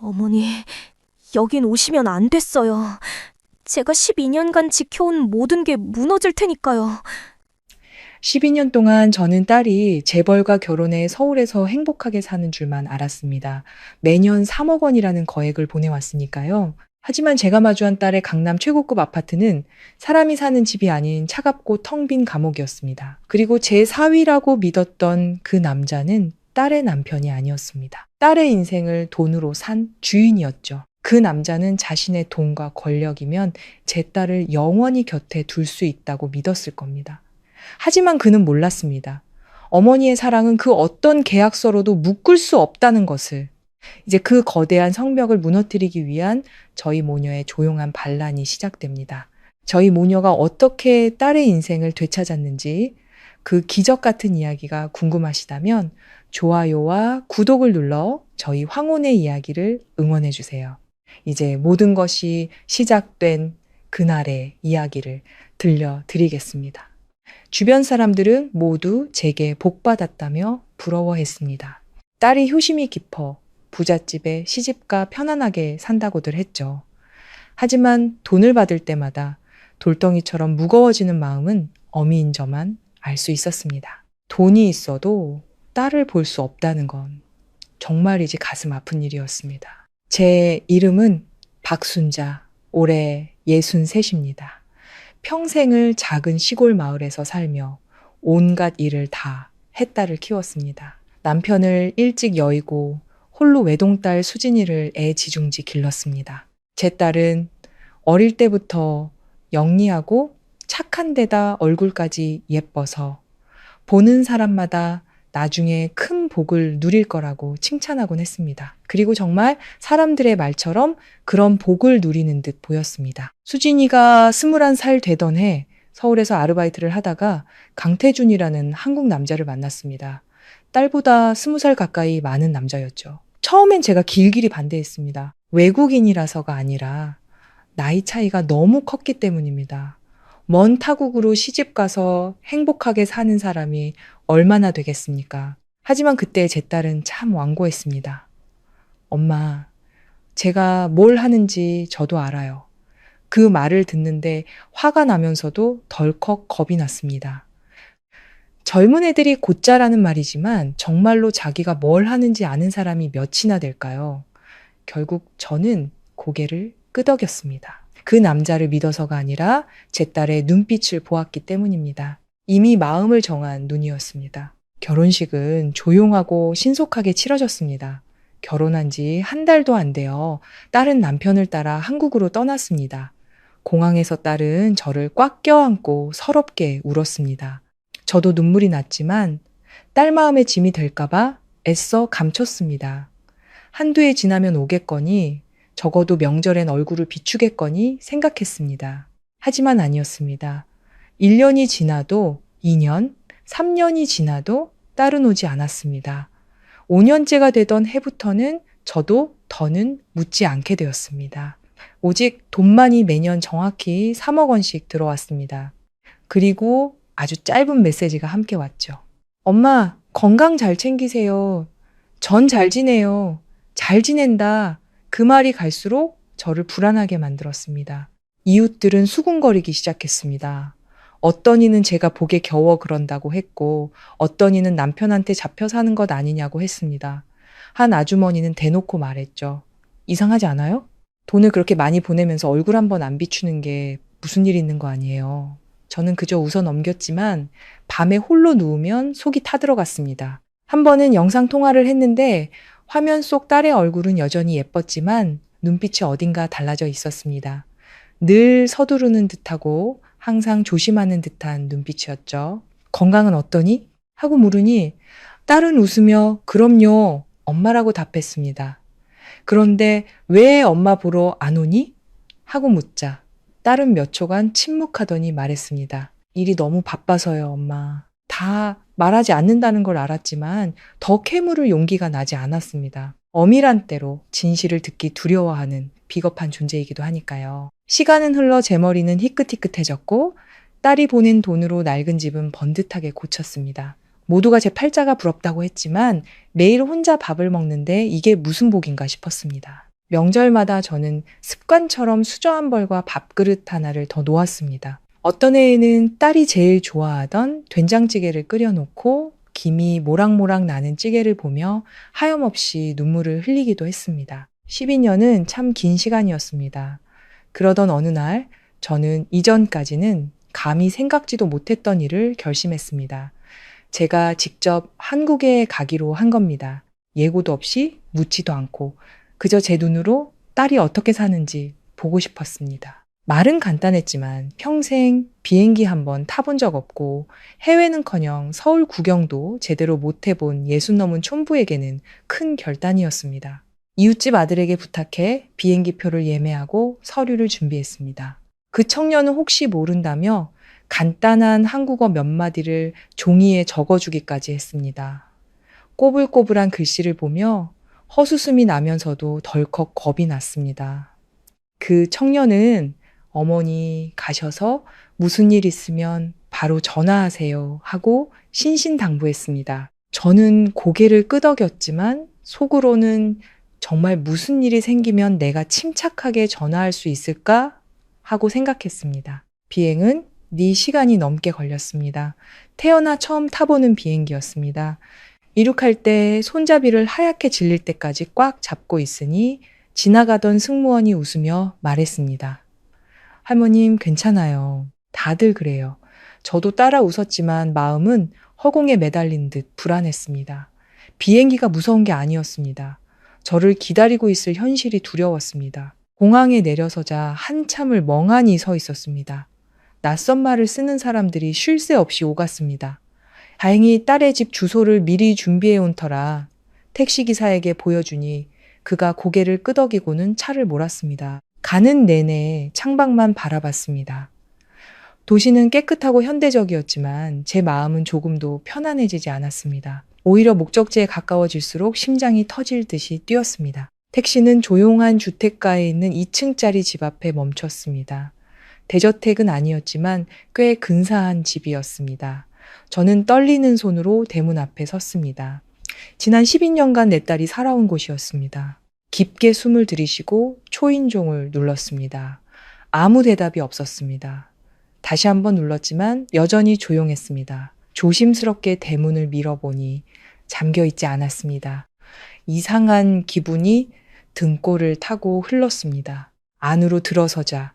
어머니, 여긴 오시면 안 됐어요. 제가 12년간 지켜온 모든 게 무너질 테니까요. 12년 동안 저는 딸이 재벌과 결혼해 서울에서 행복하게 사는 줄만 알았습니다. 매년 3억 원이라는 거액을 보내왔으니까요. 하지만 제가 마주한 딸의 강남 최고급 아파트는 사람이 사는 집이 아닌 차갑고 텅 빈 감옥이었습니다. 그리고 제 사위라고 믿었던 그 남자는 딸의 남편이 아니었습니다. 딸의 인생을 돈으로 산 주인이었죠. 그 남자는 자신의 돈과 권력이면 제 딸을 영원히 곁에 둘 수 있다고 믿었을 겁니다. 하지만 그는 몰랐습니다. 어머니의 사랑은 그 어떤 계약서로도 묶을 수 없다는 것을. 이제 그 거대한 성벽을 무너뜨리기 위한 저희 모녀의 조용한 반란이 시작됩니다. 저희 모녀가 어떻게 딸의 인생을 되찾았는지 그 기적 같은 이야기가 궁금하시다면 좋아요와 구독을 눌러 저희 황혼의 이야기를 응원해 주세요. 이제 모든 것이 시작된 그날의 이야기를 들려드리겠습니다. 주변 사람들은 모두 제게 복받았다며 부러워했습니다. 딸이 효심이 깊어 부잣집에 시집가 편안하게 산다고들 했죠. 하지만 돈을 받을 때마다 돌덩이처럼 무거워지는 마음은 어미인 저만 알 수 있었습니다. 돈이 있어도 딸을 볼 수 없다는 건 정말이지 가슴 아픈 일이었습니다. 제 이름은 박순자, 올해 63입니다. 평생을 작은 시골 마을에서 살며 온갖 일을 다 했딸을 키웠습니다. 남편을 일찍 여의고 홀로 외동딸 수진이를 애지중지 길렀습니다. 제 딸은 어릴 때부터 영리하고 착한 데다 얼굴까지 예뻐서 보는 사람마다 나중에 큰 복을 누릴 거라고 칭찬하곤 했습니다. 그리고 정말 사람들의 말처럼 그런 복을 누리는 듯 보였습니다. 수진이가 21살 되던 해 서울에서 아르바이트를 하다가 강태준이라는 한국 남자를 만났습니다. 딸보다 20살 가까이 많은 남자였죠. 처음엔 제가 길길이 반대했습니다. 외국인이라서가 아니라 나이 차이가 너무 컸기 때문입니다. 먼 타국으로 시집 가서 행복하게 사는 사람이 얼마나 되겠습니까? 하지만 그때 제 딸은 참 완고했습니다. 엄마, 제가 뭘 하는지 저도 알아요. 그 말을 듣는데 화가 나면서도 덜컥 겁이 났습니다. 젊은 애들이 곧자라는 말이지만 정말로 자기가 뭘 하는지 아는 사람이 몇이나 될까요? 결국 저는 고개를 끄덕였습니다. 그 남자를 믿어서가 아니라 제 딸의 눈빛을 보았기 때문입니다. 이미 마음을 정한 눈이었습니다. 결혼식은 조용하고 신속하게 치러졌습니다. 결혼한 지 한 달도 안 되어 딸은 남편을 따라 한국으로 떠났습니다. 공항에서 딸은 저를 꽉 껴안고 서럽게 울었습니다. 저도 눈물이 났지만 딸 마음의 짐이 될까봐 애써 감췄습니다. 한두 해 지나면 오겠거니 적어도 명절엔 얼굴을 비추겠거니 생각했습니다. 하지만 아니었습니다. 1년이 지나도 2년, 3년이 지나도 딸은 오지 않았습니다. 5년째가 되던 해부터는 저도 더는 묻지 않게 되었습니다. 오직 돈만이 매년 정확히 3억 원씩 들어왔습니다. 그리고 아주 짧은 메시지가 함께 왔죠. 엄마, 건강 잘 챙기세요. 전 잘 지내요. 잘 지낸다. 그 말이 갈수록 저를 불안하게 만들었습니다. 이웃들은 수군거리기 시작했습니다. 어떤 이는 제가 복에 겨워 그런다고 했고, 어떤 이는 남편한테 잡혀 사는 것 아니냐고 했습니다. 한 아주머니는 대놓고 말했죠. 이상하지 않아요? 돈을 그렇게 많이 보내면서 얼굴 한번 안 비추는 게 무슨 일 있는 거 아니에요. 저는 그저 웃어 넘겼지만 밤에 홀로 누우면 속이 타들어갔습니다. 한 번은 영상 통화를 했는데 화면 속 딸의 얼굴은 여전히 예뻤지만 눈빛이 어딘가 달라져 있었습니다. 늘 서두르는 듯하고 항상 조심하는 듯한 눈빛이었죠. 건강은 어떠니? 하고 물으니 딸은 웃으며 그럼요, 엄마라고 답했습니다. 그런데 왜 엄마 보러 안 오니? 하고 묻자 딸은 몇 초간 침묵하더니 말했습니다. 일이 너무 바빠서요, 엄마. 다 말하지 않는다는 걸 알았지만 더 캐물을 용기가 나지 않았습니다. 엄밀한 때로 진실을 듣기 두려워하는 비겁한 존재이기도 하니까요. 시간은 흘러 제 머리는 희끗희끗해졌고 딸이 보낸 돈으로 낡은 집은 번듯하게 고쳤습니다. 모두가 제 팔자가 부럽다고 했지만 매일 혼자 밥을 먹는데 이게 무슨 복인가 싶었습니다. 명절마다 저는 습관처럼 수저 한 벌과 밥그릇 하나를 더 놓았습니다. 어떤 해에는 딸이 제일 좋아하던 된장찌개를 끓여놓고 김이 모락모락 나는 찌개를 보며 하염없이 눈물을 흘리기도 했습니다. 12년은 참 긴 시간이었습니다. 그러던 어느 날 저는 이전까지는 감히 생각지도 못했던 일을 결심했습니다. 제가 직접 한국에 가기로 한 겁니다. 예고도 없이 묻지도 않고 그저 제 눈으로 딸이 어떻게 사는지 보고 싶었습니다. 말은 간단했지만 평생 비행기 한 번 타본 적 없고 해외는커녕 서울 구경도 제대로 못 해본 60 넘은 촌부에게는 큰 결단이었습니다. 이웃집 아들에게 부탁해 비행기 표를 예매하고 서류를 준비했습니다. 그 청년은 혹시 모른다며 간단한 한국어 몇 마디를 종이에 적어주기까지 했습니다. 꼬불꼬불한 글씨를 보며 허수음이 나면서도 덜컥 겁이 났습니다. 그 청년은 어머니 가셔서 무슨 일 있으면 바로 전화하세요 하고 신신당부했습니다. 저는 고개를 끄덕였지만 속으로는 정말 무슨 일이 생기면 내가 침착하게 전화할 수 있을까 하고 생각했습니다. 비행은 4시간이 넘게 걸렸습니다. 태어나 처음 타보는 비행기였습니다. 이륙할 때 손잡이를 하얗게 질릴 때까지 꽉 잡고 있으니 지나가던 승무원이 웃으며 말했습니다. 할머님 괜찮아요. 다들 그래요. 저도 따라 웃었지만 마음은 허공에 매달린 듯 불안했습니다. 비행기가 무서운 게 아니었습니다. 저를 기다리고 있을 현실이 두려웠습니다. 공항에 내려서자 한참을 멍하니 서 있었습니다. 낯선 말을 쓰는 사람들이 쉴 새 없이 오갔습니다. 다행히 딸의 집 주소를 미리 준비해 온 터라 택시기사에게 보여주니 그가 고개를 끄덕이고는 차를 몰았습니다. 가는 내내 창밖만 바라봤습니다. 도시는 깨끗하고 현대적이었지만 제 마음은 조금도 편안해지지 않았습니다. 오히려 목적지에 가까워질수록 심장이 터질 듯이 뛰었습니다. 택시는 조용한 주택가에 있는 2층짜리 집 앞에 멈췄습니다. 대저택은 아니었지만 꽤 근사한 집이었습니다. 저는 떨리는 손으로 대문 앞에 섰습니다. 지난 12년간 내 딸이 살아온 곳이었습니다. 깊게 숨을 들이쉬고 초인종을 눌렀습니다. 아무 대답이 없었습니다. 다시 한번 눌렀지만 여전히 조용했습니다. 조심스럽게 대문을 밀어보니 잠겨있지 않았습니다. 이상한 기분이 등골을 타고 흘렀습니다. 안으로 들어서자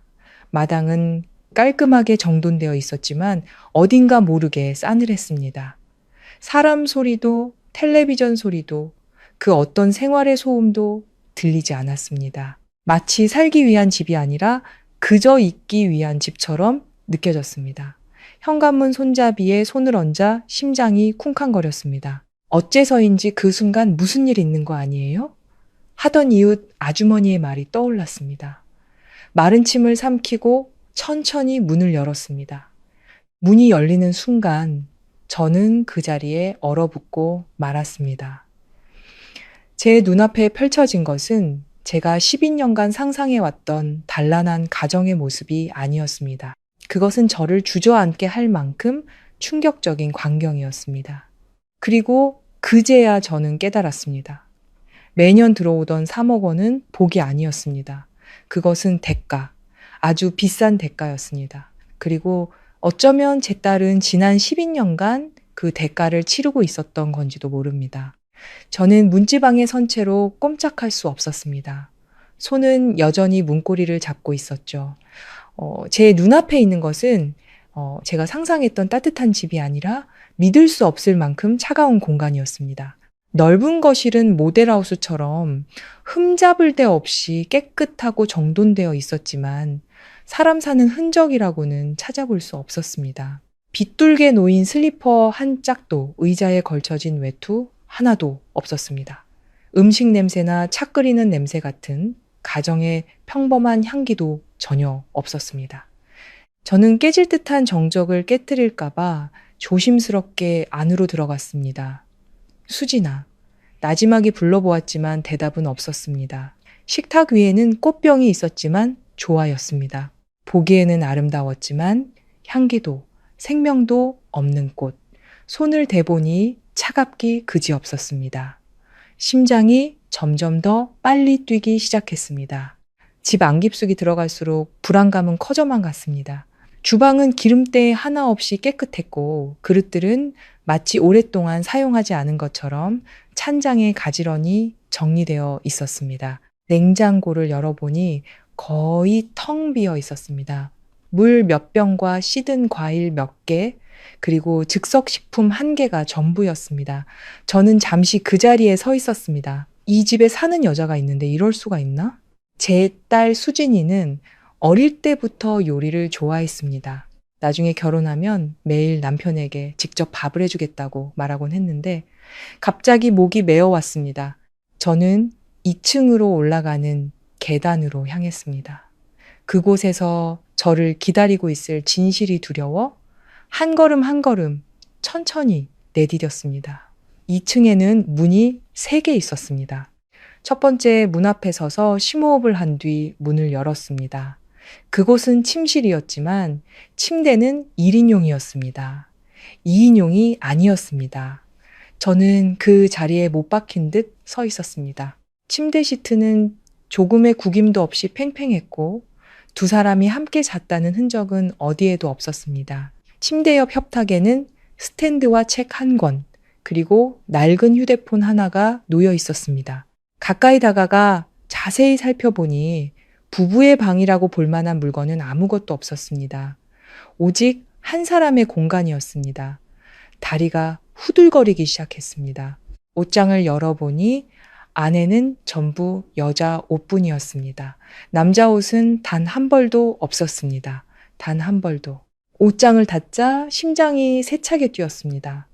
마당은 깔끔하게 정돈되어 있었지만 어딘가 모르게 싸늘했습니다. 사람 소리도 텔레비전 소리도 그 어떤 생활의 소음도 들리지 않았습니다. 마치 살기 위한 집이 아니라 그저 있기 위한 집처럼 느껴졌습니다. 현관문 손잡이에 손을 얹아 심장이 쿵쾅거렸습니다. 어째서인지 그 순간 무슨 일 있는 거 아니에요? 하던 이웃 아주머니의 말이 떠올랐습니다. 마른 침을 삼키고 천천히 문을 열었습니다. 문이 열리는 순간 저는 그 자리에 얼어붙고 말았습니다. 제 눈앞에 펼쳐진 것은 제가 12년간 상상해왔던 단란한 가정의 모습이 아니었습니다. 그것은 저를 주저앉게 할 만큼 충격적인 광경이었습니다. 그리고 그제야 저는 깨달았습니다. 매년 들어오던 3억 원은 복이 아니었습니다. 그것은 대가, 아주 비싼 대가였습니다. 그리고 어쩌면 제 딸은 지난 12년간 그 대가를 치르고 있었던 건지도 모릅니다. 저는 문지방에 선 채로 꼼짝할 수 없었습니다. 손은 여전히 문고리를 잡고 있었죠. 제 눈앞에 있는 것은 제가 상상했던 따뜻한 집이 아니라 믿을 수 없을 만큼 차가운 공간이었습니다. 넓은 거실은 모델하우스처럼 흠잡을 데 없이 깨끗하고 정돈되어 있었지만 사람 사는 흔적이라고는 찾아볼 수 없었습니다. 빗둘게 놓인 슬리퍼 한 짝도 의자에 걸쳐진 외투 하나도 없었습니다. 음식 냄새나 차 끓이는 냄새 같은 가정의 평범한 향기도 전혀 없었습니다. 저는 깨질 듯한 정적을 깨뜨릴까봐 조심스럽게 안으로 들어갔습니다. 수진아, 나지막이 불러보았지만 대답은 없었습니다. 식탁 위에는 꽃병이 있었지만 조화였습니다. 보기에는 아름다웠지만 향기도 생명도 없는 꽃. 손을 대보니 차갑기 그지없었습니다. 심장이 점점 더 빨리 뛰기 시작했습니다. 집 안깊숙이 들어갈수록 불안감은 커져만 갔습니다. 주방은 기름때 하나 없이 깨끗했고 그릇들은 마치 오랫동안 사용하지 않은 것처럼 찬장에 가지런히 정리되어 있었습니다. 냉장고를 열어보니 거의 텅 비어 있었습니다. 물 몇 병과 씻은 과일 몇 개, 그리고 즉석식품 한 개가 전부였습니다. 저는 잠시 그 자리에 서 있었습니다. 이 집에 사는 여자가 있는데 이럴 수가 있나? 제 딸 수진이는 어릴 때부터 요리를 좋아했습니다. 나중에 결혼하면 매일 남편에게 직접 밥을 해주겠다고 말하곤 했는데 갑자기 목이 메어왔습니다. 저는 2층으로 올라가는 계단으로 향했습니다. 그곳에서 저를 기다리고 있을 진실이 두려워 한 걸음 한 걸음 천천히 내디뎠습니다. 2층에는 문이 3개 있었습니다. 첫 번째 문 앞에 서서 심호흡을 한 뒤 문을 열었습니다. 그곳은 침실이었지만 침대는 1인용이었습니다. 2인용이 아니었습니다. 저는 그 자리에 못 박힌 듯 서 있었습니다. 침대 시트는 조금의 구김도 없이 팽팽했고 두 사람이 함께 잤다는 흔적은 어디에도 없었습니다. 침대 옆 협탁에는 스탠드와 책 한 권, 그리고 낡은 휴대폰 하나가 놓여 있었습니다. 가까이 다가가 자세히 살펴보니 부부의 방이라고 볼 만한 물건은 아무것도 없었습니다. 오직 한 사람의 공간이었습니다. 다리가 후들거리기 시작했습니다. 옷장을 열어보니 안에는 전부 여자 옷뿐이었습니다. 남자 옷은 단 한 벌도 없었습니다. 단 한 벌도. 옷장을 닫자 심장이 세차게 뛰었습니다.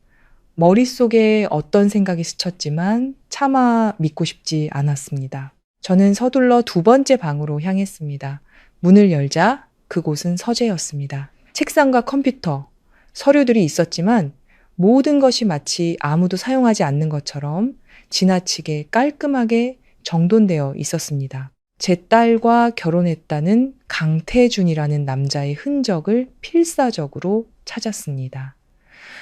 머릿속에 어떤 생각이 스쳤지만 차마 믿고 싶지 않았습니다. 저는 서둘러 2번째 방으로 향했습니다. 문을 열자 그곳은 서재였습니다. 책상과 컴퓨터, 서류들이 있었지만 모든 것이 마치 아무도 사용하지 않는 것처럼 지나치게 깔끔하게 정돈되어 있었습니다. 제 딸과 결혼했다는 강태준이라는 남자의 흔적을 필사적으로 찾았습니다.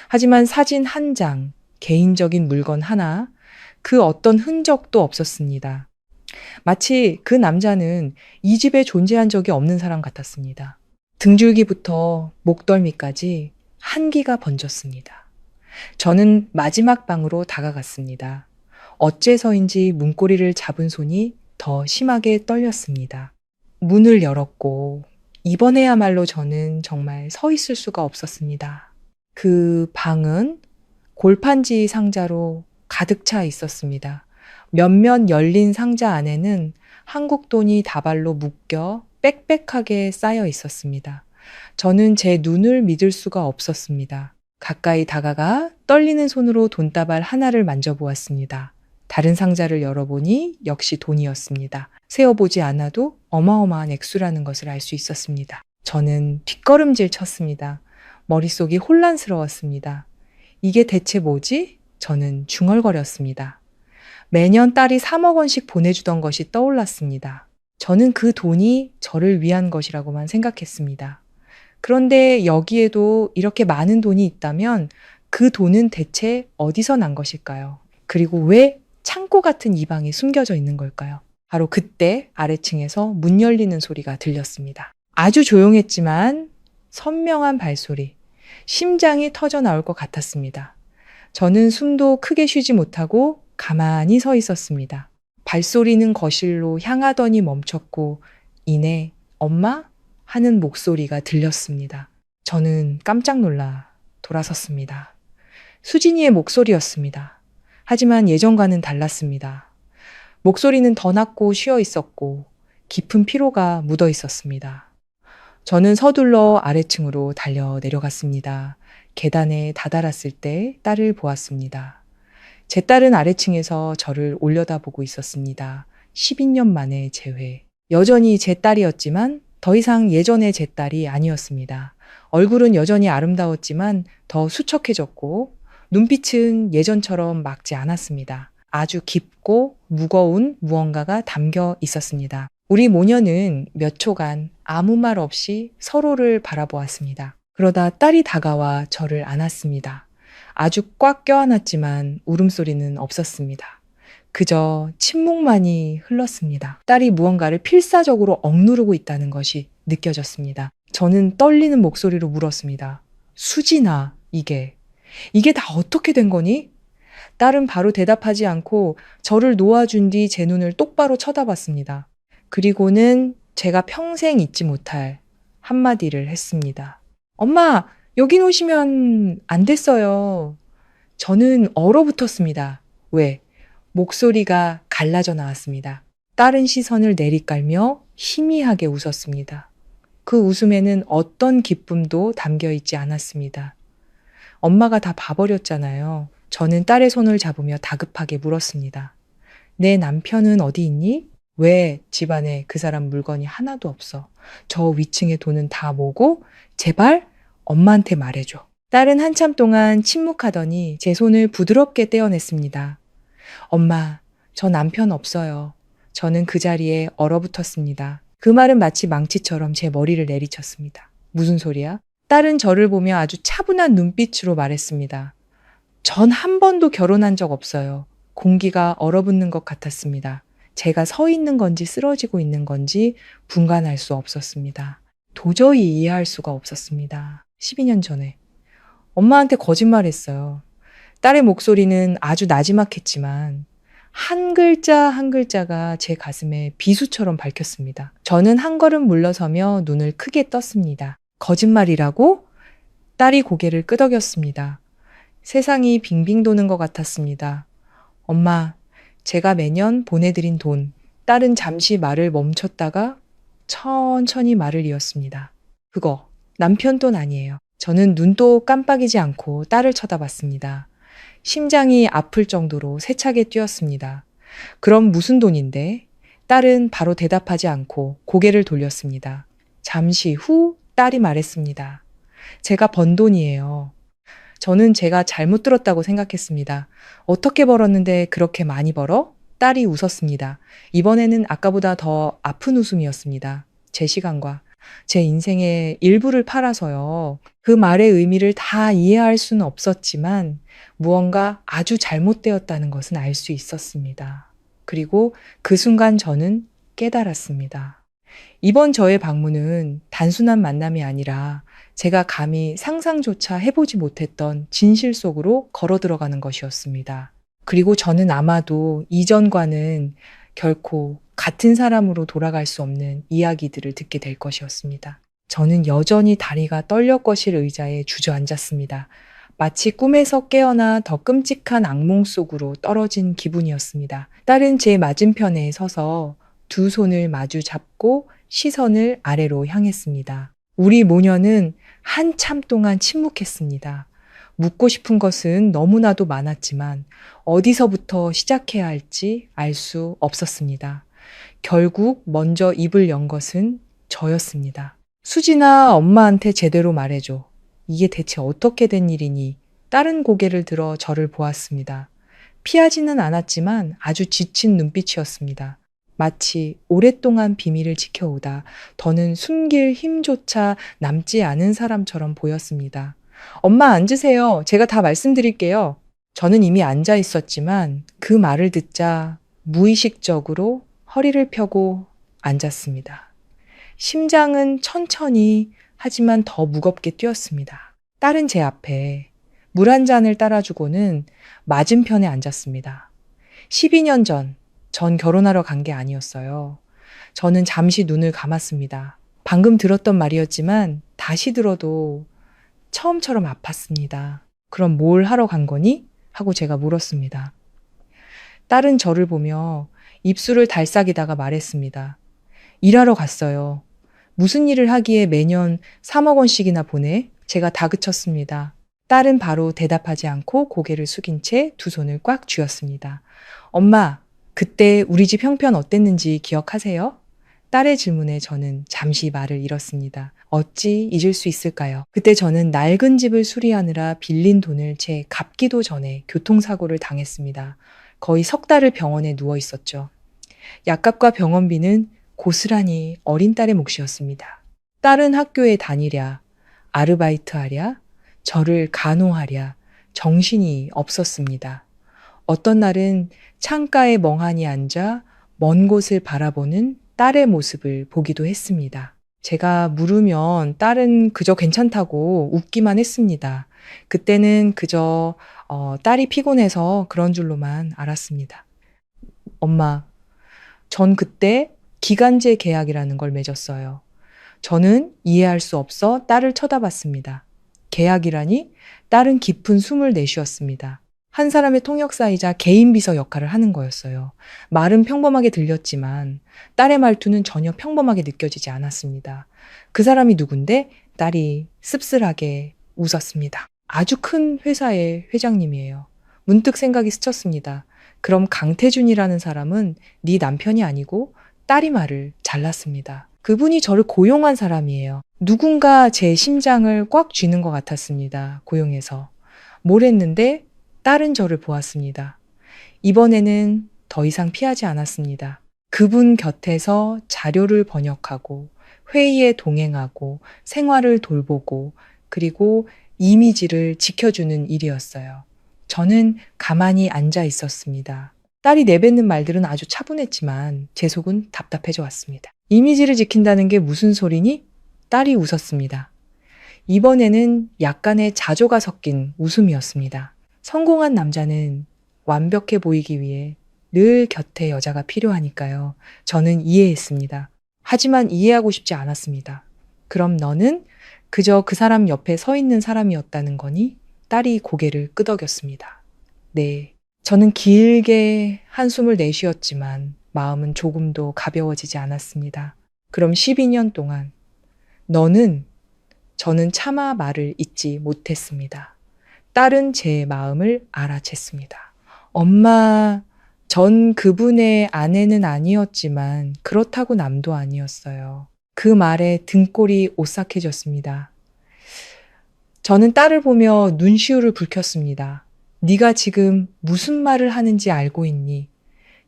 하지만 사진 한 장, 개인적인 물건 하나, 그 어떤 흔적도 없었습니다. 마치 그 남자는 이 집에 존재한 적이 없는 사람 같았습니다. 등줄기부터 목덜미까지 한기가 번졌습니다. 저는 마지막 방으로 다가갔습니다. 어째서인지 문고리를 잡은 손이 더 심하게 떨렸습니다. 문을 열었고 이번에야말로 저는 정말 서 있을 수가 없었습니다. 그 방은 골판지 상자로 가득 차 있었습니다. 몇몇 열린 상자 안에는 한국 돈이 다발로 묶여 빽빽하게 쌓여 있었습니다. 저는 제 눈을 믿을 수가 없었습니다. 가까이 다가가 떨리는 손으로 돈다발 하나를 만져보았습니다. 다른 상자를 열어보니 역시 돈이었습니다. 세어보지 않아도 어마어마한 액수라는 것을 알 수 있었습니다. 저는 뒷걸음질 쳤습니다. 머릿속이 혼란스러웠습니다. 이게 대체 뭐지? 저는 중얼거렸습니다. 매년 딸이 3억 원씩 보내주던 것이 떠올랐습니다. 저는 그 돈이 저를 위한 것이라고만 생각했습니다. 그런데 여기에도 이렇게 많은 돈이 있다면 그 돈은 대체 어디서 난 것일까요? 그리고 왜 창고 같은 이 방에 숨겨져 있는 걸까요? 바로 그때 아래층에서 문 열리는 소리가 들렸습니다. 아주 조용했지만 선명한 발소리, 심장이 터져 나올 것 같았습니다. 저는 숨도 크게 쉬지 못하고 가만히 서 있었습니다. 발소리는 거실로 향하더니 멈췄고 이내 엄마? 하는 목소리가 들렸습니다. 저는 깜짝 놀라 돌아섰습니다. 수진이의 목소리였습니다. 하지만 예전과는 달랐습니다. 목소리는 더 낮고 쉬어 있었고 깊은 피로가 묻어 있었습니다. 저는 서둘러 아래층으로 달려 내려갔습니다. 계단에 다다랐을 때 딸을 보았습니다. 제 딸은 아래층에서 저를 올려다보고 있었습니다. 12년 만에 재회. 여전히 제 딸이었지만 더 이상 예전의 제 딸이 아니었습니다. 얼굴은 여전히 아름다웠지만 더 수척해졌고 눈빛은 예전처럼 막지 않았습니다. 아주 깊고 무거운 무언가가 담겨 있었습니다. 우리 모녀는 몇 초간 아무 말 없이 서로를 바라보았습니다. 그러다 딸이 다가와 저를 안았습니다. 아주 꽉 껴안았지만 울음소리는 없었습니다. 그저 침묵만이 흘렀습니다. 딸이 무언가를 필사적으로 억누르고 있다는 것이 느껴졌습니다. 저는 떨리는 목소리로 물었습니다. 수진아, 이게 다 어떻게 된 거니? 딸은 바로 대답하지 않고 저를 놓아준 뒤 제 눈을 똑바로 쳐다봤습니다. 그리고는 제가 평생 잊지 못할 한마디를 했습니다. 엄마, 여기 오시면 안 됐어요. 저는 얼어붙었습니다. 왜? 목소리가 갈라져 나왔습니다. 딸은 시선을 내리깔며 희미하게 웃었습니다. 그 웃음에는 어떤 기쁨도 담겨 있지 않았습니다. 엄마가 다 봐버렸잖아요. 저는 딸의 손을 잡으며 다급하게 물었습니다. 내 남편은 어디 있니? 왜 집안에 그 사람 물건이 하나도 없어? 저 위층의 돈은 다 뭐고? 제발 엄마한테 말해줘. 딸은 한참 동안 침묵하더니 제 손을 부드럽게 떼어냈습니다. 엄마, 저 남편 없어요. 저는 그 자리에 얼어붙었습니다. 그 말은 마치 망치처럼 제 머리를 내리쳤습니다. 무슨 소리야? 딸은 저를 보며 아주 차분한 눈빛으로 말했습니다. 전 한 번도 결혼한 적 없어요. 공기가 얼어붙는 것 같았습니다. 제가 서 있는 건지 쓰러지고 있는 건지 분간할 수 없었습니다. 도저히 이해할 수가 없었습니다. 12년 전에. 엄마한테 거짓말했어요. 딸의 목소리는 아주 나지막했지만 한 글자 한 글자가 제 가슴에 비수처럼 밝혔습니다. 저는 한 걸음 물러서며 눈을 크게 떴습니다. 거짓말이라고? 딸이 고개를 끄덕였습니다. 세상이 빙빙 도는 것 같았습니다. 엄마, 제가 매년 보내드린 돈. 딸은 잠시 말을 멈췄다가 천천히 말을 이었습니다. 그거 남편 돈 아니에요. 저는 눈도 깜빡이지 않고 딸을 쳐다봤습니다. 심장이 아플 정도로 세차게 뛰었습니다. 그럼 무슨 돈인데? 딸은 바로 대답하지 않고 고개를 돌렸습니다. 잠시 후 딸이 말했습니다. 제가 번 돈이에요. 저는 제가 잘못 들었다고 생각했습니다. 어떻게 벌었는데 그렇게 많이 벌어? 딸이 웃었습니다. 이번에는 아까보다 더 아픈 웃음이었습니다. 제 시간과 제 인생의 일부를 팔아서요. 그 말의 의미를 다 이해할 수는 없었지만 무언가 아주 잘못되었다는 것은 알 수 있었습니다. 그리고 그 순간 저는 깨달았습니다. 이번 저의 방문은 단순한 만남이 아니라 제가 감히 상상조차 해보지 못했던 진실 속으로 걸어 들어가는 것이었습니다. 그리고 저는 아마도 이전과는 결코 같은 사람으로 돌아갈 수 없는 이야기들을 듣게 될 것이었습니다. 저는 여전히 다리가 떨려 거실 의자에 주저앉았습니다. 마치 꿈에서 깨어나 더 끔찍한 악몽 속으로 떨어진 기분이었습니다. 딸은 제 맞은편에 서서 두 손을 마주 잡고 시선을 아래로 향했습니다. 우리 모녀는 한참 동안 침묵했습니다. 묻고 싶은 것은 너무나도 많았지만 어디서부터 시작해야 할지 알 수 없었습니다. 결국 먼저 입을 연 것은 저였습니다. 수진아, 엄마한테 제대로 말해줘. 이게 대체 어떻게 된 일이니? 딸은 고개를 들어 저를 보았습니다. 피하지는 않았지만 아주 지친 눈빛이었습니다. 마치 오랫동안 비밀을 지켜오다 더는 숨길 힘조차 남지 않은 사람처럼 보였습니다. 엄마 앉으세요. 제가 다 말씀드릴게요. 저는 이미 앉아 있었지만 그 말을 듣자 무의식적으로 허리를 펴고 앉았습니다. 심장은 천천히 하지만 더 무겁게 뛰었습니다. 딸은 제 앞에 물 한 잔을 따라주고는 맞은편에 앉았습니다. 12년 전 결혼하러 간 게 아니었어요. 저는 잠시 눈을 감았습니다. 방금 들었던 말이었지만 다시 들어도 처음처럼 아팠습니다. 그럼 뭘 하러 간 거니? 하고 제가 물었습니다. 딸은 저를 보며 입술을 달싹이다가 말했습니다. 일하러 갔어요. 무슨 일을 하기에 매년 3억 원씩이나 보내? 제가 다그쳤습니다. 딸은 바로 대답하지 않고 고개를 숙인 채 두 손을 꽉 쥐었습니다. 엄마, 그때 우리 집 형편 어땠는지 기억하세요? 딸의 질문에 저는 잠시 말을 잃었습니다. 어찌 잊을 수 있을까요? 그때 저는 낡은 집을 수리하느라 빌린 돈을 채 갚기도 전에 교통사고를 당했습니다. 거의 석 달을 병원에 누워 있었죠. 약값과 병원비는 고스란히 어린 딸의 몫이었습니다. 딸은 학교에 다니랴, 아르바이트 하랴, 저를 간호하랴, 정신이 없었습니다. 어떤 날은 창가에 멍하니 앉아 먼 곳을 바라보는 딸의 모습을 보기도 했습니다. 제가 물으면 딸은 그저 괜찮다고 웃기만 했습니다. 그때는 그저 딸이 피곤해서 그런 줄로만 알았습니다. 엄마, 전 그때 기간제 계약이라는 걸 맺었어요. 저는 이해할 수 없어 딸을 쳐다봤습니다. 계약이라니? 딸은 깊은 숨을 내쉬었습니다. 한 사람의 통역사이자 개인 비서 역할을 하는 거였어요. 말은 평범하게 들렸지만 딸의 말투는 전혀 평범하게 느껴지지 않았습니다. 그 사람이 누군데? 딸이 씁쓸하게 웃었습니다. 아주 큰 회사의 회장님이에요. 문득 생각이 스쳤습니다. 그럼 강태준이라는 사람은 네 남편이 아니고 딸이 말을 잘랐습니다. 그분이 저를 고용한 사람이에요. 누군가 제 심장을 꽉 쥐는 것 같았습니다. 고용해서. 뭘 했는데 딸은 저를 보았습니다. 이번에는 더 이상 피하지 않았습니다. 그분 곁에서 자료를 번역하고 회의에 동행하고 생활을 돌보고 그리고 이미지를 지켜주는 일이었어요. 저는 가만히 앉아 있었습니다. 딸이 내뱉는 말들은 아주 차분했지만 제 속은 답답해져 왔습니다. 이미지를 지킨다는 게 무슨 소리니? 딸이 웃었습니다. 이번에는 약간의 자조가 섞인 웃음이었습니다. 성공한 남자는 완벽해 보이기 위해 늘 곁에 여자가 필요하니까요. 저는 이해했습니다. 하지만 이해하고 싶지 않았습니다. 그럼 너는 그저 그 사람 옆에 서 있는 사람이었다는 거니? 딸이 고개를 끄덕였습니다. 네. 저는 길게 한숨을 내쉬었지만 마음은 조금도 가벼워지지 않았습니다. 그럼 12년 동안 저는 차마 말을 잇지 못했습니다. 딸은 제 마음을 알아챘습니다. 엄마, 전 그분의 아내는 아니었지만 그렇다고 남도 아니었어요. 그 말에 등골이 오싹해졌습니다. 저는 딸을 보며 눈시울을 붉혔습니다. 네가 지금 무슨 말을 하는지 알고 있니?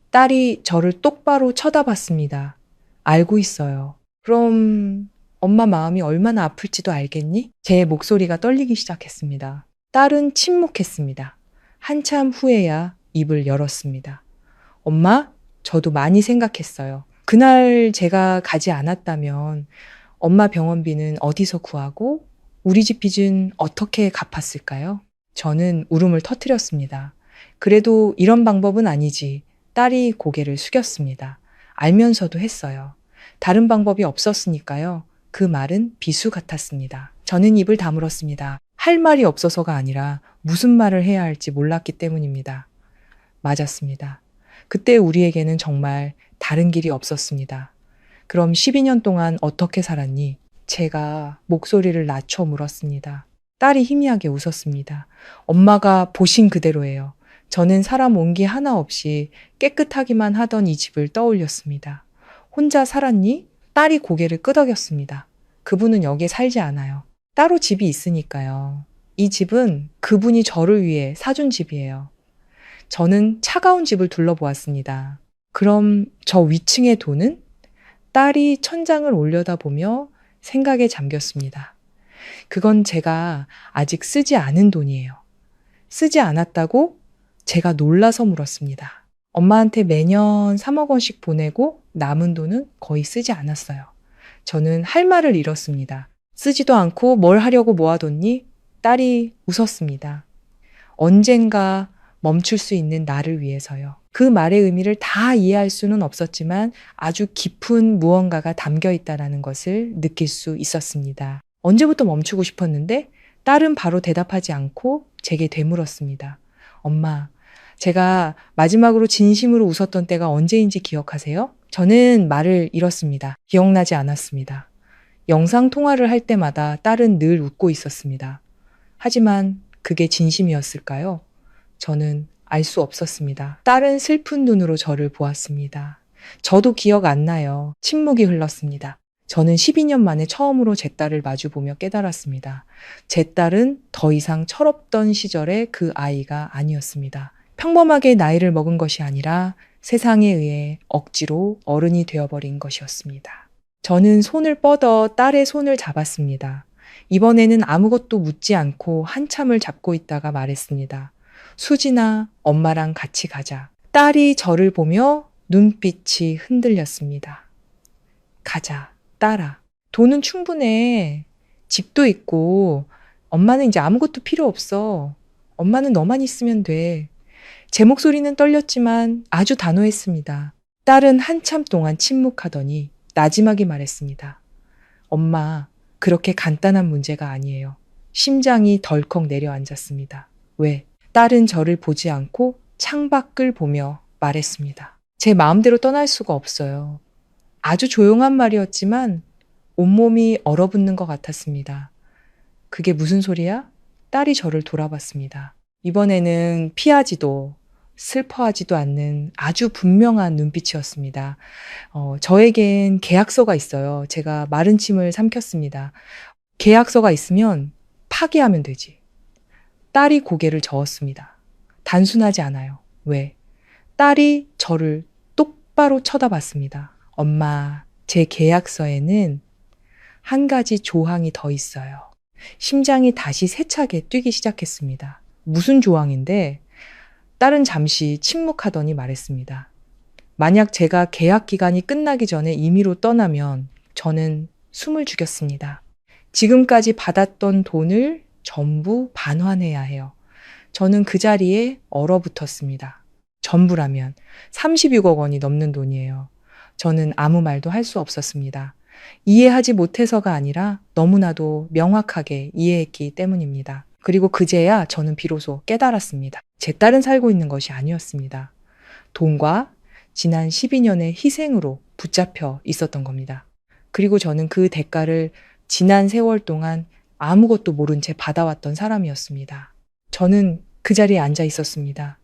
딸이 저를 똑바로 쳐다봤습니다. 알고 있어요. 그럼 엄마 마음이 얼마나 아플지도 알겠니? 제 목소리가 떨리기 시작했습니다. 딸은 침묵했습니다. 한참 후에야 입을 열었습니다. 엄마, 저도 많이 생각했어요. 그날 제가 가지 않았다면 엄마 병원비는 어디서 구하고 우리 집 빚은 어떻게 갚았을까요? 저는 울음을 터뜨렸습니다. 그래도 이런 방법은 아니지. 딸이 고개를 숙였습니다. 알면서도 했어요. 다른 방법이 없었으니까요. 그 말은 비수 같았습니다. 저는 입을 다물었습니다. 할 말이 없어서가 아니라 무슨 말을 해야 할지 몰랐기 때문입니다. 맞았습니다. 그때 우리에게는 정말 다른 길이 없었습니다. 그럼 12년 동안 어떻게 살았니? 제가 목소리를 낮춰 물었습니다. 딸이 희미하게 웃었습니다. 엄마가 보신 그대로예요. 저는 사람 온기 하나 없이 깨끗하기만 하던 이 집을 떠올렸습니다. 혼자 살았니? 딸이 고개를 끄덕였습니다. 그분은 여기에 살지 않아요. 따로 집이 있으니까요. 이 집은 그분이 저를 위해 사준 집이에요. 저는 차가운 집을 둘러보았습니다. 그럼 저 위층의 돈은? 딸이 천장을 올려다보며 생각에 잠겼습니다. 그건 제가 아직 쓰지 않은 돈이에요. 쓰지 않았다고? 제가 놀라서 물었습니다. 엄마한테 매년 3억 원씩 보내고 남은 돈은 거의 쓰지 않았어요. 저는 할 말을 잃었습니다. 쓰지도 않고 뭘 하려고 모아뒀니? 딸이 웃었습니다. 언젠가 멈출 수 있는 나를 위해서요. 그 말의 의미를 다 이해할 수는 없었지만 아주 깊은 무언가가 담겨 있다는 것을 느낄 수 있었습니다. 언제부터 멈추고 싶었는데 딸은 바로 대답하지 않고 제게 되물었습니다. 엄마, 제가 마지막으로 진심으로 웃었던 때가 언제인지 기억하세요? 저는 말을 잃었습니다. 기억나지 않았습니다. 영상 통화를 할 때마다 딸은 늘 웃고 있었습니다. 하지만 그게 진심이었을까요? 저는 알 수 없었습니다. 딸은 슬픈 눈으로 저를 보았습니다. 저도 기억 안 나요. 침묵이 흘렀습니다. 저는 12년 만에 처음으로 제 딸을 마주보며 깨달았습니다. 제 딸은 더 이상 철없던 시절의 그 아이가 아니었습니다. 평범하게 나이를 먹은 것이 아니라 세상에 의해 억지로 어른이 되어버린 것이었습니다. 저는 손을 뻗어 딸의 손을 잡았습니다. 이번에는 아무것도 묻지 않고 한참을 잡고 있다가 말했습니다. 수진아, 엄마랑 같이 가자. 딸이 저를 보며 눈빛이 흔들렸습니다. 가자, 딸아. 돈은 충분해. 집도 있고, 엄마는 이제 아무것도 필요 없어. 엄마는 너만 있으면 돼. 제 목소리는 떨렸지만 아주 단호했습니다. 딸은 한참 동안 침묵하더니 나지막이 말했습니다. 엄마, 그렇게 간단한 문제가 아니에요. 심장이 덜컥 내려앉았습니다. 왜? 딸은 저를 보지 않고 창밖을 보며 말했습니다. 제 마음대로 떠날 수가 없어요. 아주 조용한 말이었지만 온몸이 얼어붙는 것 같았습니다. 그게 무슨 소리야? 딸이 저를 돌아봤습니다. 이번에는 피하지도 슬퍼하지도 않는 아주 분명한 눈빛이었습니다. 저에겐 계약서가 있어요. 제가 마른 침을 삼켰습니다. 계약서가 있으면 파기하면 되지. 딸이 고개를 저었습니다. 단순하지 않아요. 왜? 딸이 저를 똑바로 쳐다봤습니다. 엄마, 제 계약서에는 한 가지 조항이 더 있어요. 심장이 다시 세차게 뛰기 시작했습니다. 무슨 조항인데? 딸은 잠시 침묵하더니 말했습니다. 만약 제가 계약 기간이 끝나기 전에 임의로 떠나면 저는 숨을 죽였습니다. 지금까지 받았던 돈을 전부 반환해야 해요. 저는 그 자리에 얼어붙었습니다. 전부라면 36억 원이 넘는 돈이에요. 저는 아무 말도 할 수 없었습니다. 이해하지 못해서가 아니라 너무나도 명확하게 이해했기 때문입니다. 그리고 그제야 저는 비로소 깨달았습니다. 제 딸은 살고 있는 것이 아니었습니다. 돈과 지난 12년의 희생으로 붙잡혀 있었던 겁니다. 그리고 저는 그 대가를 지난 세월 동안 아무것도 모른 채 받아왔던 사람이었습니다. 저는 그 자리에 앉아 있었습니다.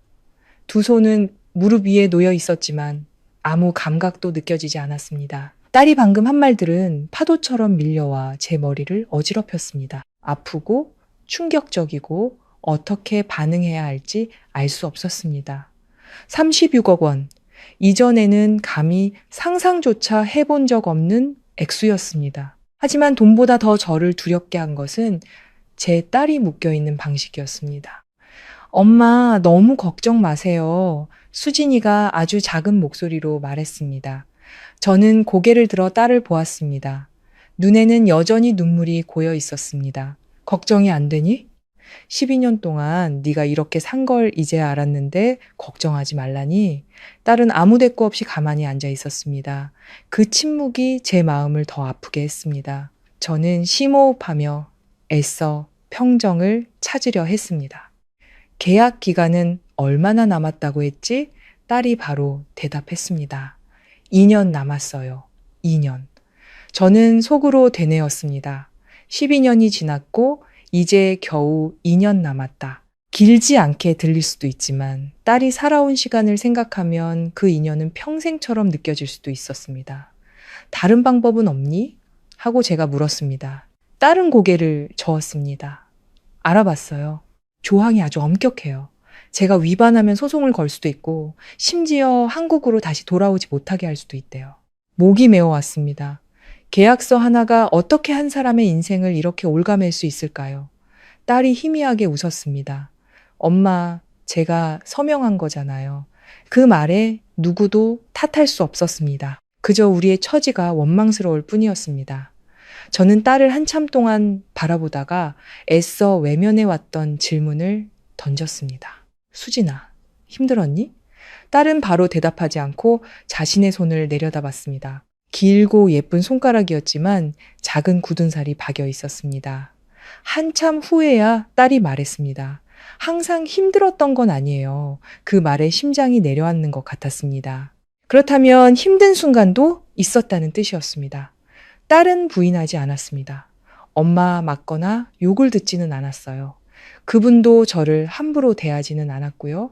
두 손은 무릎 위에 놓여 있었지만 아무 감각도 느껴지지 않았습니다. 딸이 방금 한 말들은 파도처럼 밀려와 제 머리를 어지럽혔습니다. 아프고 충격적이고 어떻게 반응해야 할지 알 수 없었습니다. 36억 원. 이전에는 감히 상상조차 해본 적 없는 액수였습니다. 하지만 돈보다 더 저를 두렵게 한 것은 제 딸이 묶여있는 방식이었습니다. 엄마, 너무 걱정 마세요. 수진이가 아주 작은 목소리로 말했습니다. 저는 고개를 들어 딸을 보았습니다. 눈에는 여전히 눈물이 고여 있었습니다. 걱정이 안 되니? 12년 동안 네가 이렇게 산 걸 이제야 알았는데 걱정하지 말라니. 딸은 아무 대꾸 없이 가만히 앉아 있었습니다. 그 침묵이 제 마음을 더 아프게 했습니다. 저는 심호흡하며 애써 평정을 찾으려 했습니다. 계약 기간은 얼마나 남았다고 했지? 딸이 바로 대답했습니다. 2년 남았어요. 2년. 저는 속으로 되뇌었습니다. 12년이 지났고 이제 겨우 2년 남았다. 길지 않게 들릴 수도 있지만 딸이 살아온 시간을 생각하면 그 2년은 평생처럼 느껴질 수도 있었습니다. 다른 방법은 없니? 하고 제가 물었습니다. 딸은 고개를 저었습니다. 알아봤어요. 조항이 아주 엄격해요. 제가 위반하면 소송을 걸 수도 있고 심지어 한국으로 다시 돌아오지 못하게 할 수도 있대요. 목이 메어왔습니다. 계약서 하나가 어떻게 한 사람의 인생을 이렇게 올가맬 수 있을까요? 딸이 희미하게 웃었습니다. 엄마, 제가 서명한 거잖아요. 그 말에 누구도 탓할 수 없었습니다. 그저 우리의 처지가 원망스러울 뿐이었습니다. 저는 딸을 한참 동안 바라보다가 애써 외면해왔던 질문을 던졌습니다. 수진아, 힘들었니? 딸은 바로 대답하지 않고 자신의 손을 내려다봤습니다. 길고 예쁜 손가락이었지만 작은 굳은 살이 박여 있었습니다. 한참 후에야 딸이 말했습니다. 항상 힘들었던 건 아니에요. 그 말에 심장이 내려앉는 것 같았습니다. 그렇다면 힘든 순간도 있었다는 뜻이었습니다. 딸은 부인하지 않았습니다. 엄마 맞거나 욕을 듣지는 않았어요. 그분도 저를 함부로 대하지는 않았고요.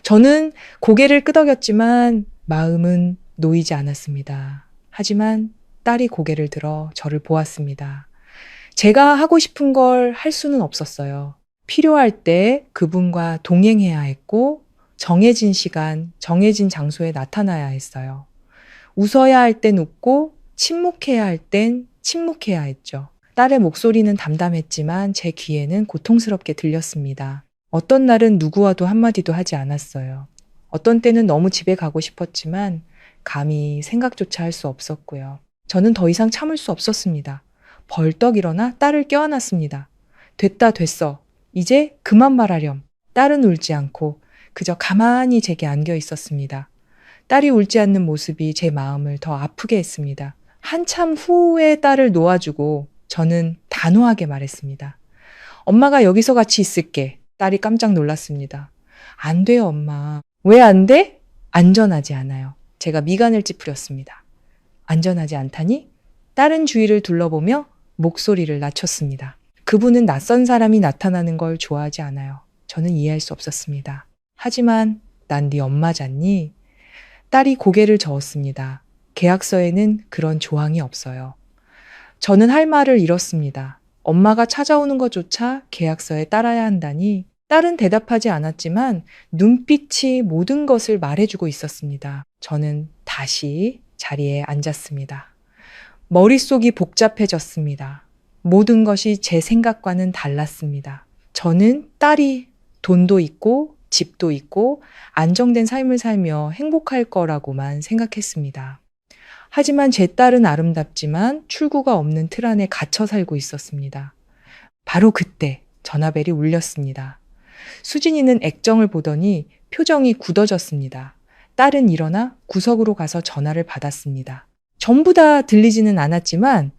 저는 고개를 끄덕였지만 마음은 놓이지 않았습니다. 하지만 딸이 고개를 들어 저를 보았습니다. 제가 하고 싶은 걸 할 수는 없었어요. 필요할 때 그분과 동행해야 했고 정해진 시간, 정해진 장소에 나타나야 했어요. 웃어야 할 땐 웃고 침묵해야 할 땐 침묵해야 했죠. 딸의 목소리는 담담했지만 제 귀에는 고통스럽게 들렸습니다. 어떤 날은 누구와도 한마디도 하지 않았어요. 어떤 때는 너무 집에 가고 싶었지만 감히 생각조차 할 수 없었고요. 저는 더 이상 참을 수 없었습니다. 벌떡 일어나 딸을 껴안았습니다. 됐다 됐어. 이제 그만 말하렴. 딸은 울지 않고 그저 가만히 제게 안겨 있었습니다. 딸이 울지 않는 모습이 제 마음을 더 아프게 했습니다. 한참 후에 딸을 놓아주고 저는 단호하게 말했습니다. 엄마가 여기서 같이 있을게. 딸이 깜짝 놀랐습니다. 안 돼요, 엄마. 왜 안 돼? 안전하지 않아요. 제가 미간을 찌푸렸습니다. 안전하지 않다니? 딸은 주위를 둘러보며 목소리를 낮췄습니다. 그분은 낯선 사람이 나타나는 걸 좋아하지 않아요. 저는 이해할 수 없었습니다. 하지만 난 네 엄마잖니? 딸이 고개를 저었습니다. 계약서에는 그런 조항이 없어요. 저는 할 말을 잃었습니다. 엄마가 찾아오는 것조차 계약서에 따라야 한다니. 딸은 대답하지 않았지만 눈빛이 모든 것을 말해주고 있었습니다. 저는 다시 자리에 앉았습니다. 머릿속이 복잡해졌습니다. 모든 것이 제 생각과는 달랐습니다. 저는 딸이 돈도 있고 집도 있고 안정된 삶을 살며 행복할 거라고만 생각했습니다. 하지만 제 딸은 아름답지만 출구가 없는 틀 안에 갇혀 살고 있었습니다. 바로 그때 전화벨이 울렸습니다. 수진이는 액정을 보더니 표정이 굳어졌습니다. 딸은 일어나 구석으로 가서 전화를 받았습니다. 전부 다 들리지는 않았지만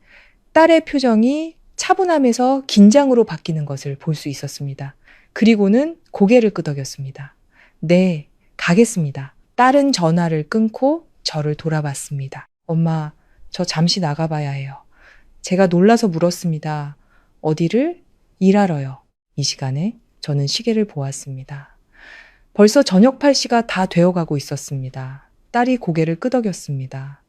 딸의 표정이 차분함에서 긴장으로 바뀌는 것을 볼 수 있었습니다. 그리고는 고개를 끄덕였습니다. 네, 가겠습니다. 딸은 전화를 끊고 저를 돌아봤습니다. 엄마, 저 잠시 나가봐야 해요. 제가 놀라서 물었습니다. 어디를? 일하러요. 이 시간에 저는 시계를 보았습니다. 벌써 저녁 8시가 다 되어가고 있었습니다. 딸이 고개를 끄덕였습니다.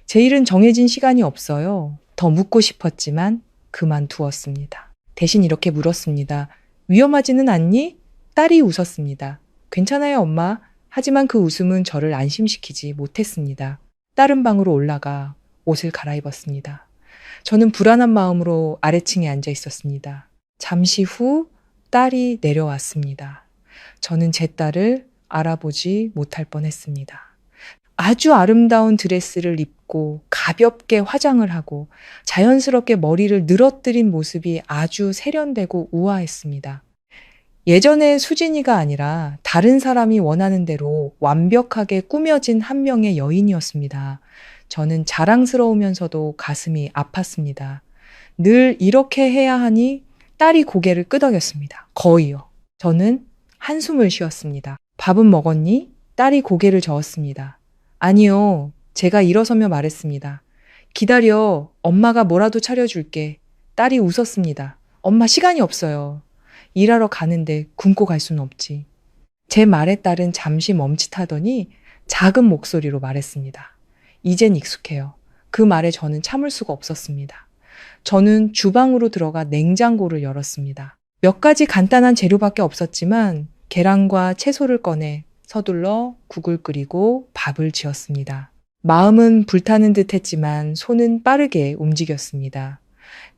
제 일은 정해진 시간이 없어요. 더 묻고 싶었지만 그만두었습니다. 대신 이렇게 물었습니다. 위험하지는 않니? 딸이 웃었습니다. 괜찮아요, 엄마. 하지만 그 웃음은 저를 안심시키지 못했습니다. 딸은 방으로 올라가 옷을 갈아입었습니다. 저는 불안한 마음으로 아래층에 앉아 있었습니다. 잠시 후 딸이 내려왔습니다. 저는 제 딸을 알아보지 못할 뻔했습니다. 아주 아름다운 드레스를 입고 가볍게 화장을 하고 자연스럽게 머리를 늘어뜨린 모습이 아주 세련되고 우아했습니다. 예전의 수진이가 아니라 다른 사람이 원하는 대로 완벽하게 꾸며진 한 명의 여인이었습니다. 저는 자랑스러우면서도 가슴이 아팠습니다. 늘 이렇게 해야 하니 딸이 고개를 끄덕였습니다. 거의요. 저는 한숨을 쉬었습니다. 밥은 먹었니? 딸이 고개를 저었습니다. 아니요. 제가 일어서며 말했습니다. 기다려. 엄마가 뭐라도 차려줄게. 딸이 웃었습니다. 엄마 시간이 없어요. 일하러 가는데 굶고 갈 수는 없지. 제 말에 딸은 잠시 멈칫하더니 작은 목소리로 말했습니다. 이젠 익숙해요. 그 말에 저는 참을 수가 없었습니다. 저는 주방으로 들어가 냉장고를 열었습니다. 몇 가지 간단한 재료밖에 없었지만 계란과 채소를 꺼내 서둘러 국을 끓이고 밥을 지었습니다. 마음은 불타는 듯 했지만 손은 빠르게 움직였습니다.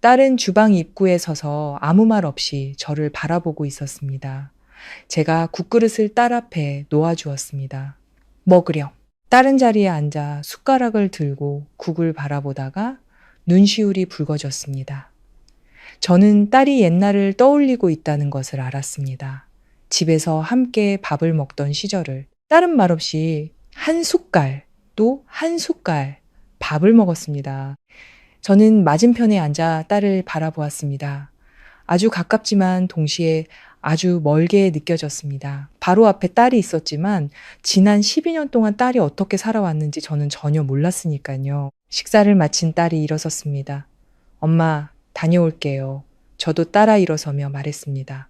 딸은 주방 입구에 서서 아무 말 없이 저를 바라보고 있었습니다. 제가 국그릇을 딸 앞에 놓아주었습니다. 먹으렴. 딸은 자리에 앉아 숟가락을 들고 국을 바라보다가 눈시울이 붉어졌습니다. 저는 딸이 옛날을 떠올리고 있다는 것을 알았습니다. 집에서 함께 밥을 먹던 시절을 딸은 말없이 한 숟갈 또 한 숟갈 밥을 먹었습니다. 저는 맞은편에 앉아 딸을 바라보았습니다. 아주 가깝지만 동시에 아주 멀게 느껴졌습니다. 바로 앞에 딸이 있었지만 지난 12년 동안 딸이 어떻게 살아왔는지 저는 전혀 몰랐으니까요. 식사를 마친 딸이 일어섰습니다. 엄마, 다녀올게요. 저도 따라 일어서며 말했습니다.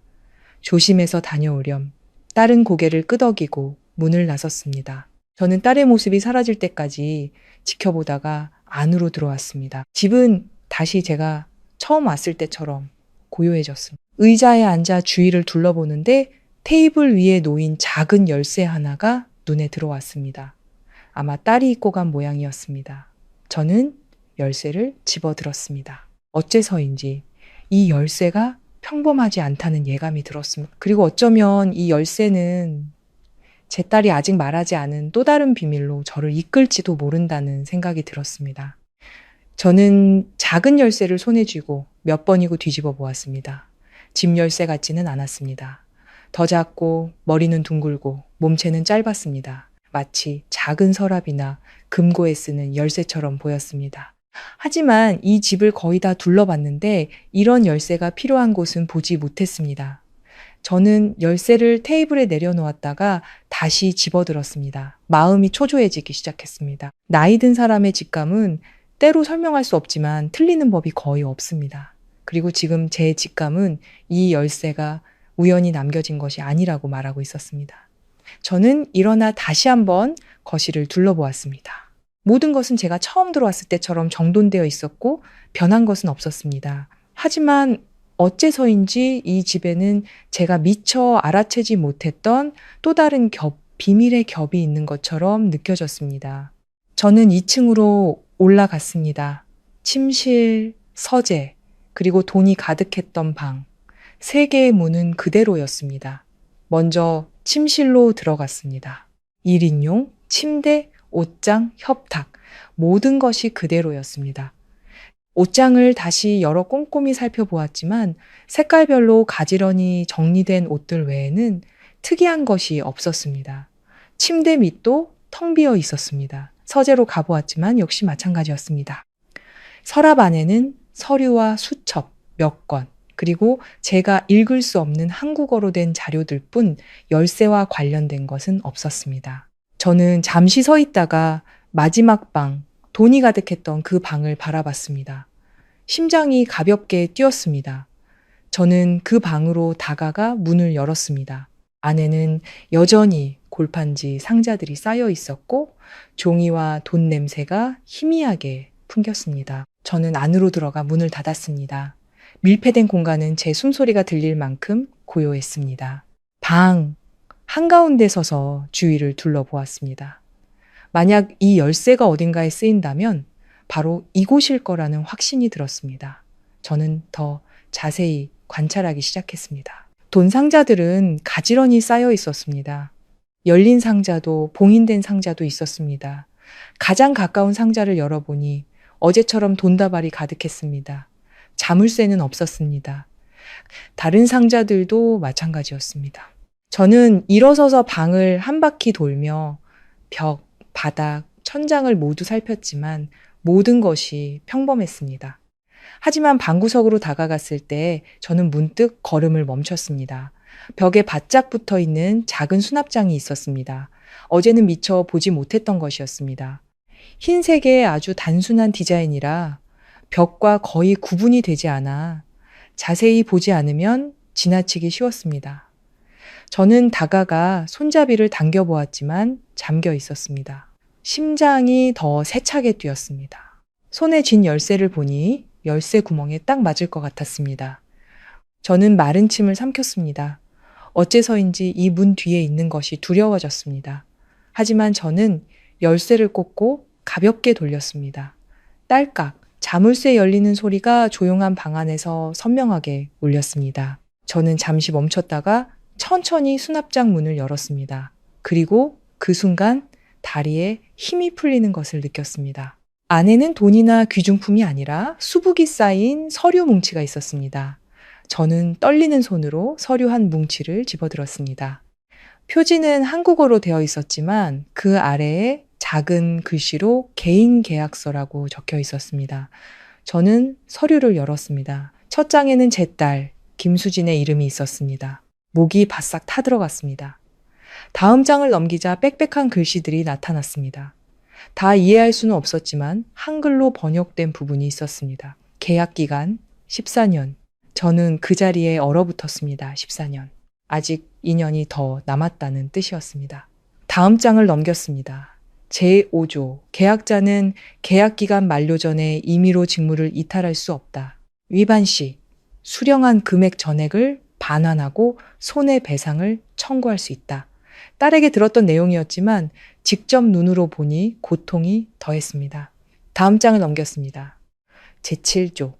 조심해서 다녀오렴. 딸은 고개를 끄덕이고 문을 나섰습니다. 저는 딸의 모습이 사라질 때까지 지켜보다가 안으로 들어왔습니다. 집은 다시 제가 처음 왔을 때처럼 고요해졌습니다. 의자에 앉아 주위를 둘러보는데 테이블 위에 놓인 작은 열쇠 하나가 눈에 들어왔습니다. 아마 딸이 입고 간 모양이었습니다. 저는 열쇠를 집어들었습니다. 어째서인지 이 열쇠가 평범하지 않다는 예감이 들었습니다. 그리고 어쩌면 이 열쇠는 제 딸이 아직 말하지 않은 또 다른 비밀로 저를 이끌지도 모른다는 생각이 들었습니다. 저는 작은 열쇠를 손에 쥐고 몇 번이고 뒤집어 보았습니다. 집 열쇠 같지는 않았습니다. 더 작고 머리는 둥글고 몸체는 짧았습니다. 마치 작은 서랍이나 금고에 쓰는 열쇠처럼 보였습니다. 하지만 이 집을 거의 다 둘러봤는데 이런 열쇠가 필요한 곳은 보지 못했습니다. 저는 열쇠를 테이블에 내려놓았다가 다시 집어들었습니다. 마음이 초조해지기 시작했습니다. 나이 든 사람의 직감은 때로 설명할 수 없지만 틀리는 법이 거의 없습니다. 그리고 지금 제 직감은 이 열쇠가 우연히 남겨진 것이 아니라고 말하고 있었습니다. 저는 일어나 다시 한번 거실을 둘러보았습니다. 모든 것은 제가 처음 들어왔을 때처럼 정돈되어 있었고 변한 것은 없었습니다. 하지만 어째서인지 이 집에는 제가 미처 알아채지 못했던 또 다른 비밀의 겹이 있는 것처럼 느껴졌습니다. 저는 2층으로 올라갔습니다. 침실, 서재, 그리고 돈이 가득했던 방. 3개의 문은 그대로였습니다. 먼저 침실로 들어갔습니다. 1인용, 침대, 옷장, 협탁, 모든 것이 그대로였습니다. 옷장을 다시 여러 꼼꼼히 살펴보았지만 색깔별로 가지런히 정리된 옷들 외에는 특이한 것이 없었습니다. 침대 밑도 텅 비어 있었습니다. 서재로 가보았지만 역시 마찬가지였습니다. 서랍 안에는 서류와 수첩 몇 권, 그리고 제가 읽을 수 없는 한국어로 된 자료들 뿐 열쇠와 관련된 것은 없었습니다. 저는 잠시 서 있다가 마지막 방, 돈이 가득했던 그 방을 바라봤습니다. 심장이 가볍게 뛰었습니다. 저는 그 방으로 다가가 문을 열었습니다. 안에는 여전히 골판지 상자들이 쌓여 있었고 종이와 돈 냄새가 희미하게 풍겼습니다. 저는 안으로 들어가 문을 닫았습니다. 밀폐된 공간은 제 숨소리가 들릴 만큼 고요했습니다. 방 한가운데 서서 주위를 둘러보았습니다. 만약 이 열쇠가 어딘가에 쓰인다면 바로 이곳일 거라는 확신이 들었습니다. 저는 더 자세히 관찰하기 시작했습니다. 돈 상자들은 가지런히 쌓여 있었습니다. 열린 상자도 봉인된 상자도 있었습니다. 가장 가까운 상자를 열어보니 어제처럼 돈다발이 가득했습니다. 자물쇠는 없었습니다. 다른 상자들도 마찬가지였습니다. 저는 일어서서 방을 한 바퀴 돌며 벽, 바닥, 천장을 모두 살폈지만 모든 것이 평범했습니다. 하지만 방구석으로 다가갔을 때 저는 문득 걸음을 멈췄습니다. 벽에 바짝 붙어 있는 작은 수납장이 있었습니다. 어제는 미처 보지 못했던 것이었습니다. 흰색의 아주 단순한 디자인이라 벽과 거의 구분이 되지 않아 자세히 보지 않으면 지나치기 쉬웠습니다. 저는 다가가 손잡이를 당겨보았지만 잠겨 있었습니다. 심장이 더 세차게 뛰었습니다. 손에 쥔 열쇠를 보니 열쇠 구멍에 딱 맞을 것 같았습니다. 저는 마른 침을 삼켰습니다. 어째서인지 이 문 뒤에 있는 것이 두려워졌습니다. 하지만 저는 열쇠를 꽂고 가볍게 돌렸습니다. 딸깍, 자물쇠 열리는 소리가 조용한 방 안에서 선명하게 울렸습니다. 저는 잠시 멈췄다가 천천히 수납장 문을 열었습니다. 그리고 그 순간 다리에 힘이 풀리는 것을 느꼈습니다. 안에는 돈이나 귀중품이 아니라 수북이 쌓인 서류 뭉치가 있었습니다. 저는 떨리는 손으로 서류 한 뭉치를 집어들었습니다. 표지는 한국어로 되어 있었지만 그 아래에 작은 글씨로 개인 계약서라고 적혀 있었습니다. 저는 서류를 열었습니다. 첫 장에는 제 딸, 김수진의 이름이 있었습니다. 목이 바싹 타들어갔습니다. 다음 장을 넘기자 빽빽한 글씨들이 나타났습니다. 다 이해할 수는 없었지만 한글로 번역된 부분이 있었습니다. 계약 기간 14년. 저는 그 자리에 얼어붙었습니다. 14년. 아직 2년이 더 남았다는 뜻이었습니다. 다음 장을 넘겼습니다. 제5조. 계약자는 계약 기간 만료 전에 임의로 직무를 이탈할 수 없다. 위반 시 수령한 금액 전액을 반환하고 손해배상을 청구할 수 있다. 딸에게 들었던 내용이었지만 직접 눈으로 보니 고통이 더했습니다. 다음 장을 넘겼습니다. 제7조.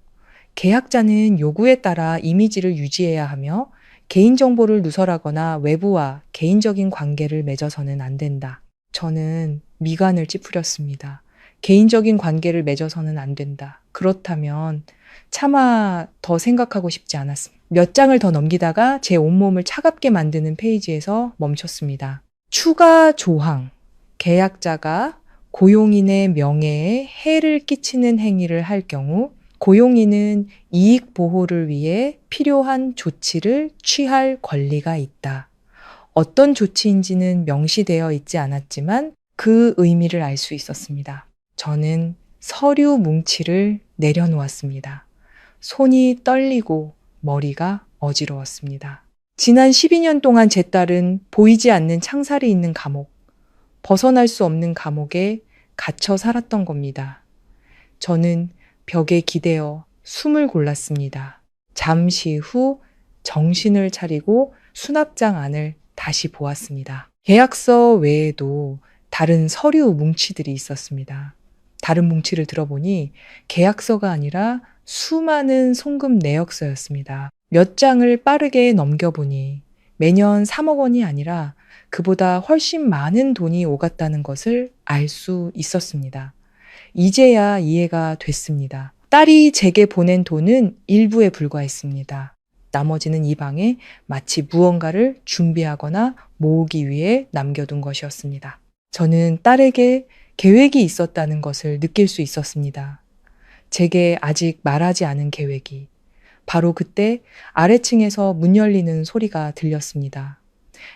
계약자는 요구에 따라 이미지를 유지해야 하며 개인정보를 누설하거나 외부와 개인적인 관계를 맺어서는 안 된다. 저는 미간을 찌푸렸습니다. 개인적인 관계를 맺어서는 안 된다. 그렇다면 차마 더 생각하고 싶지 않았습니다. 몇 장을 더 넘기다가 제 온몸을 차갑게 만드는 페이지에서 멈췄습니다. 추가 조항. 계약자가 고용인의 명예에 해를 끼치는 행위를 할 경우 고용인은 이익 보호를 위해 필요한 조치를 취할 권리가 있다. 어떤 조치인지는 명시되어 있지 않았지만 그 의미를 알 수 있었습니다. 저는 서류 뭉치를 내려놓았습니다. 손이 떨리고 머리가 어지러웠습니다. 지난 12년 동안 제 딸은 보이지 않는 창살이 있는 감옥, 벗어날 수 없는 감옥에 갇혀 살았던 겁니다. 저는 벽에 기대어 숨을 골랐습니다. 잠시 후 정신을 차리고 수납장 안을 다시 보았습니다. 계약서 외에도 다른 서류 뭉치들이 있었습니다. 다른 뭉치를 들어보니 계약서가 아니라 수많은 송금 내역서였습니다. 몇 장을 빠르게 넘겨보니 매년 3억 원이 아니라 그보다 훨씬 많은 돈이 오갔다는 것을 알 수 있었습니다. 이제야 이해가 됐습니다. 딸이 제게 보낸 돈은 일부에 불과했습니다. 나머지는 이 방에 마치 무언가를 준비하거나 모으기 위해 남겨둔 것이었습니다. 저는 딸에게 계획이 있었다는 것을 느낄 수 있었습니다. 제게 아직 말하지 않은 계획이. 바로 그때 아래층에서 문 열리는 소리가 들렸습니다.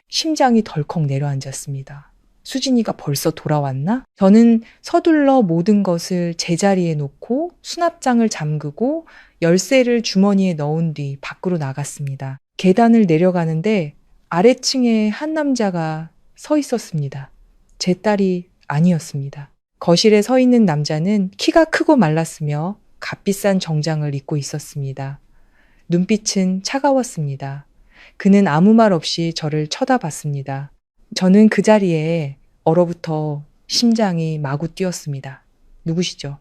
심장이 덜컥 내려앉았습니다. 수진이가 벌써 돌아왔나? 저는 서둘러 모든 것을 제자리에 놓고 수납장을 잠그고 열쇠를 주머니에 넣은 뒤 밖으로 나갔습니다. 계단을 내려가는데 아래층에 한 남자가 서 있었습니다. 제 딸이 아니었습니다. 거실에 서 있는 남자는 키가 크고 말랐으며 값비싼 정장을 입고 있었습니다. 눈빛은 차가웠습니다. 그는 아무 말 없이 저를 쳐다봤습니다. 저는 그 자리에 얼어붙어 심장이 마구 뛰었습니다. 누구시죠?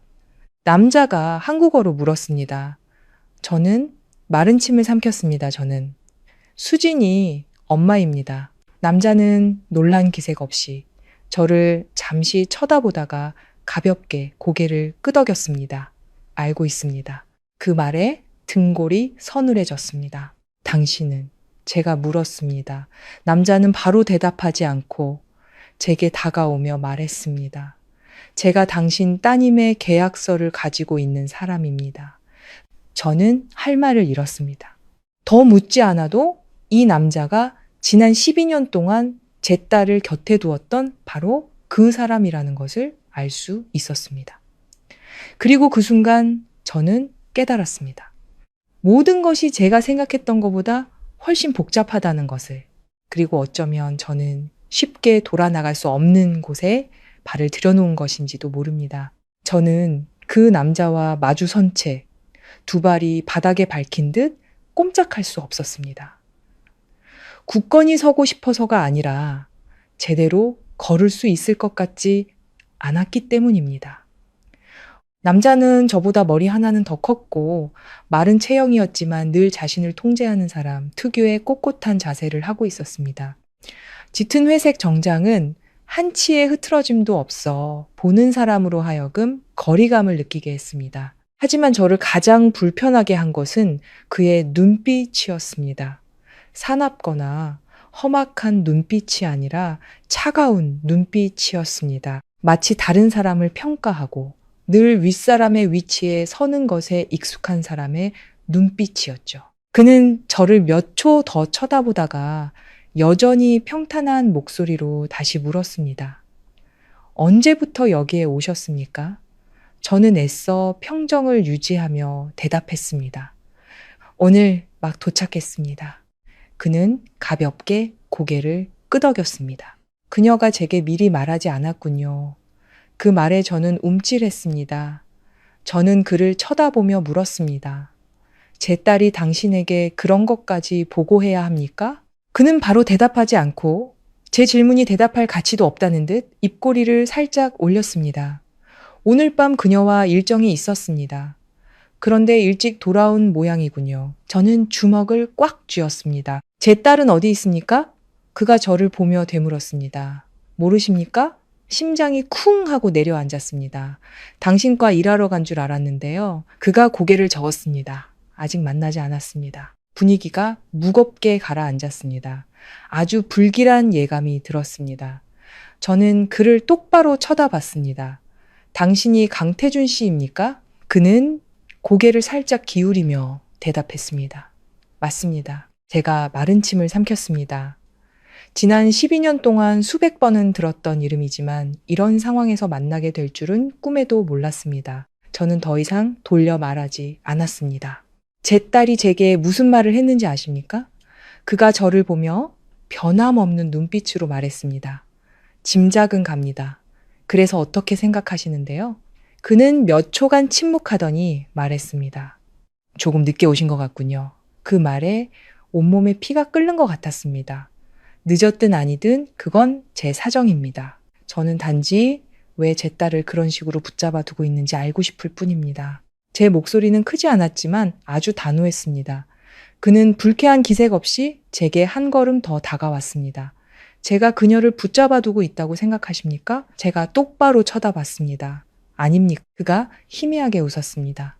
남자가 한국어로 물었습니다. 저는 마른 침을 삼켰습니다. 저는. 수진이 엄마입니다. 남자는 놀란 기색 없이 저를 잠시 쳐다보다가 가볍게 고개를 끄덕였습니다. 알고 있습니다. 그 말에 등골이 서늘해졌습니다. 당신은? 제가 물었습니다. 남자는 바로 대답하지 않고 제게 다가오며 말했습니다. 제가 당신 따님의 계약서를 가지고 있는 사람입니다. 저는 할 말을 잃었습니다. 더 묻지 않아도 이 남자가 지난 12년 동안 제 딸을 곁에 두었던 바로 그 사람이라는 것을 알 수 있었습니다. 그리고 그 순간 저는 깨달았습니다. 모든 것이 제가 생각했던 것보다 훨씬 복잡하다는 것을, 그리고 어쩌면 저는 쉽게 돌아나갈 수 없는 곳에 발을 들여놓은 것인지도 모릅니다. 저는 그 남자와 마주 선 채 두 발이 바닥에 박힌 듯 꼼짝할 수 없었습니다. 굳건히 서고 싶어서가 아니라 제대로 걸을 수 있을 것 같지 않았기 때문입니다. 남자는 저보다 머리 하나는 더 컸고 마른 체형이었지만 늘 자신을 통제하는 사람 특유의 꼿꼿한 자세를 하고 있었습니다. 짙은 회색 정장은 한치의 흐트러짐도 없어 보는 사람으로 하여금 거리감을 느끼게 했습니다. 하지만 저를 가장 불편하게 한 것은 그의 눈빛이었습니다. 사납거나 험악한 눈빛이 아니라 차가운 눈빛이었습니다. 마치 다른 사람을 평가하고 늘 윗사람의 위치에 서는 것에 익숙한 사람의 눈빛이었죠. 그는 저를 몇 초 더 쳐다보다가 여전히 평탄한 목소리로 다시 물었습니다. 언제부터 여기에 오셨습니까? 저는 애써 평정을 유지하며 대답했습니다. 오늘 막 도착했습니다. 그는 가볍게 고개를 끄덕였습니다. 그녀가 제게 미리 말하지 않았군요. 그 말에 저는 움찔했습니다. 저는 그를 쳐다보며 물었습니다. 제 딸이 당신에게 그런 것까지 보고해야 합니까? 그는 바로 대답하지 않고 제 질문이 대답할 가치도 없다는 듯 입꼬리를 살짝 올렸습니다. 오늘 밤 그녀와 일정이 있었습니다. 그런데 일찍 돌아온 모양이군요. 저는 주먹을 꽉 쥐었습니다. 제 딸은 어디 있습니까? 그가 저를 보며 되물었습니다. 모르십니까? 심장이 쿵 하고 내려앉았습니다. 당신과 일하러 간 줄 알았는데요. 그가 고개를 저었습니다. 아직 만나지 않았습니다. 분위기가 무겁게 가라앉았습니다. 아주 불길한 예감이 들었습니다. 저는 그를 똑바로 쳐다봤습니다. 당신이 강태준 씨입니까? 그는 고개를 살짝 기울이며 대답했습니다. 맞습니다. 제가 마른 침을 삼켰습니다. 지난 12년 동안 수백 번은 들었던 이름이지만 이런 상황에서 만나게 될 줄은 꿈에도 몰랐습니다. 저는 더 이상 돌려 말하지 않았습니다. 제 딸이 제게 무슨 말을 했는지 아십니까? 그가 저를 보며 변함없는 눈빛으로 말했습니다. 짐작은 갑니다. 그래서 어떻게 생각하시는데요? 그는 몇 초간 침묵하더니 말했습니다. 조금 늦게 오신 것 같군요. 그 말에 온몸에 피가 끓는 것 같았습니다. 늦었든 아니든 그건 제 사정입니다. 저는 단지 왜 제 딸을 그런 식으로 붙잡아 두고 있는지 알고 싶을 뿐입니다. 제 목소리는 크지 않았지만 아주 단호했습니다. 그는 불쾌한 기색 없이 제게 한 걸음 더 다가왔습니다. 제가 그녀를 붙잡아 두고 있다고 생각하십니까? 제가 똑바로 쳐다봤습니다. 아닙니까? 그가 희미하게 웃었습니다.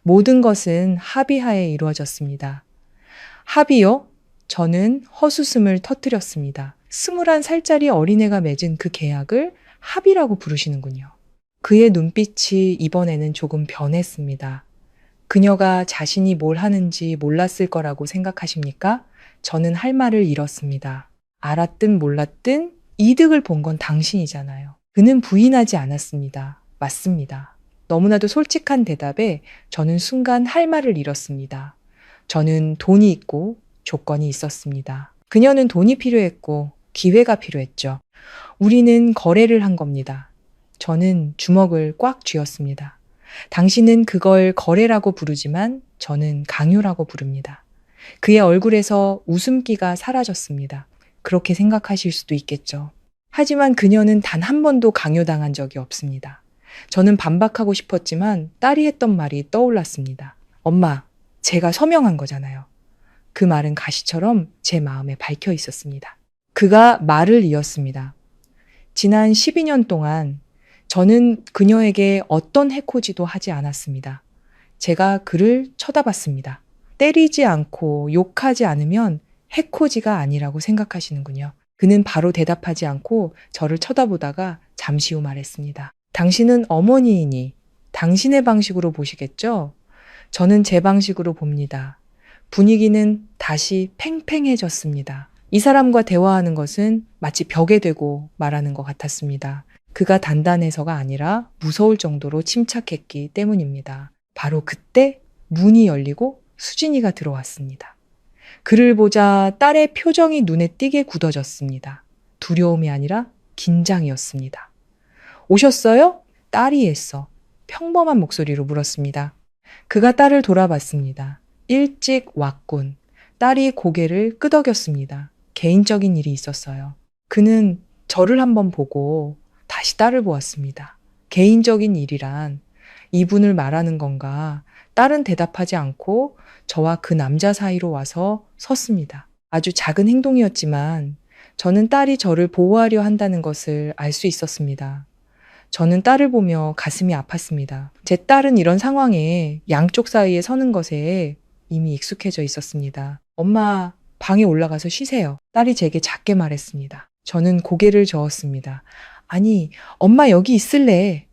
모든 것은 합의하에 이루어졌습니다. 합의요? 저는 헛웃음을 터뜨렸습니다. 21살짜리 어린애가 맺은 그 계약을 합의라고 부르시는군요. 그의 눈빛이 이번에는 조금 변했습니다. 그녀가 자신이 뭘 하는지 몰랐을 거라고 생각하십니까? 저는 할 말을 잃었습니다. 알았든 몰랐든 이득을 본 건 당신이잖아요. 그는 부인하지 않았습니다. 맞습니다. 너무나도 솔직한 대답에 저는 순간 할 말을 잃었습니다. 저는 돈이 있고 조건이 있었습니다. 그녀는 돈이 필요했고 기회가 필요했죠. 우리는 거래를 한 겁니다. 저는 주먹을 꽉 쥐었습니다. 당신은 그걸 거래라고 부르지만 저는 강요라고 부릅니다. 그의 얼굴에서 웃음기가 사라졌습니다. 그렇게 생각하실 수도 있겠죠. 하지만 그녀는 단 한 번도 강요당한 적이 없습니다. 저는 반박하고 싶었지만 딸이 했던 말이 떠올랐습니다. 엄마, 제가 서명한 거잖아요. 그 말은 가시처럼 제 마음에 박혀 있었습니다. 그가 말을 이었습니다. 지난 12년 동안 저는 그녀에게 어떤 해코지도 하지 않았습니다. 제가 그를 쳐다봤습니다. 때리지 않고 욕하지 않으면 해코지가 아니라고 생각하시는군요. 그는 바로 대답하지 않고 저를 쳐다보다가 잠시 후 말했습니다. 당신은 어머니이니 당신의 방식으로 보시겠죠? 저는 제 방식으로 봅니다. 분위기는 다시 팽팽해졌습니다. 이 사람과 대화하는 것은 마치 벽에 대고 말하는 것 같았습니다. 그가 단단해서가 아니라 무서울 정도로 침착했기 때문입니다. 바로 그때 문이 열리고 수진이가 들어왔습니다. 그를 보자 딸의 표정이 눈에 띄게 굳어졌습니다. 두려움이 아니라 긴장이었습니다. 오셨어요? 딸이 애써 평범한 목소리로 물었습니다. 그가 딸을 돌아봤습니다. 일찍 왔군. 딸이 고개를 끄덕였습니다. 개인적인 일이 있었어요. 그는 저를 한번 보고 다시 딸을 보았습니다. 개인적인 일이란 이분을 말하는 건가? 딸은 대답하지 않고 저와 그 남자 사이로 와서 섰습니다. 아주 작은 행동이었지만 저는 딸이 저를 보호하려 한다는 것을 알 수 있었습니다. 저는 딸을 보며 가슴이 아팠습니다. 제 딸은 이런 상황에 양쪽 사이에 서는 것에 이미 익숙해져 있었습니다. 엄마, 방에 올라가서 쉬세요. 딸이 제게 작게 말했습니다. 저는 고개를 저었습니다. 아니, 엄마 여기 있을래.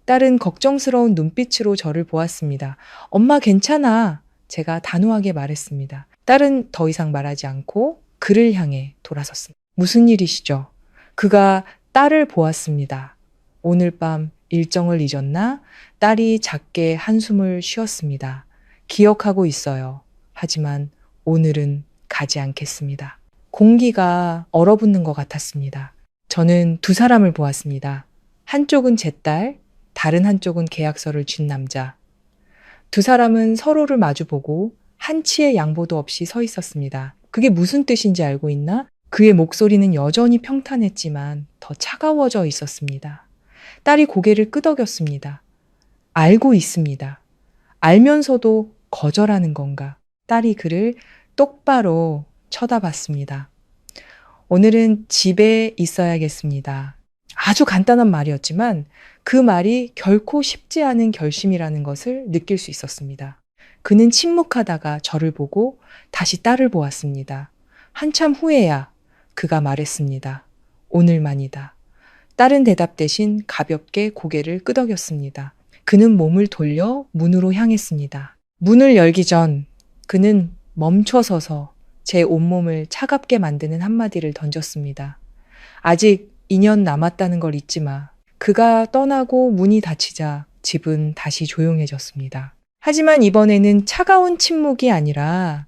딸은 걱정스러운 눈빛으로 저를 보았습니다. 엄마 괜찮아. 제가 단호하게 말했습니다. 딸은 더 이상 말하지 않고 그를 향해 돌아섰습니다. 무슨 일이시죠? 그가 딸을 보았습니다. 오늘 밤 일정을 잊었나? 딸이 작게 한숨을 쉬었습니다. 기억하고 있어요. 하지만 오늘은 가지 않겠습니다. 공기가 얼어붙는 것 같았습니다. 저는 두 사람을 보았습니다. 한쪽은 제 딸, 다른 한쪽은 계약서를 쥔 남자. 두 사람은 서로를 마주보고 한치의 양보도 없이 서 있었습니다. 그게 무슨 뜻인지 알고 있나? 그의 목소리는 여전히 평탄했지만 더 차가워져 있었습니다. 딸이 고개를 끄덕였습니다. 알고 있습니다. 알면서도 거절하는 건가? 딸이 그를 똑바로 쳐다봤습니다. 오늘은 집에 있어야겠습니다. 아주 간단한 말이었지만 그 말이 결코 쉽지 않은 결심이라는 것을 느낄 수 있었습니다. 그는 침묵하다가 저를 보고 다시 딸을 보았습니다. 한참 후에야 그가 말했습니다. 오늘만이다. 딸은 대답 대신 가볍게 고개를 끄덕였습니다. 그는 몸을 돌려 문으로 향했습니다. 문을 열기 전 그는 멈춰서서 제 온몸을 차갑게 만드는 한마디를 던졌습니다. 아직 2년 남았다는 걸 잊지 마. 그가 떠나고 문이 닫히자 집은 다시 조용해졌습니다. 하지만 이번에는 차가운 침묵이 아니라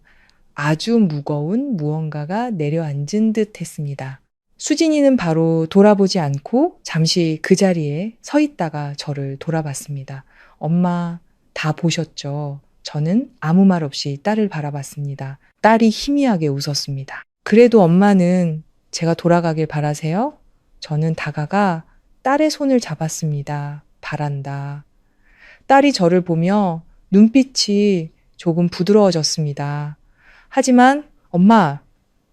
아주 무거운 무언가가 내려앉은 듯 했습니다. 수진이는 바로 돌아보지 않고 잠시 그 자리에 서 있다가 저를 돌아봤습니다. 엄마, 다 보셨죠? 저는 아무 말 없이 딸을 바라봤습니다. 딸이 희미하게 웃었습니다. 그래도 엄마는 제가 돌아가길 바라세요? 저는 다가가 딸의 손을 잡았습니다. 바란다. 딸이 저를 보며 눈빛이 조금 부드러워졌습니다. 하지만 엄마,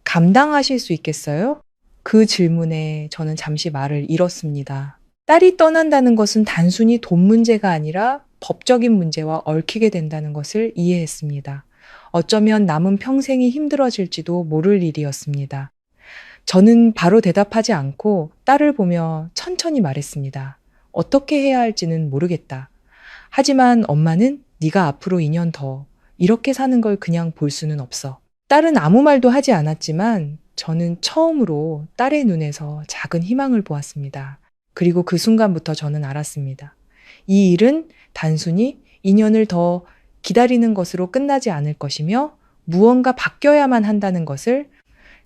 감당하실 수 있겠어요? 그 질문에 저는 잠시 말을 잃었습니다. 딸이 떠난다는 것은 단순히 돈 문제가 아니라 법적인 문제와 얽히게 된다는 것을 이해했습니다. 어쩌면 남은 평생이 힘들어질지도 모를 일이었습니다. 저는 바로 대답하지 않고 딸을 보며 천천히 말했습니다. 어떻게 해야 할지는 모르겠다. 하지만 엄마는 네가 앞으로 2년 더 이렇게 사는 걸 그냥 볼 수는 없어. 딸은 아무 말도 하지 않았지만 저는 처음으로 딸의 눈에서 작은 희망을 보았습니다. 그리고 그 순간부터 저는 알았습니다. 이 일은 단순히 2년을 더 기다리는 것으로 끝나지 않을 것이며 무언가 바뀌어야만 한다는 것을,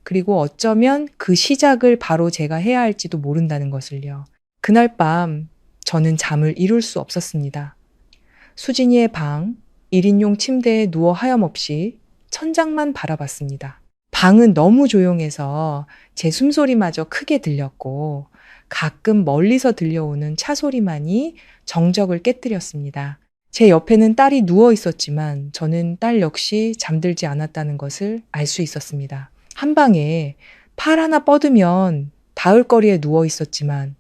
그리고 어쩌면 그 시작을 바로 제가 해야 할지도 모른다는 것을요. 그날 밤 저는 잠을 이룰 수 없었습니다. 수진이의 방, 1인용 침대에 누워 하염없이 천장만 바라봤습니다. 방은 너무 조용해서 제 숨소리마저 크게 들렸고 가끔 멀리서 들려오는 차 소리만이 정적을 깨뜨렸습니다. 제 옆에는 딸이 누워 있었지만 저는 딸 역시 잠들지 않았다는 것을 알 수 있었습니다. 한 방에 팔 하나 뻗으면 닿을 거리에 누워 있었지만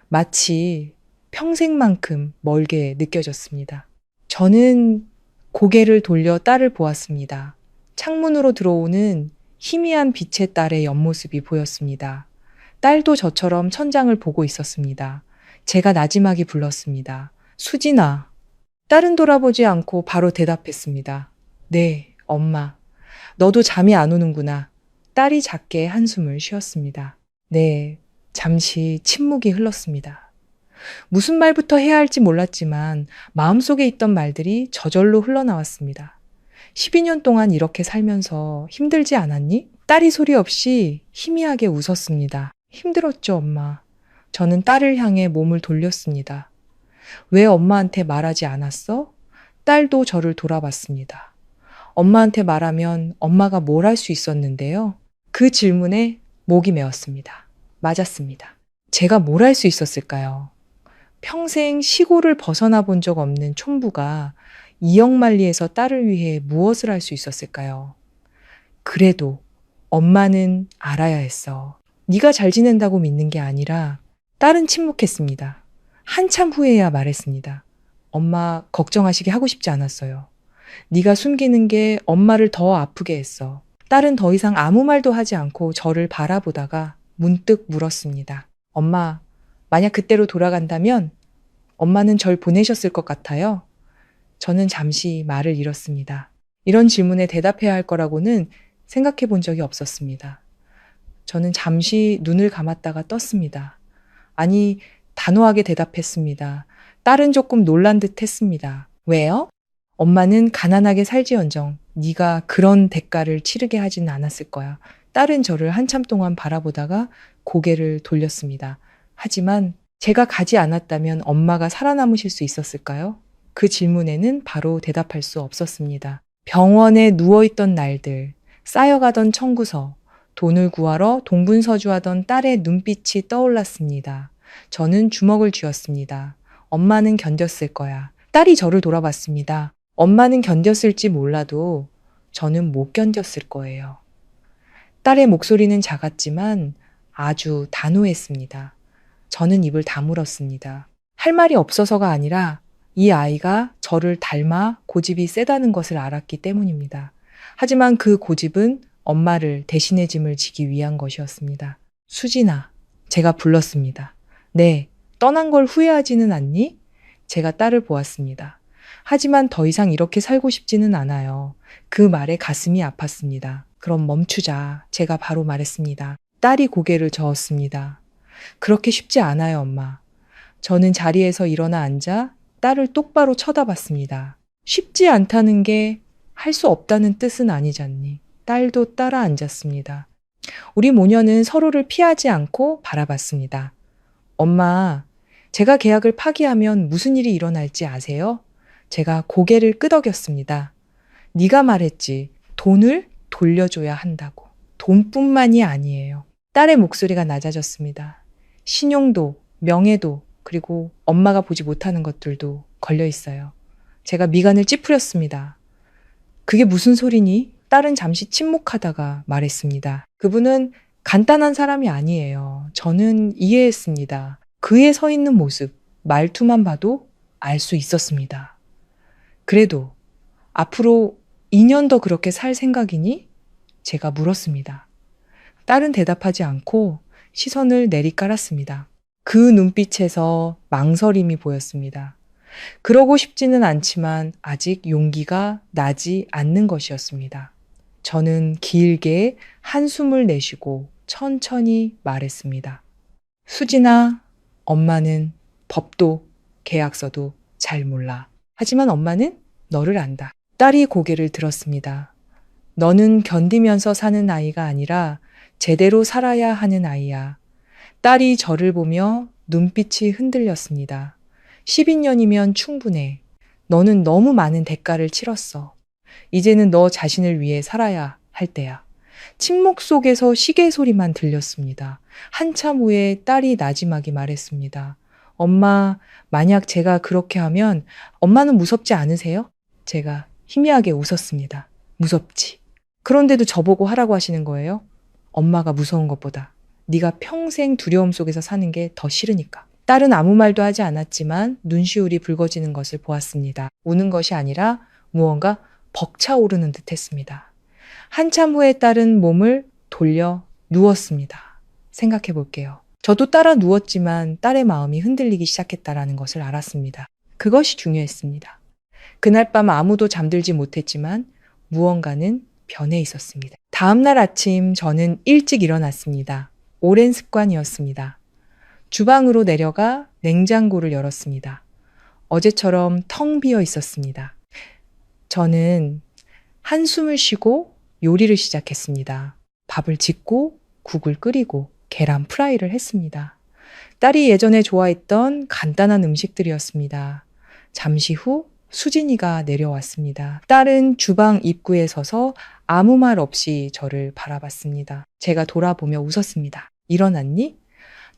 마치 평생만큼 멀게 느껴졌습니다. 저는 고개를 돌려 딸을 보았습니다. 창문으로 들어오는 희미한 빛의 딸의 옆모습이 보였습니다. 딸도 저처럼 천장을 보고 있었습니다. 제가 나지막이 불렀습니다. 수진아. 딸은 돌아보지 않고 바로 대답했습니다. 네, 엄마. 너도 잠이 안 오는구나. 딸이 작게 한숨을 쉬었습니다. 네, 잠시 침묵이 흘렀습니다. 무슨 말부터 해야 할지 몰랐지만 마음속에 있던 말들이 저절로 흘러나왔습니다. 12년 동안 이렇게 살면서 힘들지 않았니? 딸이 소리 없이 희미하게 웃었습니다. 힘들었죠, 엄마. 저는 딸을 향해 몸을 돌렸습니다. 왜 엄마한테 말하지 않았어? 딸도 저를 돌아봤습니다. 엄마한테 말하면 엄마가 뭘 할 수 있었는데요? 그 질문에 목이 메었습니다. 맞았습니다. 제가 뭘 할 수 있었을까요? 평생 시골을 벗어나 본 적 없는 촌부가 이영만리에서 딸을 위해 무엇을 할 수 있었을까요? 그래도 엄마는 알아야 했어. 네가 잘 지낸다고 믿는 게 아니라. 딸은 침묵했습니다. 한참 후에야 말했습니다. 엄마 걱정하시게 하고 싶지 않았어요. 네가 숨기는 게 엄마를 더 아프게 했어. 딸은 더 이상 아무 말도 하지 않고 저를 바라보다가 문득 물었습니다. 엄마, 만약 그때로 돌아간다면 엄마는 절 보내셨을 것 같아요? 저는 잠시 말을 잃었습니다. 이런 질문에 대답해야 할 거라고는 생각해 본 적이 없었습니다. 저는 잠시 눈을 감았다가 떴습니다. 아니, 단호하게 대답했습니다. 딸은 조금 놀란 듯 했습니다. 왜요? 엄마는 가난하게 살지언정 네가 그런 대가를 치르게 하지는 않았을 거야. 딸은 저를 한참 동안 바라보다가 고개를 돌렸습니다. 하지만 제가 가지 않았다면 엄마가 살아남으실 수 있었을까요? 그 질문에는 바로 대답할 수 없었습니다. 병원에 누워있던 날들, 쌓여가던 청구서, 돈을 구하러 동분서주하던 딸의 눈빛이 떠올랐습니다. 저는 주먹을 쥐었습니다. 엄마는 견뎠을 거야. 딸이 저를 돌아봤습니다. 엄마는 견뎠을지 몰라도 저는 못 견뎠을 거예요. 딸의 목소리는 작았지만 아주 단호했습니다. 저는 입을 다물었습니다. 할 말이 없어서가 아니라 이 아이가 저를 닮아 고집이 세다는 것을 알았기 때문입니다. 하지만 그 고집은 엄마를 대신의 짐을 지기 위한 것이었습니다. 수진아, 제가 불렀습니다. 네, 떠난 걸 후회하지는 않니? 제가 딸을 보았습니다. 하지만 더 이상 이렇게 살고 싶지는 않아요. 그 말에 가슴이 아팠습니다. 그럼 멈추자. 제가 바로 말했습니다. 딸이 고개를 저었습니다. 그렇게 쉽지 않아요, 엄마. 저는 자리에서 일어나 앉아 딸을 똑바로 쳐다봤습니다. 쉽지 않다는 게 할 수 없다는 뜻은 아니잖니. 딸도 따라 앉았습니다. 우리 모녀는 서로를 피하지 않고 바라봤습니다. 엄마, 제가 계약을 파기하면 무슨 일이 일어날지 아세요? 제가 고개를 끄덕였습니다. 네가 말했지. 돈을 돌려줘야 한다고. 돈뿐만이 아니에요. 딸의 목소리가 낮아졌습니다. 신용도, 명예도, 그리고 엄마가 보지 못하는 것들도 걸려 있어요. 제가 미간을 찌푸렸습니다. 그게 무슨 소리니? 딸은 잠시 침묵하다가 말했습니다. 그분은 간단한 사람이 아니에요. 저는 이해했습니다. 그의 서 있는 모습, 말투만 봐도 알 수 있었습니다. 그래도 앞으로 2년 더 그렇게 살 생각이니? 제가 물었습니다. 딸은 대답하지 않고 시선을 내리깔았습니다. 그 눈빛에서 망설임이 보였습니다. 그러고 싶지는 않지만 아직 용기가 나지 않는 것이었습니다. 저는 길게 한숨을 내쉬고 천천히 말했습니다. 수진아, 엄마는 법도 계약서도 잘 몰라. 하지만 엄마는 너를 안다. 딸이 고개를 들었습니다. 너는 견디면서 사는 아이가 아니라 제대로 살아야 하는 아이야. 딸이 저를 보며 눈빛이 흔들렸습니다. 12년이면 충분해. 너는 너무 많은 대가를 치렀어. 이제는 너 자신을 위해 살아야 할 때야. 침묵 속에서 시계 소리만 들렸습니다. 한참 후에 딸이 나지막이 말했습니다. 엄마, 만약 제가 그렇게 하면 엄마는 무섭지 않으세요? 제가 희미하게 웃었습니다. 무섭지. 그런데도 저보고 하라고 하시는 거예요? 엄마가 무서운 것보다 네가 평생 두려움 속에서 사는 게 더 싫으니까. 딸은 아무 말도 하지 않았지만 눈시울이 붉어지는 것을 보았습니다. 우는 것이 아니라 무언가 벅차오르는 듯 했습니다. 한참 후에 딸은 몸을 돌려 누웠습니다. 생각해 볼게요. 저도 따라 누웠지만 딸의 마음이 흔들리기 시작했다라는 것을 알았습니다. 그것이 중요했습니다. 그날 밤 아무도 잠들지 못했지만 무언가는 변해 있었습니다. 다음 날 아침 저는 일찍 일어났습니다. 오랜 습관이었습니다. 주방으로 내려가 냉장고를 열었습니다. 어제처럼 텅 비어 있었습니다. 저는 한숨을 쉬고 요리를 시작했습니다. 밥을 짓고 국을 끓이고 계란 프라이를 했습니다. 딸이 예전에 좋아했던 간단한 음식들이었습니다. 잠시 후 수진이가 내려왔습니다. 딸은 주방 입구에 서서 아무 말 없이 저를 바라봤습니다. 제가 돌아보며 웃었습니다. 일어났니?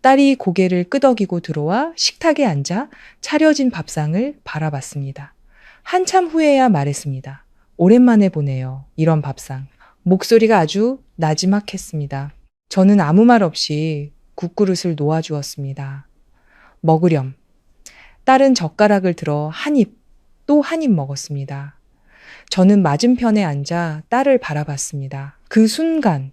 딸이 고개를 끄덕이고 들어와 식탁에 앉아 차려진 밥상을 바라봤습니다. 한참 후에야 말했습니다. 오랜만에 보네요. 이런 밥상. 목소리가 아주 나지막했습니다. 저는 아무 말 없이 국그릇을 놓아주었습니다. 먹으렴. 딸은 젓가락을 들어 한 입, 또 한 입 먹었습니다. 저는 맞은편에 앉아 딸을 바라봤습니다. 그 순간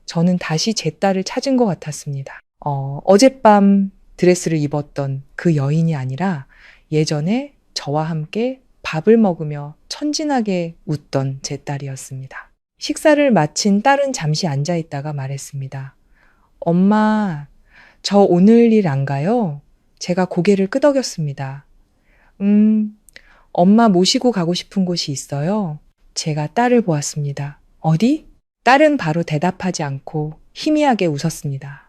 저는 다시 제 딸을 찾은 것 같았습니다. 어젯밤 드레스를 입었던 그 여인이 아니라 예전에 저와 함께 밥을 먹으며 천진하게 웃던 제 딸이었습니다. 식사를 마친 딸은 잠시 앉아있다가 말했습니다. 엄마, 저 오늘 일 안 가요? 제가 고개를 끄덕였습니다. 엄마 모시고 가고 싶은 곳이 있어요. 제가 딸을 보았습니다. 어디? 딸은 바로 대답하지 않고 희미하게 웃었습니다.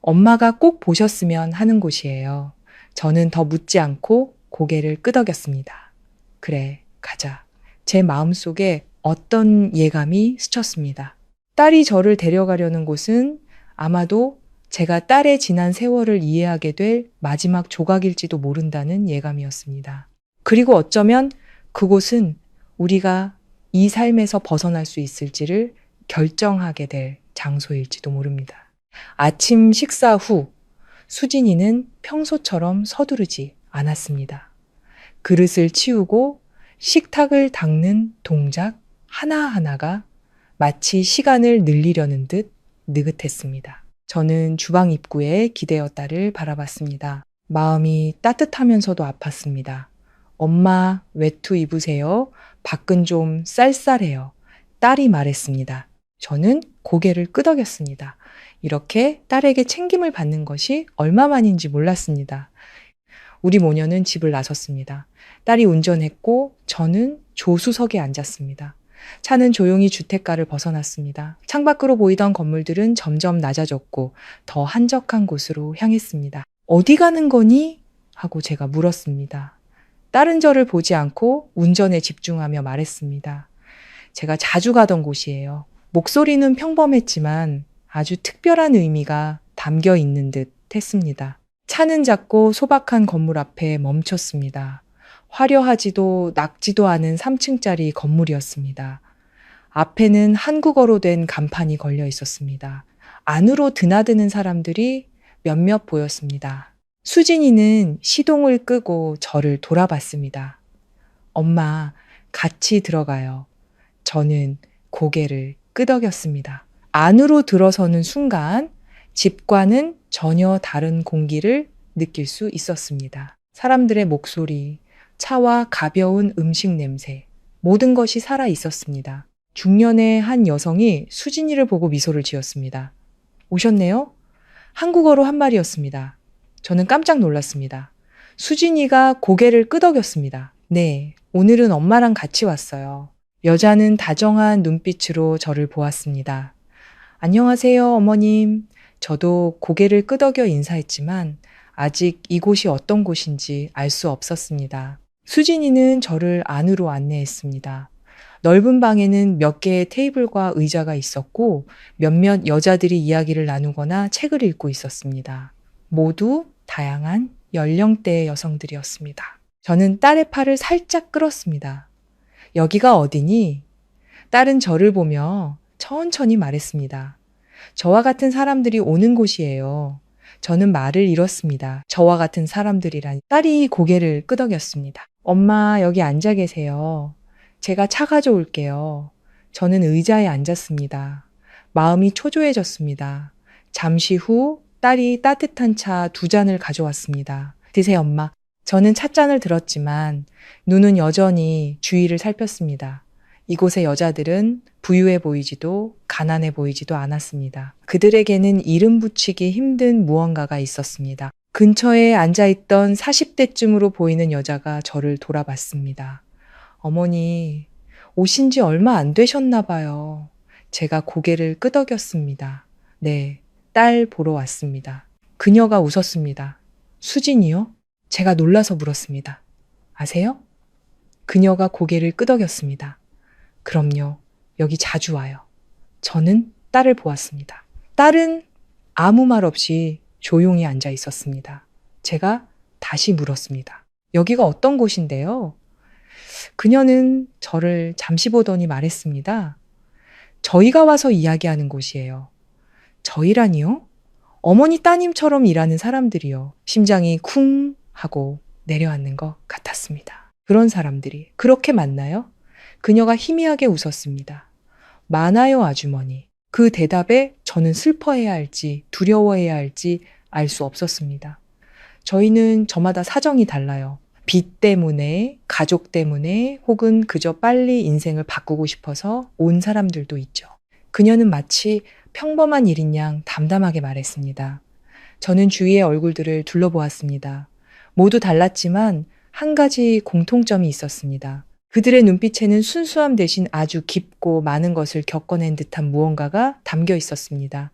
엄마가 꼭 보셨으면 하는 곳이에요. 저는 더 묻지 않고 고개를 끄덕였습니다. 그래, 가자. 제 마음속에 어떤 예감이 스쳤습니다. 딸이 저를 데려가려는 곳은 아마도 제가 딸의 지난 세월을 이해하게 될 마지막 조각일지도 모른다는 예감이었습니다. 그리고 어쩌면 그곳은 우리가 이 삶에서 벗어날 수 있을지를 결정하게 될 장소일지도 모릅니다. 아침 식사 후 수진이는 평소처럼 서두르지 않았습니다. 그릇을 치우고 식탁을 닦는 동작 하나하나가 마치 시간을 늘리려는 듯 느긋했습니다. 저는 주방 입구에 기대어 딸을 바라봤습니다. 마음이 따뜻하면서도 아팠습니다. 엄마, 외투 입으세요. 밖은 좀 쌀쌀해요. 딸이 말했습니다. 저는 고개를 끄덕였습니다. 이렇게 딸에게 챙김을 받는 것이 얼마만인지 몰랐습니다. 우리 모녀는 집을 나섰습니다. 딸이 운전했고 저는 조수석에 앉았습니다. 차는 조용히 주택가를 벗어났습니다. 창밖으로 보이던 건물들은 점점 낮아졌고 더 한적한 곳으로 향했습니다. 어디 가는 거니? 하고 제가 물었습니다. 딸은 저를 보지 않고 운전에 집중하며 말했습니다. 제가 자주 가던 곳이에요. 목소리는 평범했지만 아주 특별한 의미가 담겨 있는 듯 했습니다. 차는 작고 소박한 건물 앞에 멈췄습니다. 화려하지도 낙지도 않은 3층짜리 건물이었습니다. 앞에는 한국어로 된 간판이 걸려 있었습니다. 안으로 드나드는 사람들이 몇몇 보였습니다. 수진이는 시동을 끄고 저를 돌아봤습니다. 엄마, 같이 들어가요. 저는 고개를 끄덕였습니다. 안으로 들어서는 순간 집과는 전혀 다른 공기를 느낄 수 있었습니다. 사람들의 목소리, 차와 가벼운 음식 냄새, 모든 것이 살아 있었습니다. 중년의 한 여성이 수진이를 보고 미소를 지었습니다. 오셨네요? 한국어로 한 말이었습니다. 저는 깜짝 놀랐습니다. 수진이가 고개를 끄덕였습니다. 네, 오늘은 엄마랑 같이 왔어요. 여자는 다정한 눈빛으로 저를 보았습니다. 안녕하세요, 어머님. 저도 고개를 끄덕여 인사했지만 아직 이곳이 어떤 곳인지 알 수 없었습니다. 수진이는 저를 안으로 안내했습니다. 넓은 방에는 몇 개의 테이블과 의자가 있었고 몇몇 여자들이 이야기를 나누거나 책을 읽고 있었습니다. 모두 다양한 연령대의 여성들이었습니다. 저는 딸의 팔을 살짝 끌었습니다. 여기가 어디니? 딸은 저를 보며 천천히 말했습니다. 저와 같은 사람들이 오는 곳이에요. 저는 말을 잃었습니다. 저와 같은 사람들이란. 딸이 고개를 끄덕였습니다. 엄마, 여기 앉아 계세요. 제가 차 가져올게요. 저는 의자에 앉았습니다. 마음이 초조해졌습니다. 잠시 후 딸이 따뜻한 차 2잔을 가져왔습니다. 드세요, 엄마. 저는 찻잔을 들었지만 눈은 여전히 주위를 살폈습니다. 이곳의 여자들은 부유해 보이지도 가난해 보이지도 않았습니다. 그들에게는 이름 붙이기 힘든 무언가가 있었습니다. 근처에 앉아있던 40대쯤으로 보이는 여자가 저를 돌아봤습니다. 어머니, 오신 지 얼마 안 되셨나 봐요. 제가 고개를 끄덕였습니다. 네, 딸 보러 왔습니다. 그녀가 웃었습니다. 수진이요? 제가 놀라서 물었습니다. 아세요? 그녀가 고개를 끄덕였습니다. 그럼요. 여기 자주 와요. 저는 딸을 보았습니다. 딸은 아무 말 없이 조용히 앉아 있었습니다. 제가 다시 물었습니다. 여기가 어떤 곳인데요? 그녀는 저를 잠시 보더니 말했습니다. 저희가 와서 이야기하는 곳이에요. 저희라니요? 어머니 따님처럼 일하는 사람들이요. 심장이 쿵 하고 내려앉는 것 같았습니다. 그런 사람들이 그렇게 많나요? 그녀가 희미하게 웃었습니다. 많아요, 아주머니. 그 대답에 저는 슬퍼해야 할지 두려워해야 할지 알 수 없었습니다. 저희는 저마다 사정이 달라요. 빚 때문에, 가족 때문에, 혹은 그저 빨리 인생을 바꾸고 싶어서 온 사람들도 있죠. 그녀는 마치 평범한 일인 양 담담하게 말했습니다. 저는 주위의 얼굴들을 둘러보았습니다. 모두 달랐지만 한 가지 공통점이 있었습니다. 그들의 눈빛에는 순수함 대신 아주 깊고 많은 것을 겪어낸 듯한 무언가가 담겨 있었습니다.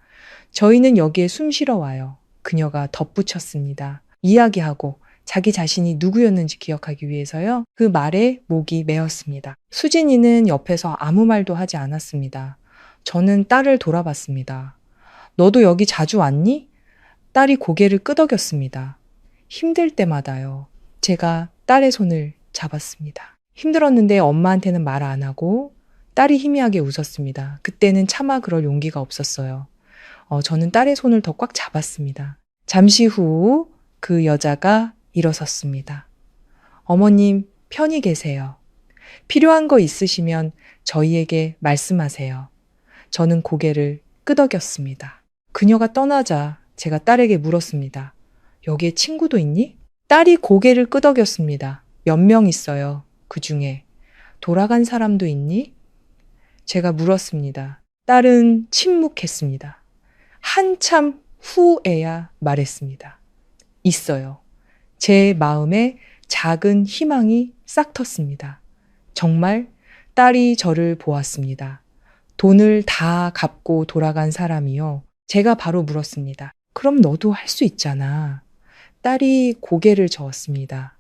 저희는 여기에 숨 쉬러 와요. 그녀가 덧붙였습니다. 이야기하고 자기 자신이 누구였는지 기억하기 위해서요. 그 말에 목이 메었습니다. 수진이는 옆에서 아무 말도 하지 않았습니다. 저는 딸을 돌아봤습니다. 너도 여기 자주 왔니? 딸이 고개를 끄덕였습니다. 힘들 때마다요. 제가 딸의 손을 잡았습니다. 힘들었는데 엄마한테는 말 안 하고 딸이 희미하게 웃었습니다. 그때는 차마 그럴 용기가 없었어요. 저는 딸의 손을 더 꽉 잡았습니다. 잠시 후 그 여자가 일어섰습니다. 어머님, 편히 계세요. 필요한 거 있으시면 저희에게 말씀하세요. 저는 고개를 끄덕였습니다. 그녀가 떠나자 제가 딸에게 물었습니다. 여기에 친구도 있니? 딸이 고개를 끄덕였습니다. 몇 명 있어요. 그 중에. 돌아간 사람도 있니? 제가 물었습니다. 딸은 침묵했습니다. 한참 후에야 말했습니다. 있어요. 제 마음에 작은 희망이 싹 텄습니다. 정말 딸이 저를 보았습니다. 돈을 다 갚고 돌아간 사람이요. 제가 바로 물었습니다. 그럼 너도 할 수 있잖아. 딸이 고개를 저었습니다.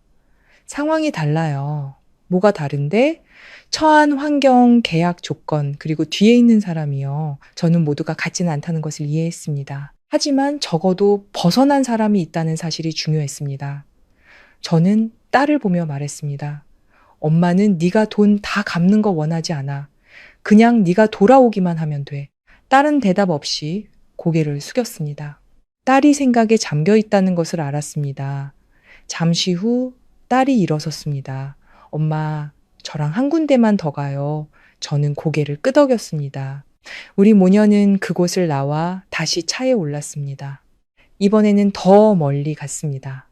상황이 달라요. 뭐가 다른데? 처한 환경, 계약 조건, 그리고 뒤에 있는 사람이요. 저는 모두가 같지는 않다는 것을 이해했습니다. 하지만 적어도 벗어난 사람이 있다는 사실이 중요했습니다. 저는 딸을 보며 말했습니다. 엄마는 네가 돈 다 갚는 거 원하지 않아. 그냥 네가 돌아오기만 하면 돼. 딸은 대답 없이 고개를 숙였습니다. 딸이 생각에 잠겨 있다는 것을 알았습니다. 잠시 후 딸이 일어섰습니다. 엄마, 저랑 한 군데만 더 가요. 저는 고개를 끄덕였습니다. 우리 모녀는 그곳을 나와 다시 차에 올랐습니다. 이번에는 더 멀리 갔습니다.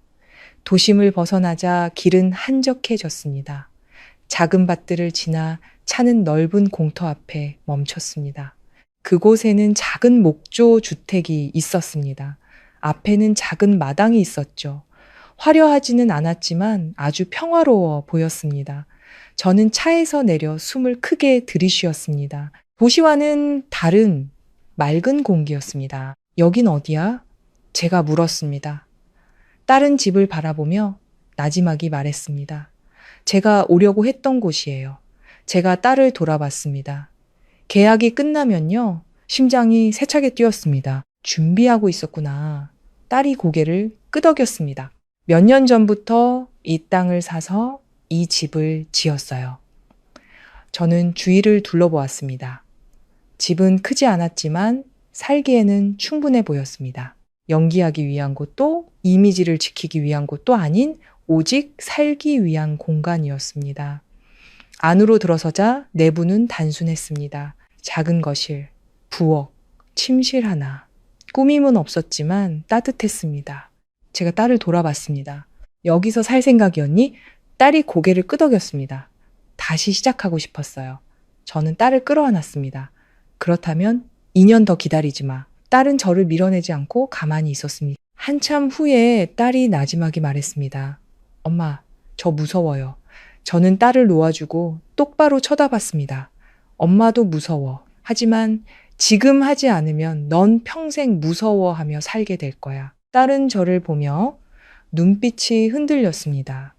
도심을 벗어나자 길은 한적해졌습니다. 작은 밭들을 지나 차는 넓은 공터 앞에 멈췄습니다. 그곳에는 작은 목조 주택이 있었습니다. 앞에는 작은 마당이 있었죠. 화려하지는 않았지만 아주 평화로워 보였습니다. 저는 차에서 내려 숨을 크게 들이쉬었습니다. 도시와는 다른 맑은 공기였습니다. 여긴 어디야? 제가 물었습니다. 딸은 집을 바라보며 나지막이 말했습니다. 제가 오려고 했던 곳이에요. 제가 딸을 돌아봤습니다. 계약이 끝나면요. 심장이 세차게 뛰었습니다. 준비하고 있었구나. 딸이 고개를 끄덕였습니다. 몇 년 전부터 이 땅을 사서 이 집을 지었어요. 저는 주위를 둘러보았습니다. 집은 크지 않았지만 살기에는 충분해 보였습니다. 연기하기 위한 곳도 이미지를 지키기 위한 곳도 아닌 오직 살기 위한 공간이었습니다. 안으로 들어서자 내부는 단순했습니다. 작은 거실, 부엌, 침실 하나. 꾸밈은 없었지만 따뜻했습니다. 제가 딸을 돌아봤습니다. 여기서 살 생각이었니? 딸이 고개를 끄덕였습니다. 다시 시작하고 싶었어요. 저는 딸을 끌어안았습니다. 그렇다면 2년 더 기다리지 마. 딸은 저를 밀어내지 않고 가만히 있었습니다. 한참 후에 딸이 나지막이 말했습니다. 엄마, 저 무서워요. 저는 딸을 놓아주고 똑바로 쳐다봤습니다. 엄마도 무서워. 하지만 지금 하지 않으면 넌 평생 무서워하며 살게 될 거야. 딸은 저를 보며 눈빛이 흔들렸습니다.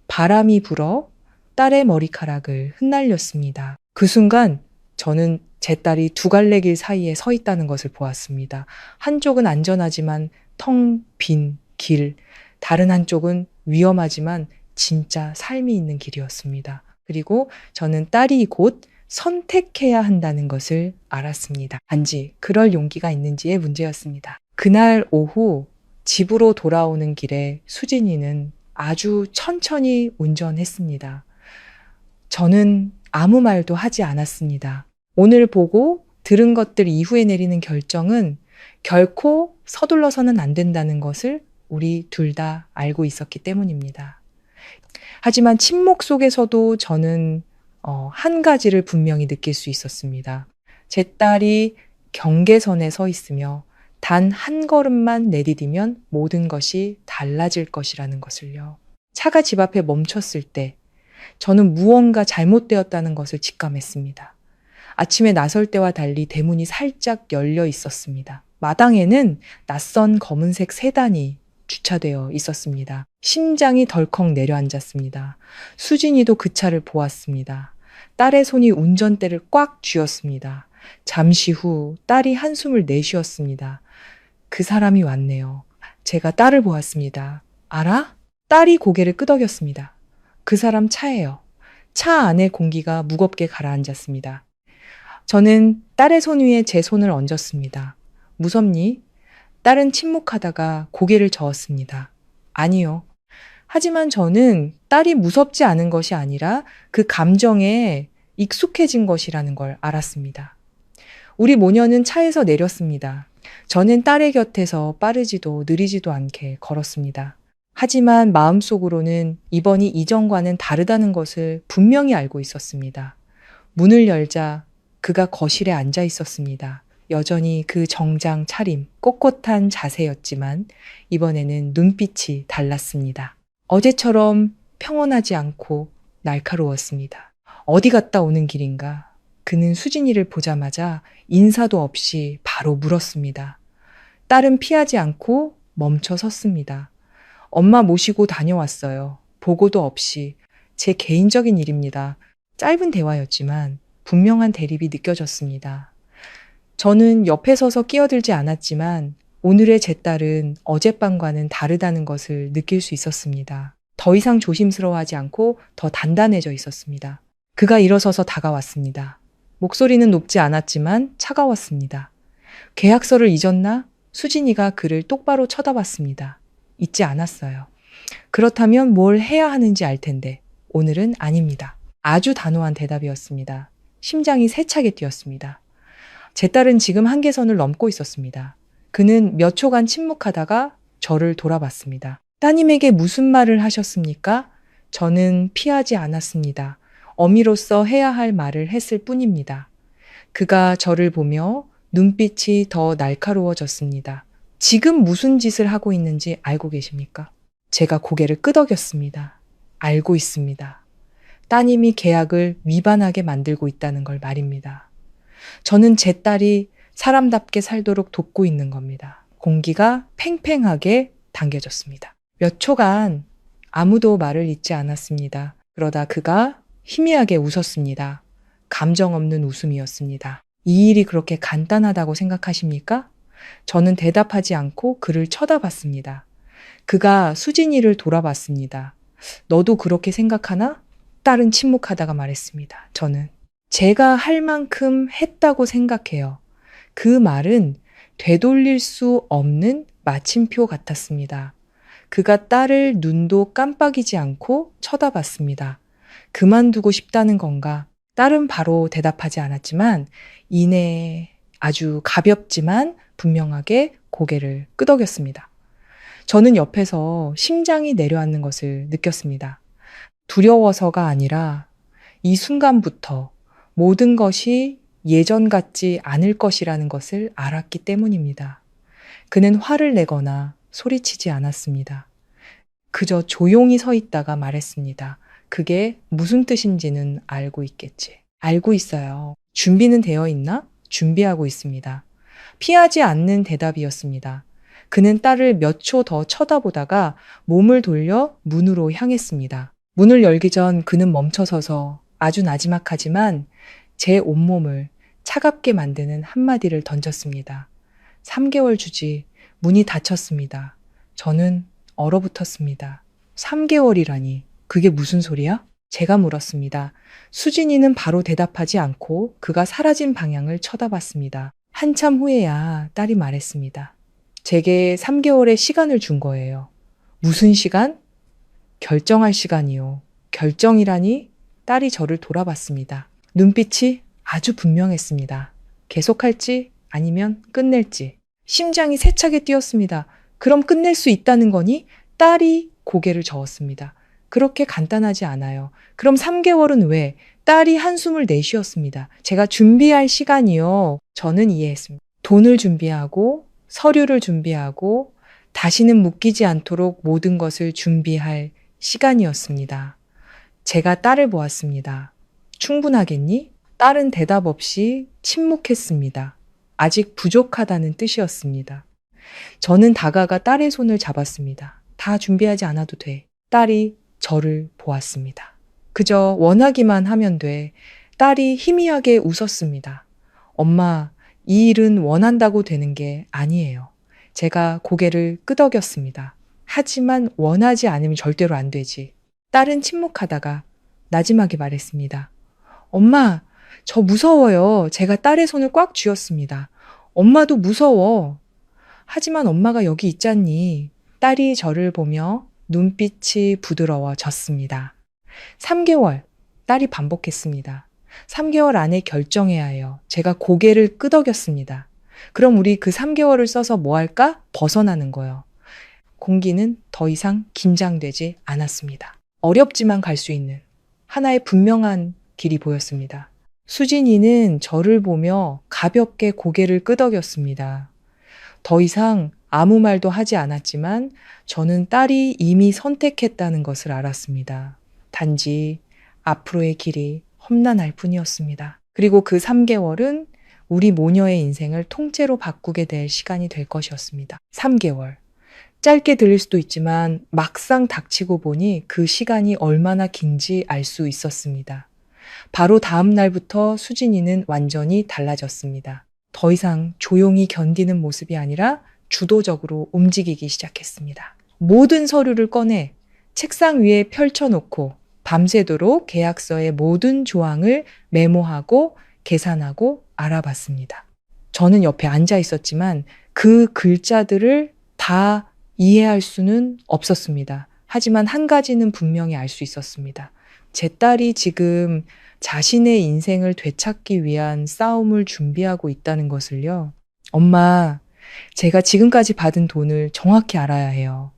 바람이 불어 딸의 머리카락을 흩날렸습니다. 그 순간 저는 제 딸이 두 갈래 길 사이에 서 있다는 것을 보았습니다. 한쪽은 안전하지만 텅 빈 길, 다른 한쪽은 위험하지만 진짜 삶이 있는 길이었습니다. 그리고 저는 딸이 곧 선택해야 한다는 것을 알았습니다. 단지 그럴 용기가 있는지의 문제였습니다. 그날 오후 집으로 돌아오는 길에 수진이는 아주 천천히 운전했습니다. 저는 아무 말도 하지 않았습니다. 오늘 보고 들은 것들 이후에 내리는 결정은 결코 서둘러서는 안 된다는 것을 우리 둘 다 알고 있었기 때문입니다. 하지만 침묵 속에서도 저는 한 가지를 분명히 느낄 수 있었습니다. 제 딸이 경계선에 서 있으며 단 한 걸음만 내디디면 모든 것이 달라질 것이라는 것을요. 차가 집 앞에 멈췄을 때 저는 무언가 잘못되었다는 것을 직감했습니다. 아침에 나설 때와 달리 대문이 살짝 열려 있었습니다. 마당에는 낯선 검은색 세단이 주차되어 있었습니다. 심장이 덜컥 내려앉았습니다. 수진이도 그 차를 보았습니다. 딸의 손이 운전대를 꽉 쥐었습니다. 잠시 후 딸이 한숨을 내쉬었습니다. 그 사람이 왔네요. 제가 딸을 보았습니다. 알아? 딸이 고개를 끄덕였습니다. 그 사람 차예요. 차 안의 공기가 무겁게 가라앉았습니다. 저는 딸의 손 위에 제 손을 얹었습니다. 무섭니? 딸은 침묵하다가 고개를 저었습니다. 아니요. 하지만 저는 딸이 무섭지 않은 것이 아니라 그 감정에 익숙해진 것이라는 걸 알았습니다. 우리 모녀는 차에서 내렸습니다. 저는 딸의 곁에서 빠르지도 느리지도 않게 걸었습니다. 하지만 마음속으로는 이번이 이전과는 다르다는 것을 분명히 알고 있었습니다. 문을 열자 그가 거실에 앉아 있었습니다. 여전히 그 정장 차림, 꼿꼿한 자세였지만 이번에는 눈빛이 달랐습니다. 어제처럼 평온하지 않고 날카로웠습니다. 어디 갔다 오는 길인가? 그는 수진이를 보자마자 인사도 없이 바로 물었습니다. 딸은 피하지 않고 멈춰 섰습니다. 엄마 모시고 다녀왔어요. 보고도 없이. 제 개인적인 일입니다. 짧은 대화였지만 분명한 대립이 느껴졌습니다. 저는 옆에 서서 끼어들지 않았지만 오늘의 제 딸은 어젯밤과는 다르다는 것을 느낄 수 있었습니다. 더 이상 조심스러워하지 않고 더 단단해져 있었습니다. 그가 일어서서 다가왔습니다. 목소리는 높지 않았지만 차가웠습니다. 계약서를 잊었나? 수진이가 그를 똑바로 쳐다봤습니다. 잊지 않았어요. 그렇다면 뭘 해야 하는지 알 텐데 오늘은 아닙니다. 아주 단호한 대답이었습니다. 심장이 세차게 뛰었습니다. 제 딸은 지금 한계선을 넘고 있었습니다. 그는 몇 초간 침묵하다가 저를 돌아봤습니다. 따님에게 무슨 말을 하셨습니까? 저는 피하지 않았습니다. 어미로서 해야 할 말을 했을 뿐입니다. 그가 저를 보며 눈빛이 더 날카로워졌습니다. 지금 무슨 짓을 하고 있는지 알고 계십니까? 제가 고개를 끄덕였습니다. 알고 있습니다. 따님이 계약을 위반하게 만들고 있다는 걸 말입니다. 저는 제 딸이 사람답게 살도록 돕고 있는 겁니다. 공기가 팽팽하게 당겨졌습니다. 몇 초간 아무도 말을 잇지 않았습니다. 그러다 그가 희미하게 웃었습니다. 감정 없는 웃음이었습니다. 이 일이 그렇게 간단하다고 생각하십니까? 저는 대답하지 않고 그를 쳐다봤습니다. 그가 수진이를 돌아봤습니다. 너도 그렇게 생각하나? 딸은 침묵하다가 말했습니다. 저는 제가 할 만큼 했다고 생각해요. 그 말은 되돌릴 수 없는 마침표 같았습니다. 그가 딸을 눈도 깜빡이지 않고 쳐다봤습니다. 그만두고 싶다는 건가? 딸은 바로 대답하지 않았지만 이내 아주 가볍지만 분명하게 고개를 끄덕였습니다. 저는 옆에서 심장이 내려앉는 것을 느꼈습니다. 두려워서가 아니라 이 순간부터 모든 것이 예전 같지 않을 것이라는 것을 알았기 때문입니다. 그는 화를 내거나 소리치지 않았습니다. 그저 조용히 서 있다가 말했습니다. 그게 무슨 뜻인지는 알고 있겠지. 알고 있어요. 준비는 되어 있나? 준비하고 있습니다. 피하지 않는 대답이었습니다. 그는 딸을 몇 초 더 쳐다보다가 몸을 돌려 문으로 향했습니다. 문을 열기 전 그는 멈춰서서 아주 나지막하지만 제 온몸을 차갑게 만드는 한마디를 던졌습니다. 3개월 주지. 문이 닫혔습니다. 저는 얼어붙었습니다. 3개월이라니. 그게 무슨 소리야? 제가 물었습니다. 수진이는 바로 대답하지 않고 그가 사라진 방향을 쳐다봤습니다. 한참 후에야 딸이 말했습니다. 제게 3개월의 시간을 준 거예요. 무슨 시간? 결정할 시간이요. 결정이라니? 딸이 저를 돌아봤습니다. 눈빛이 아주 분명했습니다. 계속할지 아니면 끝낼지. 심장이 세차게 뛰었습니다. 그럼 끝낼 수 있다는 거니? 딸이 고개를 저었습니다. 그렇게 간단하지 않아요. 그럼 3개월은 왜? 딸이 한숨을 내쉬었습니다. 제가 준비할 시간이요. 저는 이해했습니다. 돈을 준비하고 서류를 준비하고 다시는 묶이지 않도록 모든 것을 준비할 시간이었습니다. 제가 딸을 보았습니다. 충분하겠니? 딸은 대답 없이 침묵했습니다. 아직 부족하다는 뜻이었습니다. 저는 다가가 딸의 손을 잡았습니다. 다 준비하지 않아도 돼. 딸이 저를 보았습니다. 그저 원하기만 하면 돼. 딸이 희미하게 웃었습니다. 엄마, 이 일은 원한다고 되는 게 아니에요. 제가 고개를 끄덕였습니다. 하지만 원하지 않으면 절대로 안 되지. 딸은 침묵하다가 나지막이 말했습니다. 엄마, 저 무서워요. 제가 딸의 손을 꽉 쥐었습니다. 엄마도 무서워. 하지만 엄마가 여기 있잖니. 딸이 저를 보며 눈빛이 부드러워졌습니다. 3개월, 딸이 반복했습니다. 3개월 안에 결정해야 해요. 제가 고개를 끄덕였습니다. 그럼 우리 그 3개월을 써서 뭐 할까? 벗어나는 거요. 공기는 더 이상 긴장되지 않았습니다. 어렵지만 갈 수 있는 하나의 분명한 길이 보였습니다. 수진이는 저를 보며 가볍게 고개를 끄덕였습니다. 더 이상 아무 말도 하지 않았지만 저는 딸이 이미 선택했다는 것을 알았습니다. 단지 앞으로의 길이 험난할 뿐이었습니다. 그리고 그 3개월은 우리 모녀의 인생을 통째로 바꾸게 될 시간이 될 것이었습니다. 3개월. 짧게 들릴 수도 있지만 막상 닥치고 보니 그 시간이 얼마나 긴지 알 수 있었습니다. 바로 다음 날부터 수진이는 완전히 달라졌습니다. 더 이상 조용히 견디는 모습이 아니라 주도적으로 움직이기 시작했습니다. 모든 서류를 꺼내 책상 위에 펼쳐놓고 밤새도록 계약서의 모든 조항을 메모하고 계산하고 알아봤습니다. 저는 옆에 앉아 있었지만 그 글자들을 다 이해할 수는 없었습니다. 하지만 한 가지는 분명히 알 수 있었습니다. 제 딸이 지금 자신의 인생을 되찾기 위한 싸움을 준비하고 있다는 것을요. 엄마, 제가 지금까지 받은 돈을 정확히 알아야 해요.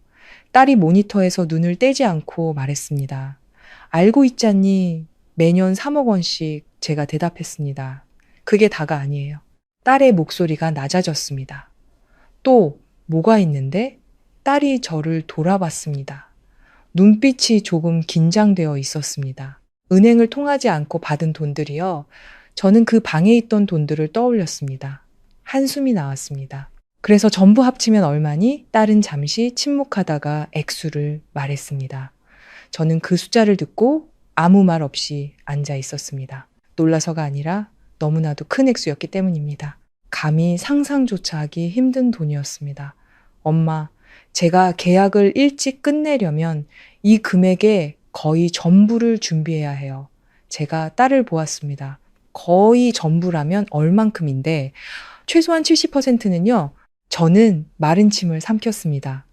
딸이 모니터에서 눈을 떼지 않고 말했습니다. 알고 있잖니? 매년 3억 원씩 제가 대답했습니다. 그게 다가 아니에요. 딸의 목소리가 낮아졌습니다. 또 뭐가 있는데? 딸이 저를 돌아봤습니다. 눈빛이 조금 긴장되어 있었습니다. 은행을 통하지 않고 받은 돈들이요. 저는 그 방에 있던 돈들을 떠올렸습니다. 한숨이 나왔습니다. 그래서 전부 합치면 얼마니? 딸은 잠시 침묵하다가 액수를 말했습니다. 저는 그 숫자를 듣고 아무 말 없이 앉아 있었습니다. 놀라서가 아니라 너무나도 큰 액수였기 때문입니다. 감히 상상조차 하기 힘든 돈이었습니다. 엄마, 제가 계약을 일찍 끝내려면 이 금액의 거의 전부를 준비해야 해요. 제가 딸을 보았습니다. 거의 전부라면 얼만큼인데 최소한 70%는요. 저는 마른 침을 삼켰습니다.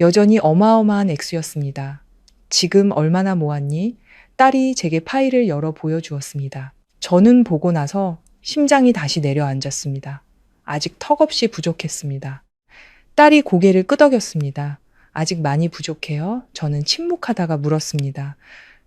여전히 어마어마한 액수였습니다. 지금 얼마나 모았니? 딸이 제게 파일을 열어 보여주었습니다. 저는 보고 나서 심장이 다시 내려앉았습니다. 아직 턱없이 부족했습니다. 딸이 고개를 끄덕였습니다. 아직 많이 부족해요? 저는 침묵하다가 물었습니다.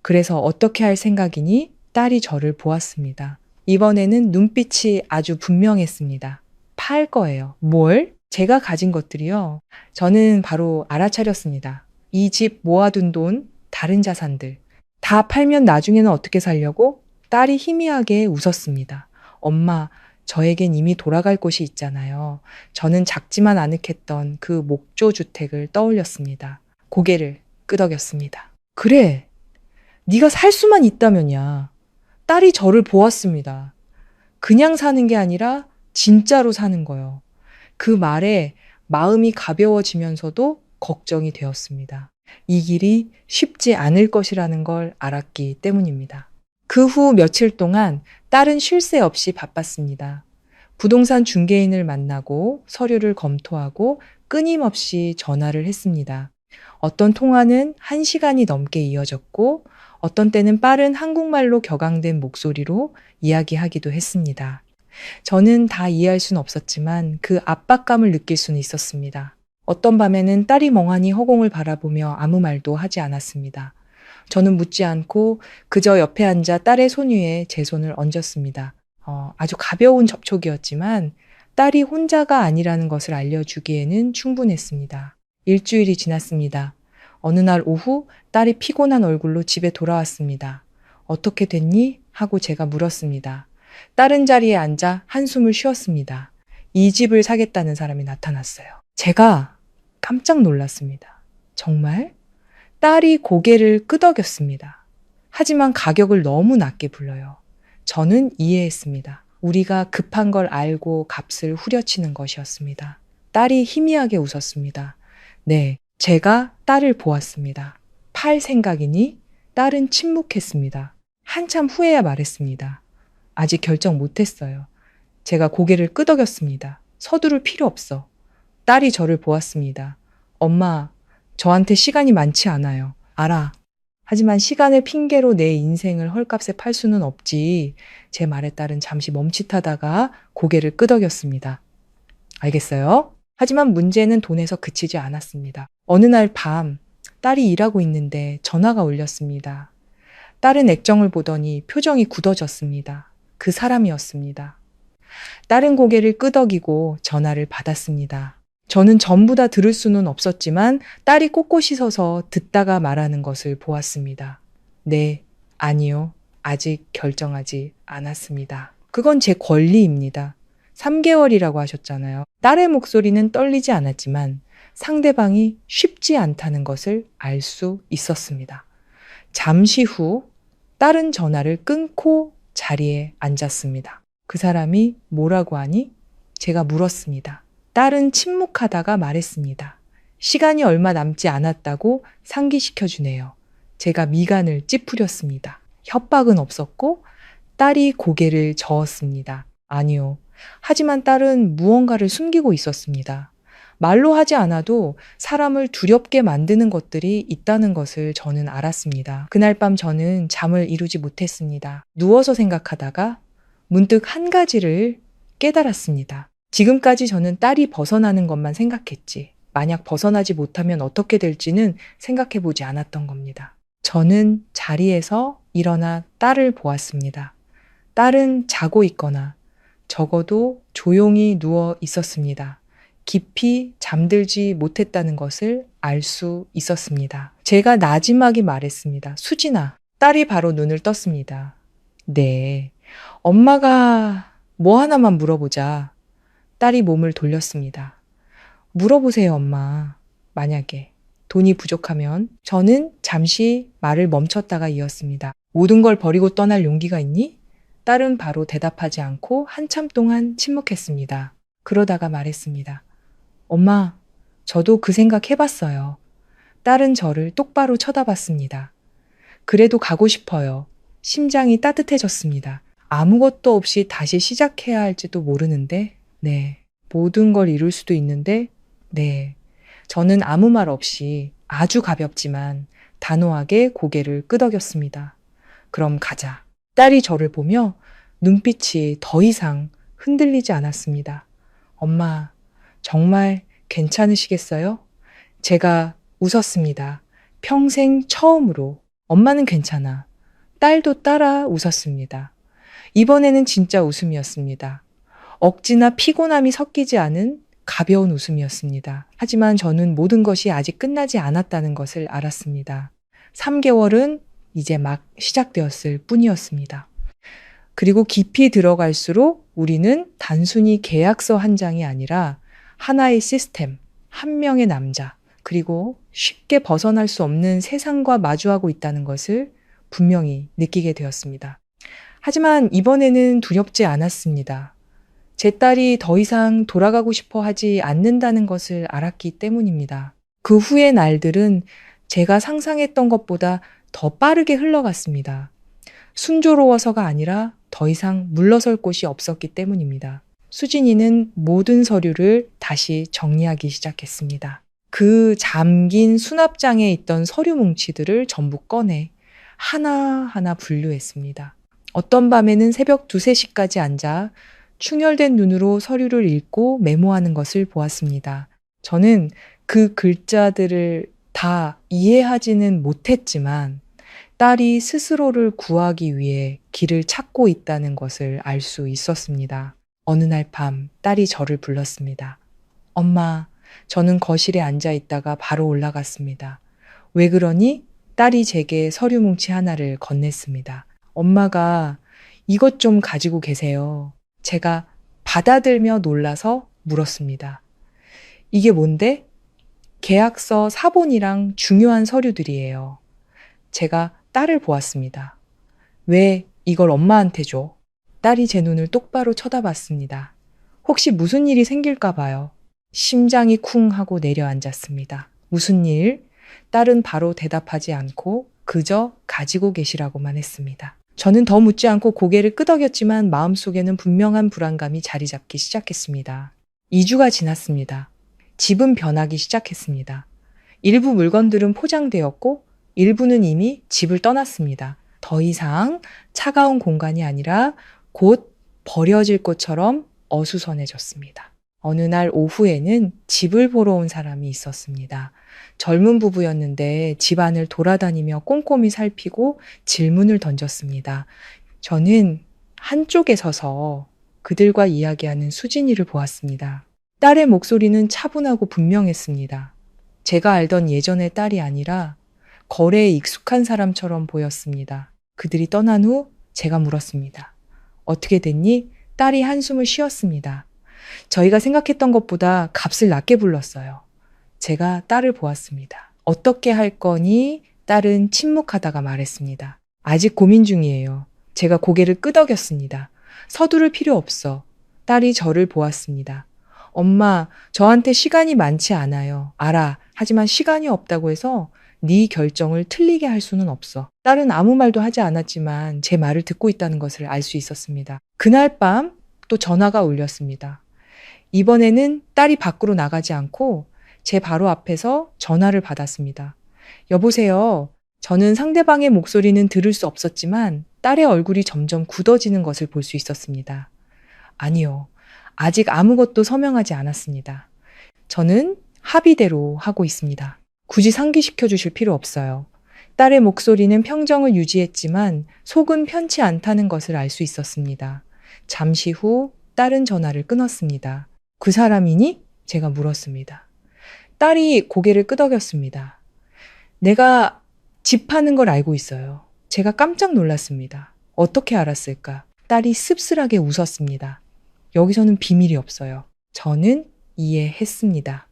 그래서 어떻게 할 생각이니? 딸이 저를 보았습니다. 이번에는 눈빛이 아주 분명했습니다. 팔 거예요. 뭘? 제가 가진 것들이요. 저는 바로 알아차렸습니다. 이 집 모아둔 돈, 다른 자산들. 다 팔면 나중에는 어떻게 살려고? 딸이 희미하게 웃었습니다. 엄마, 저에겐 이미 돌아갈 곳이 있잖아요. 저는 작지만 아늑했던 그 목조 주택을 떠올렸습니다. 고개를 끄덕였습니다. 그래, 네가 살 수만 있다면야. 딸이 저를 보았습니다. 그냥 사는 게 아니라 진짜로 사는 거요. 그 말에 마음이 가벼워지면서도 걱정이 되었습니다. 이 길이 쉽지 않을 것이라는 걸 알았기 때문입니다. 그 후 며칠 동안 딸은 쉴 새 없이 바빴습니다. 부동산 중개인을 만나고 서류를 검토하고 끊임없이 전화를 했습니다. 어떤 통화는 1시간이 넘게 이어졌고 어떤 때는 빠른 한국말로 격앙된 목소리로 이야기하기도 했습니다. 저는 다 이해할 수는 없었지만 그 압박감을 느낄 수는 있었습니다. 어떤 밤에는 딸이 멍하니 허공을 바라보며 아무 말도 하지 않았습니다. 저는 묻지 않고 그저 옆에 앉아 딸의 손 위에 제 손을 얹었습니다. 아주 가벼운 접촉이었지만 딸이 혼자가 아니라는 것을 알려주기에는 충분했습니다. 일주일이 지났습니다. 어느 날 오후 딸이 피곤한 얼굴로 집에 돌아왔습니다. 어떻게 됐니? 하고 제가 물었습니다. 딸은 자리에 앉아 한숨을 쉬었습니다. 이 집을 사겠다는 사람이 나타났어요. 제가 깜짝 놀랐습니다. 정말? 딸이 고개를 끄덕였습니다. 하지만 가격을 너무 낮게 불러요. 저는 이해했습니다. 우리가 급한 걸 알고 값을 후려치는 것이었습니다. 딸이 희미하게 웃었습니다. 네, 제가 딸을 보았습니다. 팔 생각이니? 딸은 침묵했습니다. 한참 후에야 말했습니다. 아직 결정 못했어요. 제가 고개를 끄덕였습니다. 서두를 필요 없어. 딸이 저를 보았습니다. 엄마, 저한테 시간이 많지 않아요. 알아. 하지만 시간을 핑계로 내 인생을 헐값에 팔 수는 없지. 제 말에 딸은 잠시 멈칫하다가 고개를 끄덕였습니다. 알겠어요? 하지만 문제는 돈에서 그치지 않았습니다. 어느 날 밤, 딸이 일하고 있는데 전화가 울렸습니다. 딸은 액정을 보더니 표정이 굳어졌습니다. 그 사람이었습니다. 딸은 고개를 끄덕이고 전화를 받았습니다. 저는 전부 다 들을 수는 없었지만 딸이 꼿꼿이 서서 듣다가 말하는 것을 보았습니다. 네, 아니요. 아직 결정하지 않았습니다. 그건 제 권리입니다. 3개월이라고 하셨잖아요. 딸의 목소리는 떨리지 않았지만 상대방이 쉽지 않다는 것을 알 수 있었습니다. 잠시 후 딸은 전화를 끊고 자리에 앉았습니다. 그 사람이 뭐라고 하니? 제가 물었습니다. 딸은 침묵하다가 말했습니다. 시간이 얼마 남지 않았다고 상기시켜주네요. 제가 미간을 찌푸렸습니다. 협박은 없었고 딸이 고개를 저었습니다. 아니요. 하지만 딸은 무언가를 숨기고 있었습니다. 말로 하지 않아도 사람을 두렵게 만드는 것들이 있다는 것을 저는 알았습니다. 그날 밤 저는 잠을 이루지 못했습니다. 누워서 생각하다가 문득 한 가지를 깨달았습니다. 지금까지 저는 딸이 벗어나는 것만 생각했지. 만약 벗어나지 못하면 어떻게 될지는 생각해 보지 않았던 겁니다. 저는 자리에서 일어나 딸을 보았습니다. 딸은 자고 있거나 적어도 조용히 누워 있었습니다. 깊이 잠들지 못했다는 것을 알 수 있었습니다. 제가 나지막이 말했습니다. 수진아. 딸이 바로 눈을 떴습니다. 네. 엄마가 뭐 하나만 물어보자. 딸이 몸을 돌렸습니다. 물어보세요, 엄마. 만약에 돈이 부족하면 저는 잠시 말을 멈췄다가 이었습니다. 모든 걸 버리고 떠날 용기가 있니? 딸은 바로 대답하지 않고 한참 동안 침묵했습니다. 그러다가 말했습니다. 엄마, 저도 그 생각 해봤어요. 딸은 저를 똑바로 쳐다봤습니다. 그래도 가고 싶어요. 심장이 따뜻해졌습니다. 아무것도 없이 다시 시작해야 할지도 모르는데, 네. 모든 걸 이룰 수도 있는데, 네. 저는 아무 말 없이 아주 가볍지만 단호하게 고개를 끄덕였습니다. 그럼 가자. 딸이 저를 보며 눈빛이 더 이상 흔들리지 않았습니다. 엄마, 정말 괜찮으시겠어요? 제가 웃었습니다. 평생 처음으로. 엄마는 괜찮아. 딸도 따라 웃었습니다. 이번에는 진짜 웃음이었습니다. 억지나 피곤함이 섞이지 않은 가벼운 웃음이었습니다. 하지만 저는 모든 것이 아직 끝나지 않았다는 것을 알았습니다. 3개월은 이제 막 시작되었을 뿐이었습니다. 그리고 깊이 들어갈수록 우리는 단순히 계약서 한 장이 아니라 하나의 시스템, 한 명의 남자, 그리고 쉽게 벗어날 수 없는 세상과 마주하고 있다는 것을 분명히 느끼게 되었습니다. 하지만 이번에는 두렵지 않았습니다. 제 딸이 더 이상 돌아가고 싶어 하지 않는다는 것을 알았기 때문입니다. 그 후의 날들은 제가 상상했던 것보다 더 빠르게 흘러갔습니다. 순조로워서가 아니라 더 이상 물러설 곳이 없었기 때문입니다. 수진이는 모든 서류를 다시 정리하기 시작했습니다. 그 잠긴 수납장에 있던 서류 뭉치들을 전부 꺼내 하나하나 분류했습니다. 어떤 밤에는 새벽 2, 3시까지 앉아 충혈된 눈으로 서류를 읽고 메모하는 것을 보았습니다. 저는 그 글자들을 다 이해하지는 못했지만 딸이 스스로를 구하기 위해 길을 찾고 있다는 것을 알 수 있었습니다. 어느 날 밤 딸이 저를 불렀습니다. 엄마, 저는 거실에 앉아 있다가 바로 올라갔습니다. 왜 그러니? 딸이 제게 서류 뭉치 하나를 건넸습니다. 엄마가 이것 좀 가지고 계세요. 제가 받아들며 놀라서 물었습니다. 이게 뭔데? 계약서 사본이랑 중요한 서류들이에요. 제가 딸을 보았습니다. 왜 이걸 엄마한테 줘? 딸이 제 눈을 똑바로 쳐다봤습니다. 혹시 무슨 일이 생길까 봐요. 심장이 쿵 하고 내려앉았습니다. 무슨 일? 딸은 바로 대답하지 않고 그저 가지고 계시라고만 했습니다. 저는 더 묻지 않고 고개를 끄덕였지만 마음속에는 분명한 불안감이 자리 잡기 시작했습니다. 2주가 지났습니다. 집은 변하기 시작했습니다. 일부 물건들은 포장되었고 일부는 이미 집을 떠났습니다. 더 이상 차가운 공간이 아니라 곧 버려질 것처럼 어수선해졌습니다. 어느 날 오후에는 집을 보러 온 사람이 있었습니다. 젊은 부부였는데 집안을 돌아다니며 꼼꼼히 살피고 질문을 던졌습니다. 저는 한쪽에 서서 그들과 이야기하는 수진이를 보았습니다. 딸의 목소리는 차분하고 분명했습니다. 제가 알던 예전의 딸이 아니라 거래에 익숙한 사람처럼 보였습니다. 그들이 떠난 후 제가 물었습니다. 어떻게 됐니? 딸이 한숨을 쉬었습니다. 저희가 생각했던 것보다 값을 낮게 불렀어요. 제가 딸을 보았습니다. 어떻게 할 거니? 딸은 침묵하다가 말했습니다. 아직 고민 중이에요. 제가 고개를 끄덕였습니다. 서두를 필요 없어. 딸이 저를 보았습니다. 엄마, 저한테 시간이 많지 않아요. 알아. 하지만 시간이 없다고 해서 네 결정을 틀리게 할 수는 없어. 딸은 아무 말도 하지 않았지만 제 말을 듣고 있다는 것을 알 수 있었습니다. 그날 밤 또 전화가 울렸습니다. 이번에는 딸이 밖으로 나가지 않고 제 바로 앞에서 전화를 받았습니다. 여보세요. 저는 상대방의 목소리는 들을 수 없었지만 딸의 얼굴이 점점 굳어지는 것을 볼 수 있었습니다. 아니요. 아직 아무것도 서명하지 않았습니다. 저는 합의대로 하고 있습니다. 굳이 상기시켜 주실 필요 없어요. 딸의 목소리는 평정을 유지했지만 속은 편치 않다는 것을 알 수 있었습니다. 잠시 후 딸은 전화를 끊었습니다. 그 사람이니? 제가 물었습니다. 딸이 고개를 끄덕였습니다. 내가 집 파는 걸 알고 있어요. 제가 깜짝 놀랐습니다. 어떻게 알았을까? 딸이 씁쓸하게 웃었습니다. 여기서는 비밀이 없어요. 저는 이해했습니다.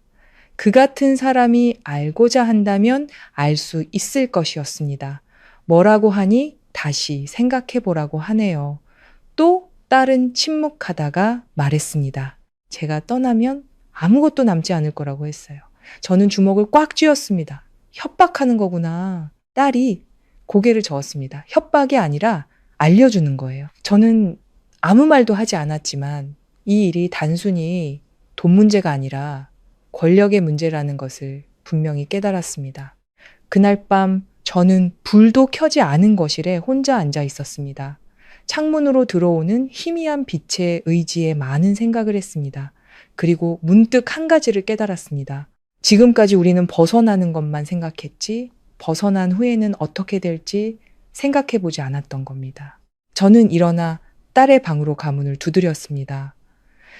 그 같은 사람이 알고자 한다면 알 수 있을 것이었습니다. 뭐라고 하니 다시 생각해 보라고 하네요. 또 딸은 침묵하다가 말했습니다. 제가 떠나면 아무것도 남지 않을 거라고 했어요. 저는 주먹을 꽉 쥐었습니다. 협박하는 거구나. 딸이 고개를 저었습니다. 협박이 아니라 알려주는 거예요. 저는 아무 말도 하지 않았지만 이 일이 단순히 돈 문제가 아니라 권력의 문제라는 것을 분명히 깨달았습니다. 그날 밤 저는 불도 켜지 않은 거실에 혼자 앉아 있었습니다. 창문으로 들어오는 희미한 빛에 의지해 많은 생각을 했습니다. 그리고 문득 한 가지를 깨달았습니다. 지금까지 우리는 벗어나는 것만 생각했지, 벗어난 후에는 어떻게 될지 생각해 보지 않았던 겁니다. 저는 일어나 딸의 방으로 가문을 두드렸습니다.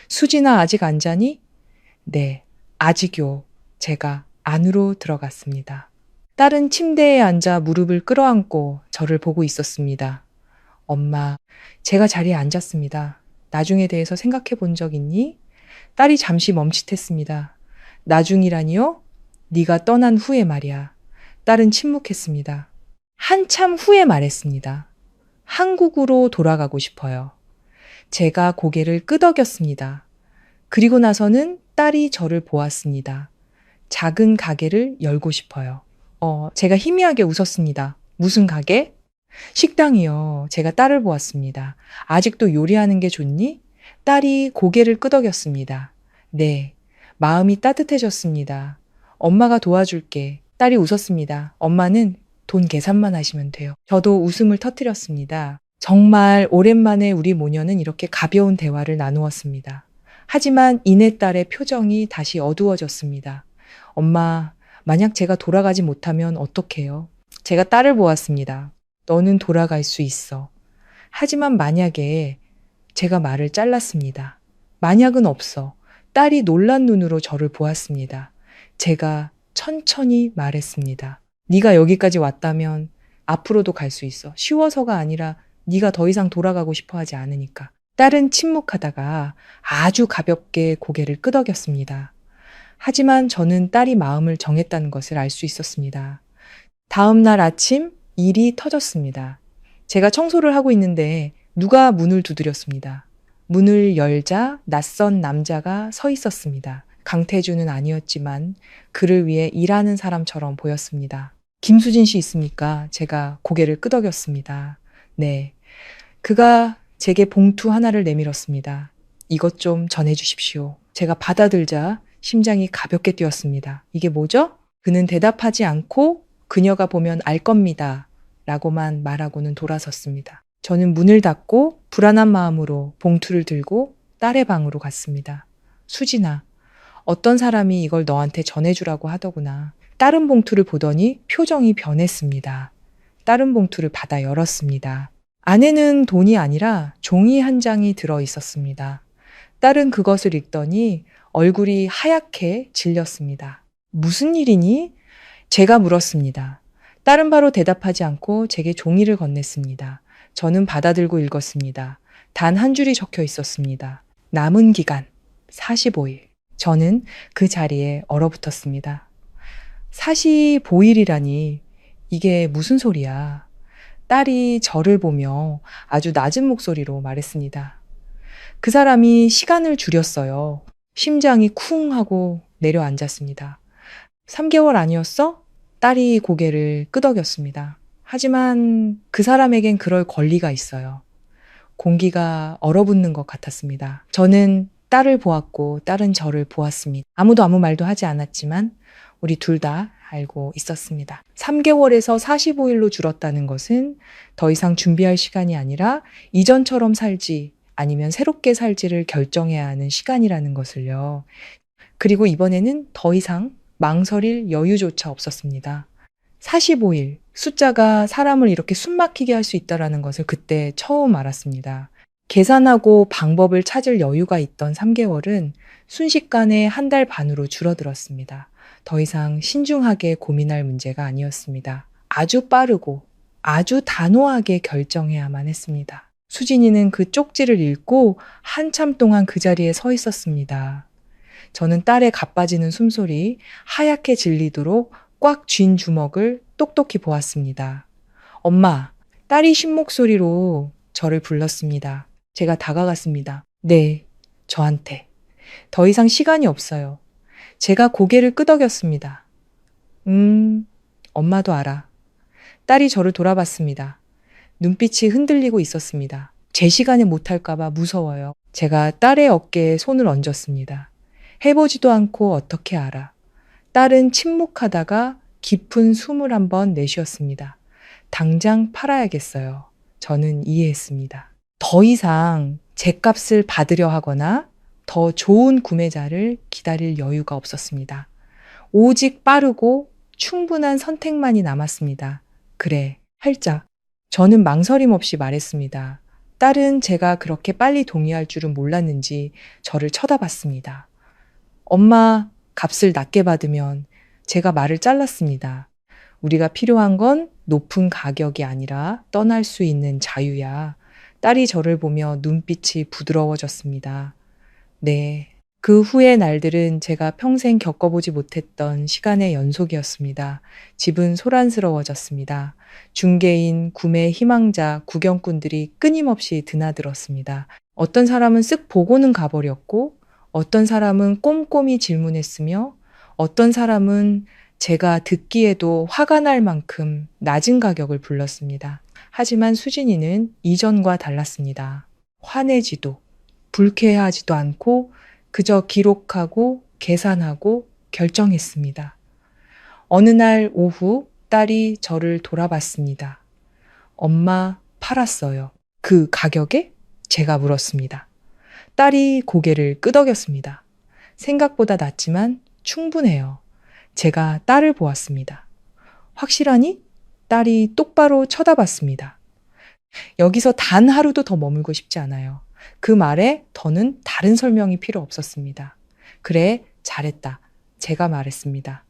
수진아, 아직 안 자니? 네, 아직요. 제가 안으로 들어갔습니다. 딸은 침대에 앉아 무릎을 끌어안고 저를 보고 있었습니다. 엄마, 제가 자리에 앉았습니다. 나중에 대해서 생각해 본 적 있니? 딸이 잠시 멈칫했습니다. 나중이라니요? 네가 떠난 후에 말이야. 딸은 침묵했습니다. 한참 후에 말했습니다. 한국으로 돌아가고 싶어요. 제가 고개를 끄덕였습니다. 그리고 나서는 딸이 저를 보았습니다. 작은 가게를 열고 싶어요. 제가 희미하게 웃었습니다. 무슨 가게? 식당이요. 제가 딸을 보았습니다. 아직도 요리하는 게 좋니? 딸이 고개를 끄덕였습니다. 네, 마음이 따뜻해졌습니다. 엄마가 도와줄게. 딸이 웃었습니다. 엄마는 돈 계산만 하시면 돼요. 저도 웃음을 터뜨렸습니다. 정말 오랜만에 우리 모녀는 이렇게 가벼운 대화를 나누었습니다. 하지만 이내 딸의 표정이 다시 어두워졌습니다. 엄마, 만약 제가 돌아가지 못하면 어떡해요? 제가 딸을 보았습니다. 너는 돌아갈 수 있어. 하지만 만약에 제가 말을 잘랐습니다. 만약은 없어. 딸이 놀란 눈으로 저를 보았습니다. 제가 천천히 말했습니다. 네가 여기까지 왔다면 앞으로도 갈 수 있어. 쉬워서가 아니라 네가 더 이상 돌아가고 싶어 하지 않으니까. 딸은 침묵하다가 아주 가볍게 고개를 끄덕였습니다. 하지만 저는 딸이 마음을 정했다는 것을 알 수 있었습니다. 다음 날 아침 일이 터졌습니다. 제가 청소를 하고 있는데 누가 문을 두드렸습니다. 문을 열자 낯선 남자가 서 있었습니다. 강태주는 아니었지만 그를 위해 일하는 사람처럼 보였습니다. 김수진 씨 있습니까? 제가 고개를 끄덕였습니다. 네. 그가 제게 봉투 하나를 내밀었습니다. 이것 좀 전해주십시오. 제가 받아들자 심장이 가볍게 뛰었습니다. 이게 뭐죠? 그는 대답하지 않고 그녀가 보면 알 겁니다. 라고만 말하고는 돌아섰습니다. 저는 문을 닫고 불안한 마음으로 봉투를 들고 딸의 방으로 갔습니다. 수진아, 어떤 사람이 이걸 너한테 전해주라고 하더구나. 다른 봉투를 보더니 표정이 변했습니다. 다른 봉투를 받아 열었습니다. 안에는 돈이 아니라 종이 한 장이 들어 있었습니다. 딸은 그것을 읽더니 얼굴이 하얗게 질렸습니다. 무슨 일이니? 제가 물었습니다. 딸은 바로 대답하지 않고 제게 종이를 건넸습니다. 저는 받아들고 읽었습니다. 단 한 줄이 적혀 있었습니다. 남은 기간 45일. 저는 그 자리에 얼어붙었습니다. 45일이라니 이게 무슨 소리야? 딸이 저를 보며 아주 낮은 목소리로 말했습니다. 그 사람이 시간을 줄였어요. 심장이 쿵 하고 내려앉았습니다. 3개월 아니었어? 딸이 고개를 끄덕였습니다. 하지만 그 사람에겐 그럴 권리가 있어요. 공기가 얼어붙는 것 같았습니다. 저는 딸을 보았고 딸은 저를 보았습니다. 아무도 아무 말도 하지 않았지만 우리 둘 다 알고 있었습니다. 3개월에서 45일로 줄었다는 것은 더 이상 준비할 시간이 아니라 이전처럼 살지 아니면 새롭게 살지를 결정해야 하는 시간이라는 것을요. 그리고 이번에는 더 이상 망설일 여유조차 없었습니다. 45일, 숫자가 사람을 이렇게 숨막히게 할 수 있다는 것을 그때 처음 알았습니다. 계산하고 방법을 찾을 여유가 있던 3개월은 순식간에 한 달 반으로 줄어들었습니다. 더 이상 신중하게 고민할 문제가 아니었습니다. 아주 빠르고 아주 단호하게 결정해야만 했습니다. 수진이는 그 쪽지를 읽고 한참 동안 그 자리에 서 있었습니다. 저는 딸의 가빠지는 숨소리, 하얗게 질리도록 꽉 쥔 주먹을 똑똑히 보았습니다. 엄마, 딸이 쉰 목소리로 저를 불렀습니다. 제가 다가갔습니다. 네, 저한테. 더 이상 시간이 없어요. 제가 고개를 끄덕였습니다. 엄마도 알아. 딸이 저를 돌아봤습니다. 눈빛이 흔들리고 있었습니다. 제 시간에 못할까봐 무서워요. 제가 딸의 어깨에 손을 얹었습니다. 해보지도 않고 어떻게 알아. 딸은 침묵하다가 깊은 숨을 한번 내쉬었습니다. 당장 팔아야겠어요. 저는 이해했습니다. 더 이상 죗값을 받으려 하거나 더 좋은 구매자를 기다릴 여유가 없었습니다. 오직 빠르고 충분한 선택만이 남았습니다. 그래, 팔자. 저는 망설임 없이 말했습니다. 딸은 제가 그렇게 빨리 동의할 줄은 몰랐는지 저를 쳐다봤습니다. 엄마, 값을 낮게 받으면 제가 말을 잘랐습니다. 우리가 필요한 건 높은 가격이 아니라 떠날 수 있는 자유야. 딸이 저를 보며 눈빛이 부드러워졌습니다. 네. 그 후의 날들은 제가 평생 겪어보지 못했던 시간의 연속이었습니다. 집은 소란스러워졌습니다. 중개인, 구매 희망자, 구경꾼들이 끊임없이 드나들었습니다. 어떤 사람은 쓱 보고는 가버렸고, 어떤 사람은 꼼꼼히 질문했으며, 어떤 사람은 제가 듣기에도 화가 날 만큼 낮은 가격을 불렀습니다. 하지만 수진이는 이전과 달랐습니다. 화내지도, 불쾌하지도 않고 그저 기록하고 계산하고 결정했습니다. 어느 날 오후 딸이 저를 돌아봤습니다. 엄마, 팔았어요. 그 가격에? 제가 물었습니다. 딸이 고개를 끄덕였습니다. 생각보다 낮지만 충분해요. 제가 딸을 보았습니다. 확실하니? 딸이 똑바로 쳐다봤습니다. 여기서 단 하루도 더 머물고 싶지 않아요. 그 말에 더는 다른 설명이 필요 없었습니다. 그래, 잘했다. 제가 말했습니다.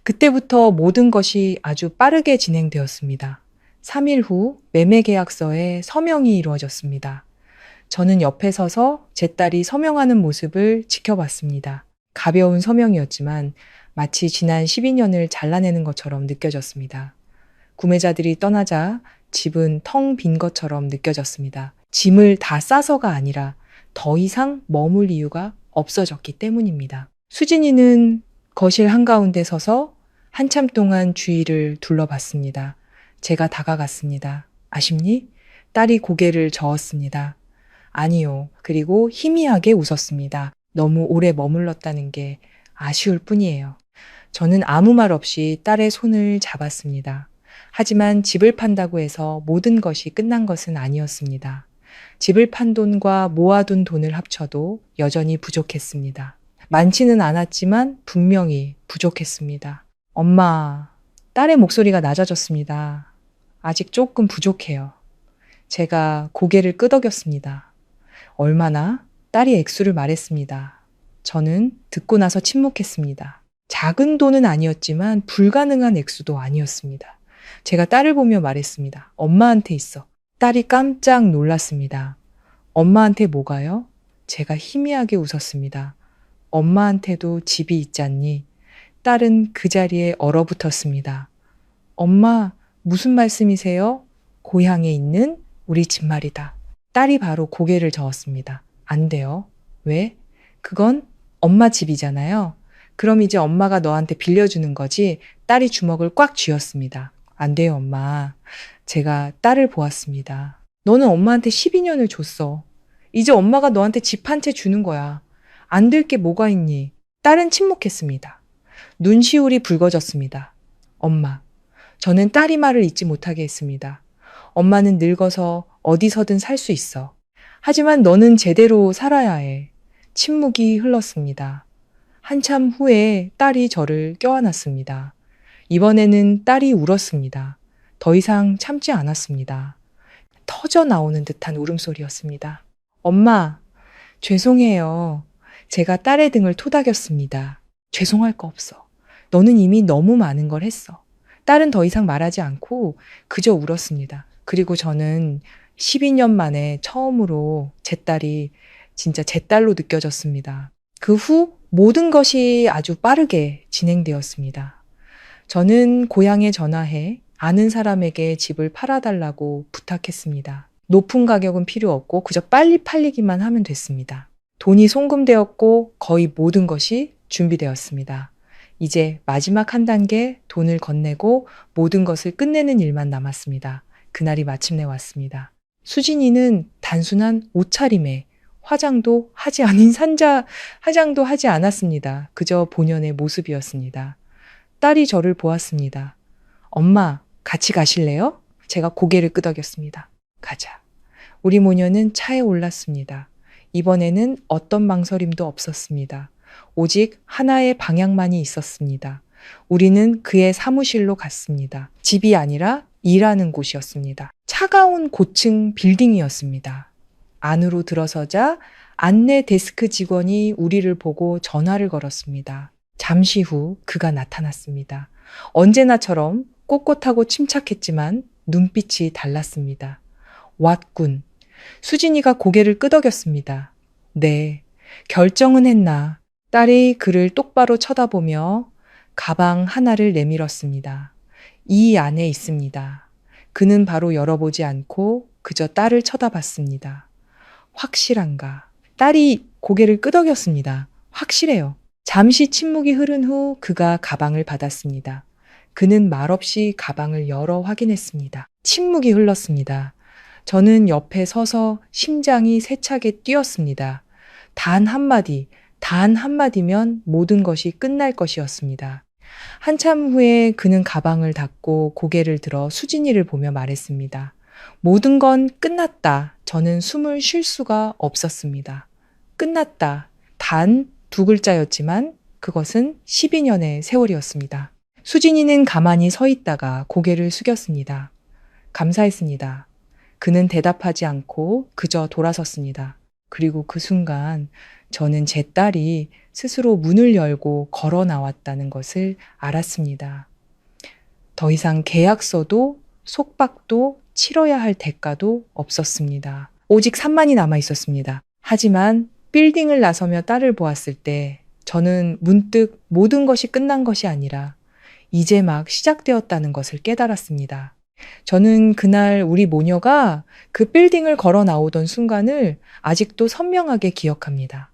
그때부터 모든 것이 아주 빠르게 진행되었습니다. 3일 후 매매 계약서에 서명이 이루어졌습니다. 저는 옆에 서서 제 딸이 서명하는 모습을 지켜봤습니다. 가벼운 서명이었지만 마치 지난 12년을 잘라내는 것처럼 느껴졌습니다. 구매자들이 떠나자 집은 텅 빈 것처럼 느껴졌습니다. 짐을 다 싸서가 아니라 더 이상 머물 이유가 없어졌기 때문입니다. 수진이는 거실 한가운데 서서 한참 동안 주위를 둘러봤습니다. 제가 다가갔습니다. 아십니? 딸이 고개를 저었습니다. 아니요. 그리고 희미하게 웃었습니다. 너무 오래 머물렀다는 게 아쉬울 뿐이에요. 저는 아무 말 없이 딸의 손을 잡았습니다. 하지만 집을 판다고 해서 모든 것이 끝난 것은 아니었습니다. 집을 판 돈과 모아둔 돈을 합쳐도 여전히 부족했습니다. 많지는 않았지만 분명히 부족했습니다. 엄마, 딸의 목소리가 낮아졌습니다. 아직 조금 부족해요. 제가 고개를 끄덕였습니다. 얼마나? 딸이 액수를 말했습니다. 저는 듣고 나서 침묵했습니다. 작은 돈은 아니었지만 불가능한 액수도 아니었습니다. 제가 딸을 보며 말했습니다. 엄마한테 있어. 딸이 깜짝 놀랐습니다. 엄마한테 뭐가요? 제가 희미하게 웃었습니다. 엄마한테도 집이 있잖니. 딸은 그 자리에 얼어붙었습니다. 엄마, 무슨 말씀이세요? 고향에 있는 우리 집 말이다. 딸이 바로 고개를 저었습니다. 안 돼요. 왜? 그건 엄마 집이잖아요. 그럼 이제 엄마가 너한테 빌려주는 거지. 딸이 주먹을 꽉 쥐었습니다. 안 돼요, 엄마. 제가 딸을 보았습니다. 너는 엄마한테 12년을 줬어. 이제 엄마가 너한테 집 한 채 주는 거야. 안 될 게 뭐가 있니? 딸은 침묵했습니다. 눈시울이 붉어졌습니다. 엄마, 저는 딸이 말을 잊지 못하게 했습니다. 엄마는 늙어서 어디서든 살 수 있어. 하지만 너는 제대로 살아야 해. 침묵이 흘렀습니다. 한참 후에 딸이 저를 껴안았습니다. 이번에는 딸이 울었습니다. 더 이상 참지 않았습니다. 터져 나오는 듯한 울음소리였습니다. 엄마, 죄송해요. 제가 딸의 등을 토닥였습니다. 죄송할 거 없어. 너는 이미 너무 많은 걸 했어. 딸은 더 이상 말하지 않고 그저 울었습니다. 그리고 저는 12년 만에 처음으로 제 딸이 진짜 제 딸로 느껴졌습니다. 그 후 모든 것이 아주 빠르게 진행되었습니다. 저는 고향에 전화해 아는 사람에게 집을 팔아달라고 부탁했습니다. 높은 가격은 필요 없고 그저 빨리 팔리기만 하면 됐습니다. 돈이 송금되었고 거의 모든 것이 준비되었습니다. 이제 마지막 한 단계 돈을 건네고 모든 것을 끝내는 일만 남았습니다. 그날이 마침내 왔습니다. 수진이는 단순한 옷차림에 화장도 하지 않았습니다. 그저 본연의 모습이었습니다. 딸이 저를 보았습니다. 엄마, 같이 가실래요? 제가 고개를 끄덕였습니다. 가자. 우리 모녀는 차에 올랐습니다. 이번에는 어떤 망설임도 없었습니다. 오직 하나의 방향만이 있었습니다. 우리는 그의 사무실로 갔습니다. 집이 아니라 일하는 곳이었습니다. 차가운 고층 빌딩이었습니다. 안으로 들어서자 안내 데스크 직원이 우리를 보고 전화를 걸었습니다. 잠시 후 그가 나타났습니다. 언제나처럼 꼿꼿하고 침착했지만 눈빛이 달랐습니다. 왔군. 수진이가 고개를 끄덕였습니다. 네, 결정은 했나. 딸이 그를 똑바로 쳐다보며 가방 하나를 내밀었습니다. 이 안에 있습니다. 그는 바로 열어보지 않고 그저 딸을 쳐다봤습니다. 확실한가? 딸이 고개를 끄덕였습니다. 확실해요. 잠시 침묵이 흐른 후 그가 가방을 받았습니다. 그는 말없이 가방을 열어 확인했습니다. 침묵이 흘렀습니다. 저는 옆에 서서 심장이 세차게 뛰었습니다. 단 한마디면 모든 것이 끝날 것이었습니다. 한참 후에 그는 가방을 닫고 고개를 들어 수진이를 보며 말했습니다. 모든 건 끝났다. 저는 숨을 쉴 수가 없었습니다. 끝났다. 단 두 글자였지만 그것은 12년의 세월이었습니다. 수진이는 가만히 서 있다가 고개를 숙였습니다. 감사했습니다. 그는 대답하지 않고 그저 돌아섰습니다. 그리고 그 순간 저는 제 딸이 스스로 문을 열고 걸어 나왔다는 것을 알았습니다. 더 이상 계약서도 속박도 치러야 할 대가도 없었습니다. 오직 3만이 남아 있었습니다. 하지만 빌딩을 나서며 딸을 보았을 때 저는 문득 모든 것이 끝난 것이 아니라 이제 막 시작되었다는 것을 깨달았습니다. 저는 그날 우리 모녀가 그 빌딩을 걸어 나오던 순간을 아직도 선명하게 기억합니다.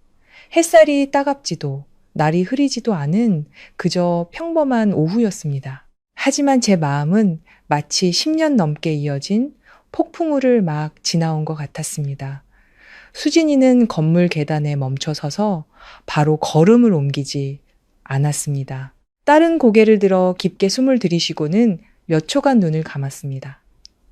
햇살이 따갑지도 날이 흐리지도 않은 그저 평범한 오후였습니다. 하지만 제 마음은 마치 10년 넘게 이어진 폭풍우를 막 지나온 것 같았습니다. 수진이는 건물 계단에 멈춰 서서 바로 걸음을 옮기지 않았습니다. 딸은 고개를 들어 깊게 숨을 들이쉬고는 몇 초간 눈을 감았습니다.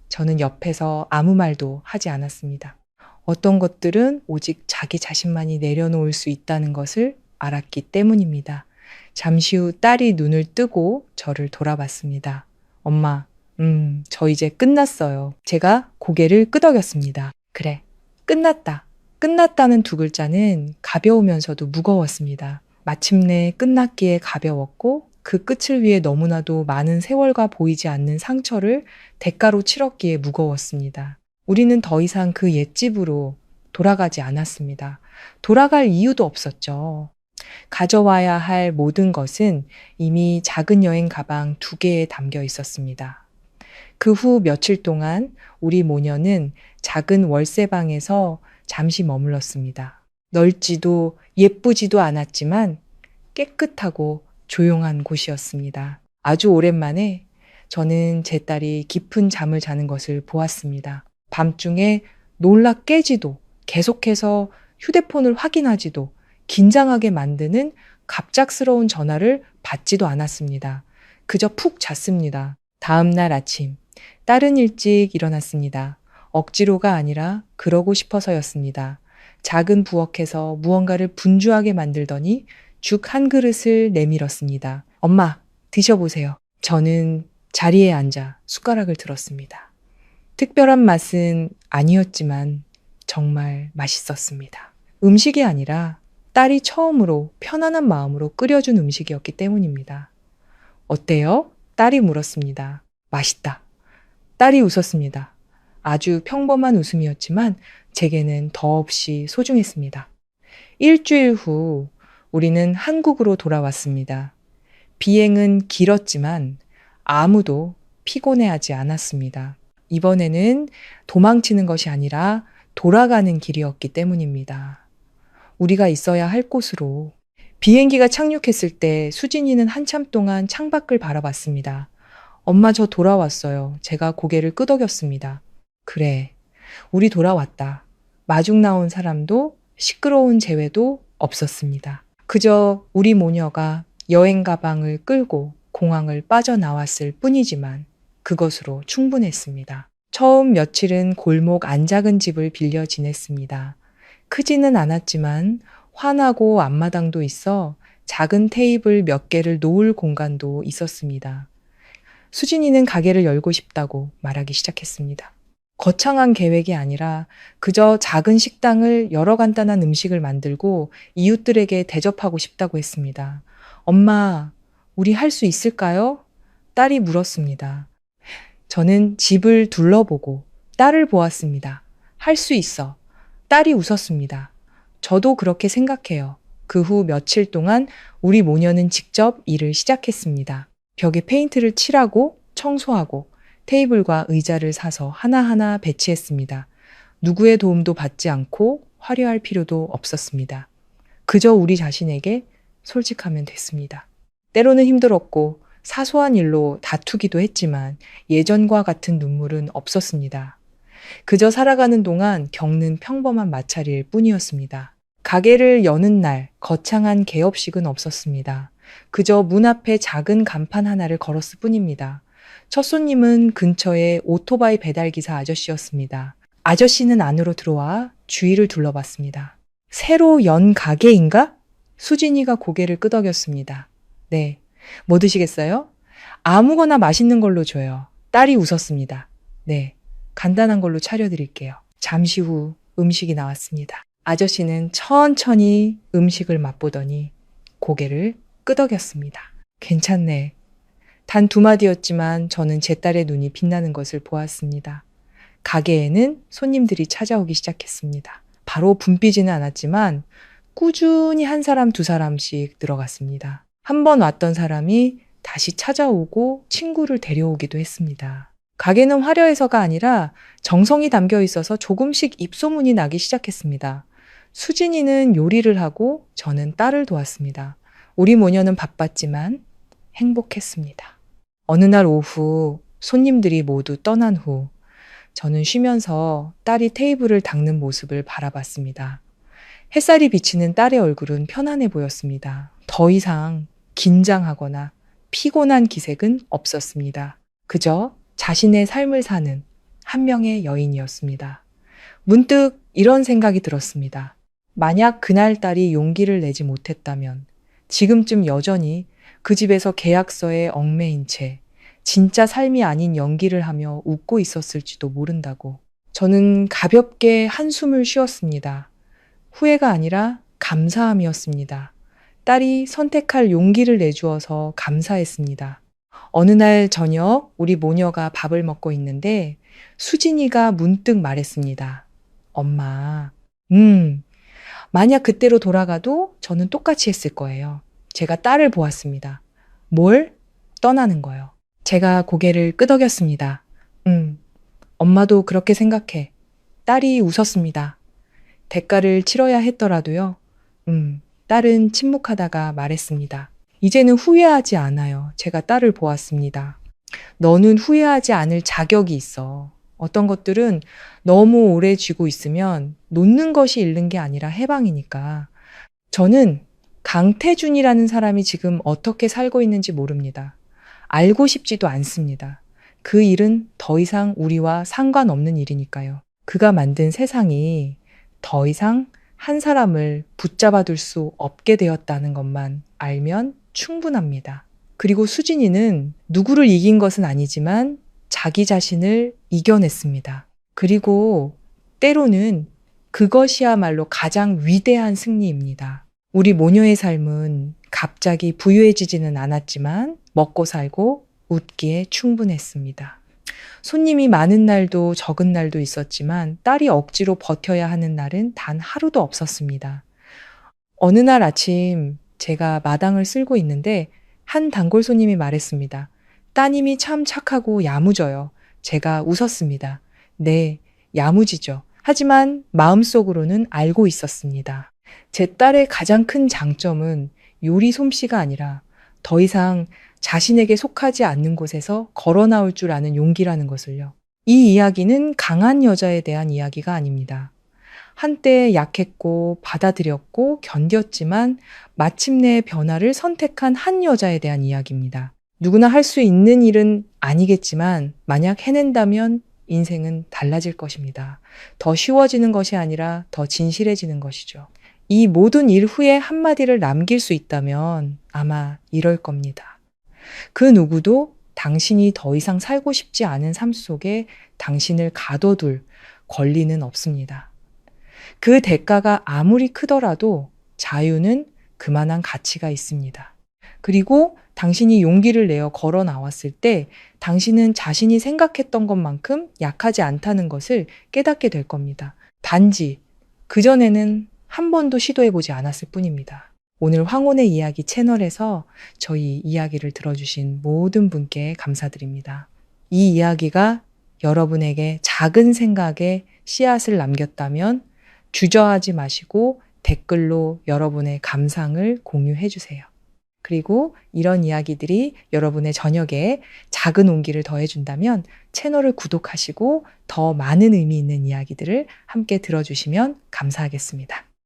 저는 옆에서 아무 말도 하지 않았습니다. 어떤 것들은 오직 자기 자신만이 내려놓을 수 있다는 것을 알았기 때문입니다. 잠시 후 딸이 눈을 뜨고 저를 돌아봤습니다. 엄마, 저 이제 끝났어요. 제가 고개를 끄덕였습니다. 그래, 끝났다. 끝났다는 두 글자는 가벼우면서도 무거웠습니다. 마침내 끝났기에 가벼웠고 그 끝을 위해 너무나도 많은 세월과 보이지 않는 상처를 대가로 치렀기에 무거웠습니다. 우리는 더 이상 그 옛집으로 돌아가지 않았습니다. 돌아갈 이유도 없었죠. 가져와야 할 모든 것은 이미 작은 여행 가방 2개에 담겨 있었습니다. 그 후 며칠 동안 우리 모녀는 작은 월세방에서 잠시 머물렀습니다. 넓지도 예쁘지도 않았지만 깨끗하고 조용한 곳이었습니다. 아주 오랜만에 저는 제 딸이 깊은 잠을 자는 것을 보았습니다. 밤중에 놀라 깨지도 계속해서 휴대폰을 확인하지도 긴장하게 만드는 갑작스러운 전화를 받지도 않았습니다. 그저 푹 잤습니다. 다음 날 아침, 딸은 일찍 일어났습니다. 억지로가 아니라 그러고 싶어서였습니다. 작은 부엌에서 무언가를 분주하게 만들더니 죽 한 그릇을 내밀었습니다. 엄마, 드셔보세요. 저는 자리에 앉아 숟가락을 들었습니다. 특별한 맛은 아니었지만 정말 맛있었습니다. 음식이 아니라 딸이 처음으로 편안한 마음으로 끓여준 음식이었기 때문입니다. 어때요? 딸이 물었습니다. 맛있다. 딸이 웃었습니다. 아주 평범한 웃음이었지만 제게는 더없이 소중했습니다. 일주일 후 우리는 한국으로 돌아왔습니다. 비행은 길었지만 아무도 피곤해하지 않았습니다. 이번에는 도망치는 것이 아니라 돌아가는 길이었기 때문입니다. 우리가 있어야 할 곳으로. 비행기가 착륙했을 때 수진이는 한참 동안 창밖을 바라봤습니다. 엄마, 저 돌아왔어요. 제가 고개를 끄덕였습니다. 그래, 우리 돌아왔다. 마중 나온 사람도 시끄러운 재회도 없었습니다. 그저 우리 모녀가 여행 가방을 끌고 공항을 빠져나왔을 뿐이지만 그것으로 충분했습니다. 처음 며칠은 골목 안 작은 집을 빌려 지냈습니다. 크지는 않았지만 환하고 앞마당도 있어 작은 테이블 몇 개를 놓을 공간도 있었습니다. 수진이는 가게를 열고 싶다고 말하기 시작했습니다. 거창한 계획이 아니라 그저 작은 식당을 여러 간단한 음식을 만들고 이웃들에게 대접하고 싶다고 했습니다. 엄마, 우리 할 수 있을까요? 딸이 물었습니다. 저는 집을 둘러보고 딸을 보았습니다. 할 수 있어. 딸이 웃었습니다. 저도 그렇게 생각해요. 그 후 며칠 동안 우리 모녀는 직접 일을 시작했습니다. 벽에 페인트를 칠하고 청소하고 테이블과 의자를 사서 하나하나 배치했습니다. 누구의 도움도 받지 않고 화려할 필요도 없었습니다. 그저 우리 자신에게 솔직하면 됐습니다. 때로는 힘들었고 사소한 일로 다투기도 했지만 예전과 같은 눈물은 없었습니다. 그저 살아가는 동안 겪는 평범한 마찰일 뿐이었습니다. 가게를 여는 날 거창한 개업식은 없었습니다. 그저 문 앞에 작은 간판 하나를 걸었을 뿐입니다. 첫 손님은 근처의 오토바이 배달기사 아저씨였습니다. 아저씨는 안으로 들어와 주위를 둘러봤습니다. 새로 연 가게인가? 수진이가 고개를 끄덕였습니다. 네. 뭐 드시겠어요? 아무거나 맛있는 걸로 줘요. 딸이 웃었습니다. 네. 간단한 걸로 차려드릴게요. 잠시 후 음식이 나왔습니다. 아저씨는 천천히 음식을 맛보더니 고개를 끄덕였습니다. 괜찮네. 단 2마디였지만 저는 제 딸의 눈이 빛나는 것을 보았습니다. 가게에는 손님들이 찾아오기 시작했습니다. 바로 붐비지는 않았지만 꾸준히 한 사람 2사람씩 들어갔습니다. 한 번 왔던 사람이 다시 찾아오고 친구를 데려오기도 했습니다. 가게는 화려해서가 아니라 정성이 담겨 있어서 조금씩 입소문이 나기 시작했습니다. 수진이는 요리를 하고 저는 딸을 도왔습니다. 우리 모녀는 바빴지만 행복했습니다. 어느 날 오후 손님들이 모두 떠난 후 저는 쉬면서 딸이 테이블을 닦는 모습을 바라봤습니다. 햇살이 비치는 딸의 얼굴은 편안해 보였습니다. 더 이상 긴장하거나 피곤한 기색은 없었습니다. 그저 자신의 삶을 사는 한 명의 여인이었습니다. 문득 이런 생각이 들었습니다. 만약 그날 딸이 용기를 내지 못했다면 지금쯤 여전히 그 집에서 계약서에 얽매인 채 진짜 삶이 아닌 연기를 하며 웃고 있었을지도 모른다고. 저는 가볍게 한숨을 쉬었습니다. 후회가 아니라 감사함이었습니다. 딸이 선택할 용기를 내주어서 감사했습니다. 어느 날 저녁 우리 모녀가 밥을 먹고 있는데 수진이가 문득 말했습니다. 엄마, 만약 그때로 돌아가도 저는 똑같이 했을 거예요. 제가 딸을 보았습니다. 뭘? 떠나는 거요. 제가 고개를 끄덕였습니다. 엄마도 그렇게 생각해. 딸이 웃었습니다. 대가를 치러야 했더라도요. 딸은 침묵하다가 말했습니다. 이제는 후회하지 않아요. 제가 딸을 보았습니다. 너는 후회하지 않을 자격이 있어. 어떤 것들은 너무 오래 쥐고 있으면 놓는 것이 잃는 게 아니라 해방이니까. 저는 강태준이라는 사람이 지금 어떻게 살고 있는지 모릅니다. 알고 싶지도 않습니다. 그 일은 더 이상 우리와 상관없는 일이니까요. 그가 만든 세상이 더 이상 한 사람을 붙잡아 둘 수 없게 되었다는 것만 알면 충분합니다. 그리고 수진이는 누구를 이긴 것은 아니지만 자기 자신을 이겨냈습니다. 그리고 때로는 그것이야말로 가장 위대한 승리입니다. 우리 모녀의 삶은 갑자기 부유해지지는 않았지만 먹고 살고 웃기에 충분했습니다. 손님이 많은 날도 적은 날도 있었지만 딸이 억지로 버텨야 하는 날은 단 하루도 없었습니다. 어느 날 아침 제가 마당을 쓸고 있는데 한 단골 손님이 말했습니다. 따님이 참 착하고 야무져요. 제가 웃었습니다. 네, 야무지죠. 하지만 마음속으로는 알고 있었습니다. 제 딸의 가장 큰 장점은 요리 솜씨가 아니라 더 이상 자신에게 속하지 않는 곳에서 걸어 나올 줄 아는 용기라는 것을요. 이 이야기는 강한 여자에 대한 이야기가 아닙니다. 한때 약했고 받아들였고 견뎠지만 마침내 변화를 선택한 한 여자에 대한 이야기입니다. 누구나 할 수 있는 일은 아니겠지만 만약 해낸다면 인생은 달라질 것입니다. 더 쉬워지는 것이 아니라 더 진실해지는 것이죠. 이 모든 일 후에 한마디를 남길 수 있다면 아마 이럴 겁니다. 그 누구도 당신이 더 이상 살고 싶지 않은 삶 속에 당신을 가둬둘 권리는 없습니다. 그 대가가 아무리 크더라도 자유는 그만한 가치가 있습니다. 그리고 당신이 용기를 내어 걸어 나왔을 때 당신은 자신이 생각했던 것만큼 약하지 않다는 것을 깨닫게 될 겁니다. 단지 그전에는 한 번도 시도해보지 않았을 뿐입니다. 오늘 황혼의 이야기 채널에서 저희 이야기를 들어주신 모든 분께 감사드립니다. 이 이야기가 여러분에게 작은 생각에 씨앗을 남겼다면 주저하지 마시고 댓글로 여러분의 감상을 공유해 주세요. 그리고 이런 이야기들이 여러분의 저녁에 작은 온기를 더해준다면 채널을 구독하시고 더 많은 의미 있는 이야기들을 함께 들어주시면 감사하겠습니다.